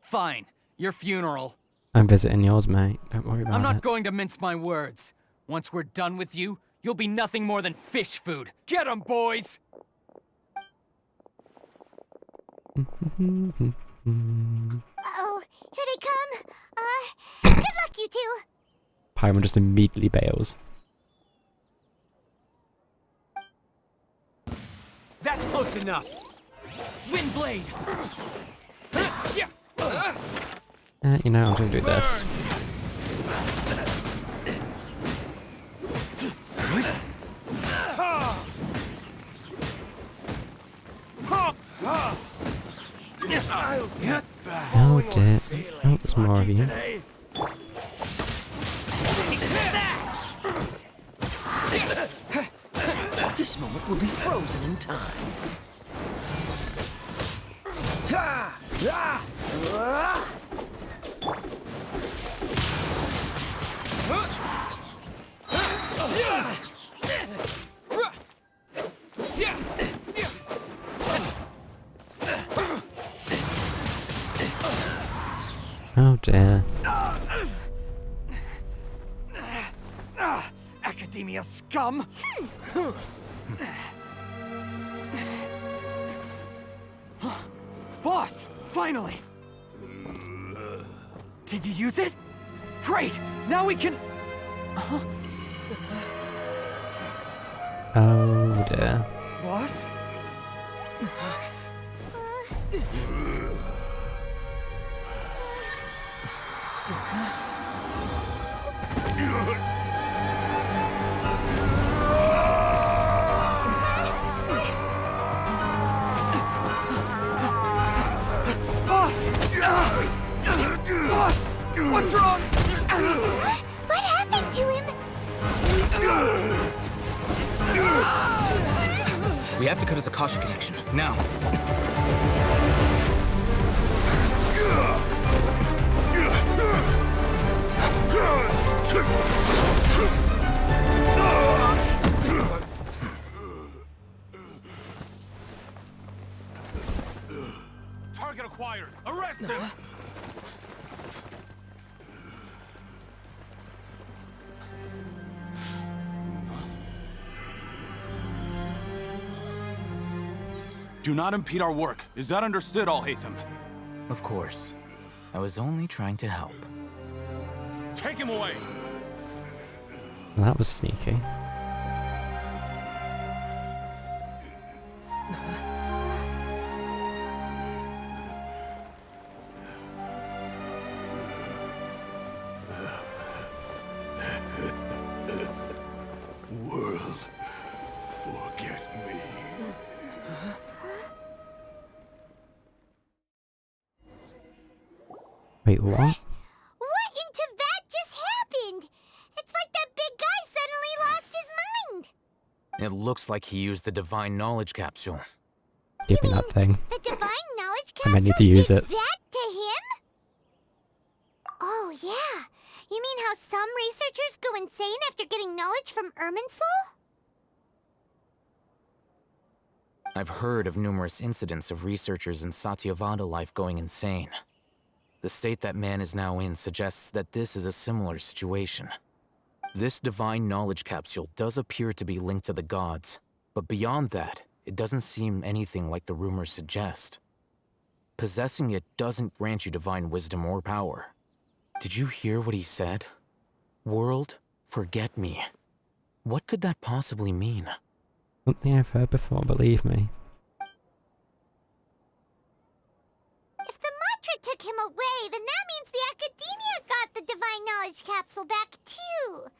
Fine. Your funeral. I'm visiting yours, mate. Don't worry about it. I'm not going to mince my words. Once we're done with you, you'll be nothing more than fish food. Get 'em, boys! Uh-oh, here they come. Good luck, you two. Paimon just immediately bails. That's close enough. Windblade. You know, I'm gonna do this. I'll get back. Oh dear. Oh, there's more of you. This moment will be frozen in time. Oh dear. Academia scum! Boss! Finally! Did you use it? Great! Now we can... Oh dear. Boss? Boss! What's wrong? What happened to him? We have to cut his Akasha connection, now. Target acquired. Arrest him. Do not impede our work. Is that understood, Alhaitham? Of course. I was only trying to help. Take him away. That was sneaky. World, forget me. Wait, what? What into that just happened? It's like that big guy suddenly lost his mind. It looks like he used the divine knowledge capsule. Give me that thing. The divine knowledge I capsule might need to use did it. that to him? Oh, yeah. You mean how some researchers go insane after getting knowledge from Irminsul? I've heard of numerous incidents of researchers in Satyavada life going insane. The state that man is now in suggests that this is a similar situation. This divine knowledge capsule does appear to be linked to the gods, but beyond that, it doesn't seem anything like the rumors suggest. Possessing it doesn't grant you divine wisdom or power. Did you hear what he said? World, forget me. What could that possibly mean? Something I've heard before, believe me. If the mantra took him away, then that means the Academia got the divine knowledge capsule back too.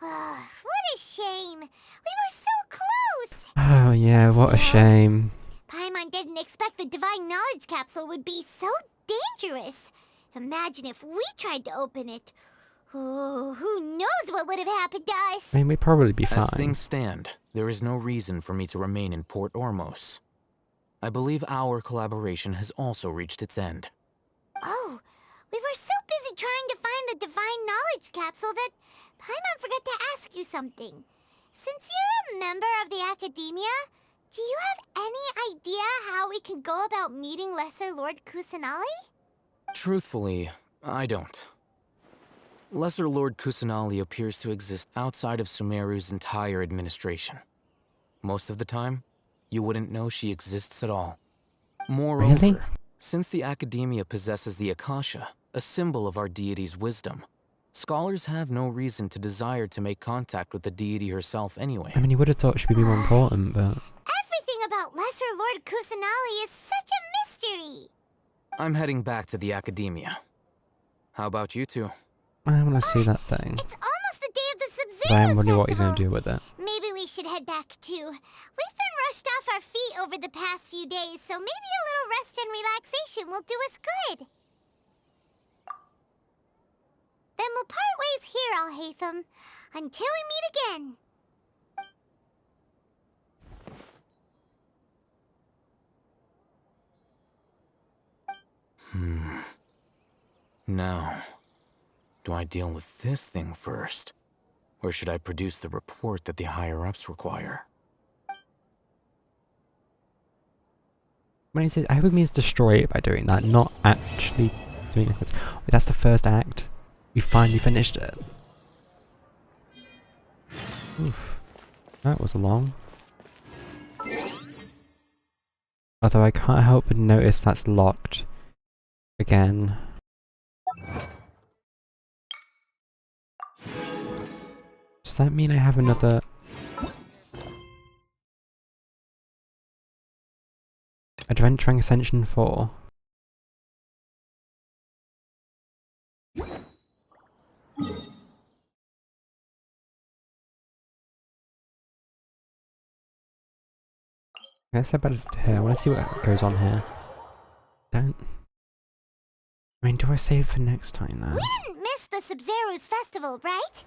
What a shame. We were so close. Oh yeah, what a shame. Paimon didn't expect the divine knowledge capsule would be so dangerous. Imagine if we tried to open it. Oh, who knows what would have happened to us? I mean, we'd probably be fine. As things stand, there is no reason for me to remain in Port Ormos. I believe our collaboration has also reached its end. Oh, we were so busy trying to find the divine knowledge capsule that Paimon forgot to ask you something. Since you're a member of the Academia, do you have any idea how we can go about meeting Lesser Lord Kusanali? Truthfully, I don't. Lesser Lord Kusanali appears to exist outside of Sumeru's entire administration. Most of the time, you wouldn't know she exists at all. Moreover, Really? since the Academia possesses the Akasha, a symbol of our deity's wisdom, scholars have no reason to desire to make contact with the deity herself anyway. I mean, you would have thought she'd be more important, but... Everything about Lesser Lord Kusanali is such a mystery. I'm heading back to the Academia. How about you two? I want to see that thing. It's almost the day of the But I am Sub-Zero's wondering what he's going to festival. do with it. Maybe we should head back too. We've been rushed off our feet over the past few days, so maybe a little rest and relaxation will do us good. Then we'll part ways here, Alhaitham, until we meet again. Now, do I deal with this thing first? Or should I produce the report that the higher-ups require? When he says, I hope it means destroy it by doing that, not actually doing it. Wait, that's the first act. We finally finished it. Oof. That was long. Although I can't help but notice that's locked. Again. Does that mean I have another... Adventuring Ascension 4? Let's head back to here. I want to see what goes on here. Don't... I mean, do I save for next time, though? We didn't miss the Sub-Zero's festival, right?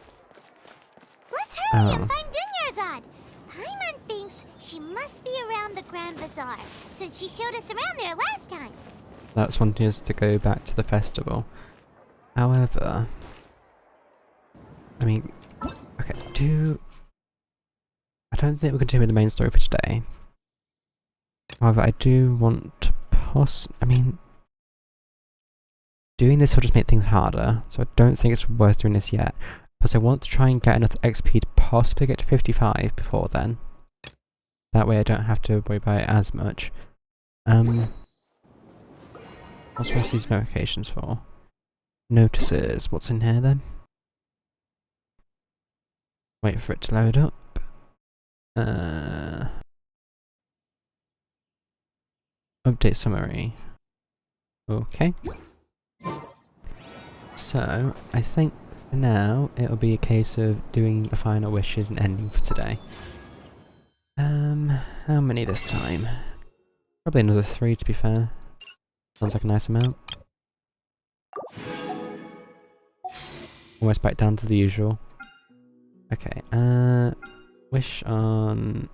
Let's hurry and find Dunyarzad. Paimon thinks she must be around the Grand Bazaar, since she showed us around there last time. That's wanting us to go back to the festival. However... I mean... Okay, I don't think we're continuing the main story for today. However, I do want to I mean... Doing this will just make things harder, so I don't think it's worth doing this yet. Plus I want to try and get enough XP to possibly get to 55 before then. That way I don't have to worry about it as much. What's the rest of these notifications for? Notices. What's in here then? Wait for it to load up. Update summary. Okay. So, I think for now it'll be a case of doing the final wishes and ending for today. How many this time? Probably another 3 to be fair. Sounds like a nice amount. almost back down to the usual. Okay, wish on...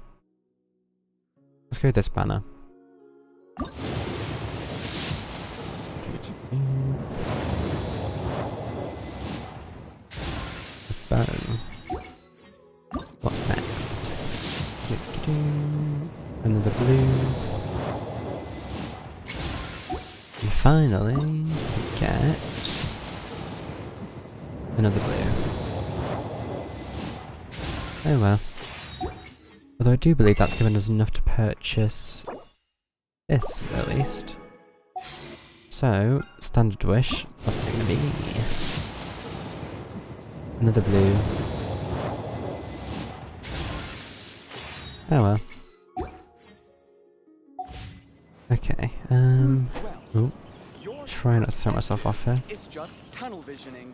Let's go with this banner. Bow. What's next? Another blue. And finally, we get another blue. Oh well. Although I do believe that's given us enough to purchase this, at least. So, standard wish, what's it gonna be? Another blue. Oh well. Okay, ooh. Try not to throw myself off here. It's just tunnel visioning.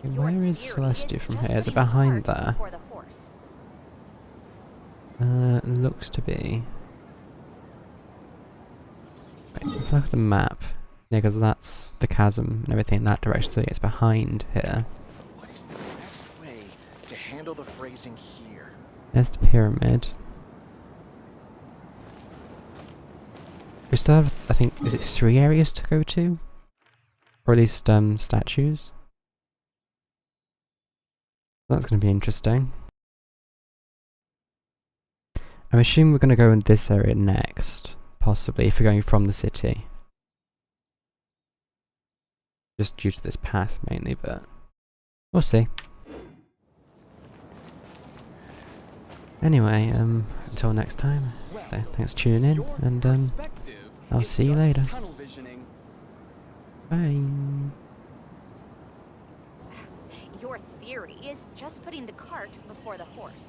Where is Celestia from here? Is it behind there? Looks to be. Wait, if I look at the map, yeah, because that's the chasm and everything in that direction, so it's behind here. What is the best way to handle the phrasing here? There's the pyramid. We still have, I think, is it 3 areas to go to? Or at least, statues? That's going to be interesting. I'm assuming we're going to go in this area next, possibly, if we're going from the city. Just due to this path, mainly, but we'll see. Anyway, until next time, thanks for tuning in, and I'll see you later. Bye. Your theory is just putting the cart before the horse.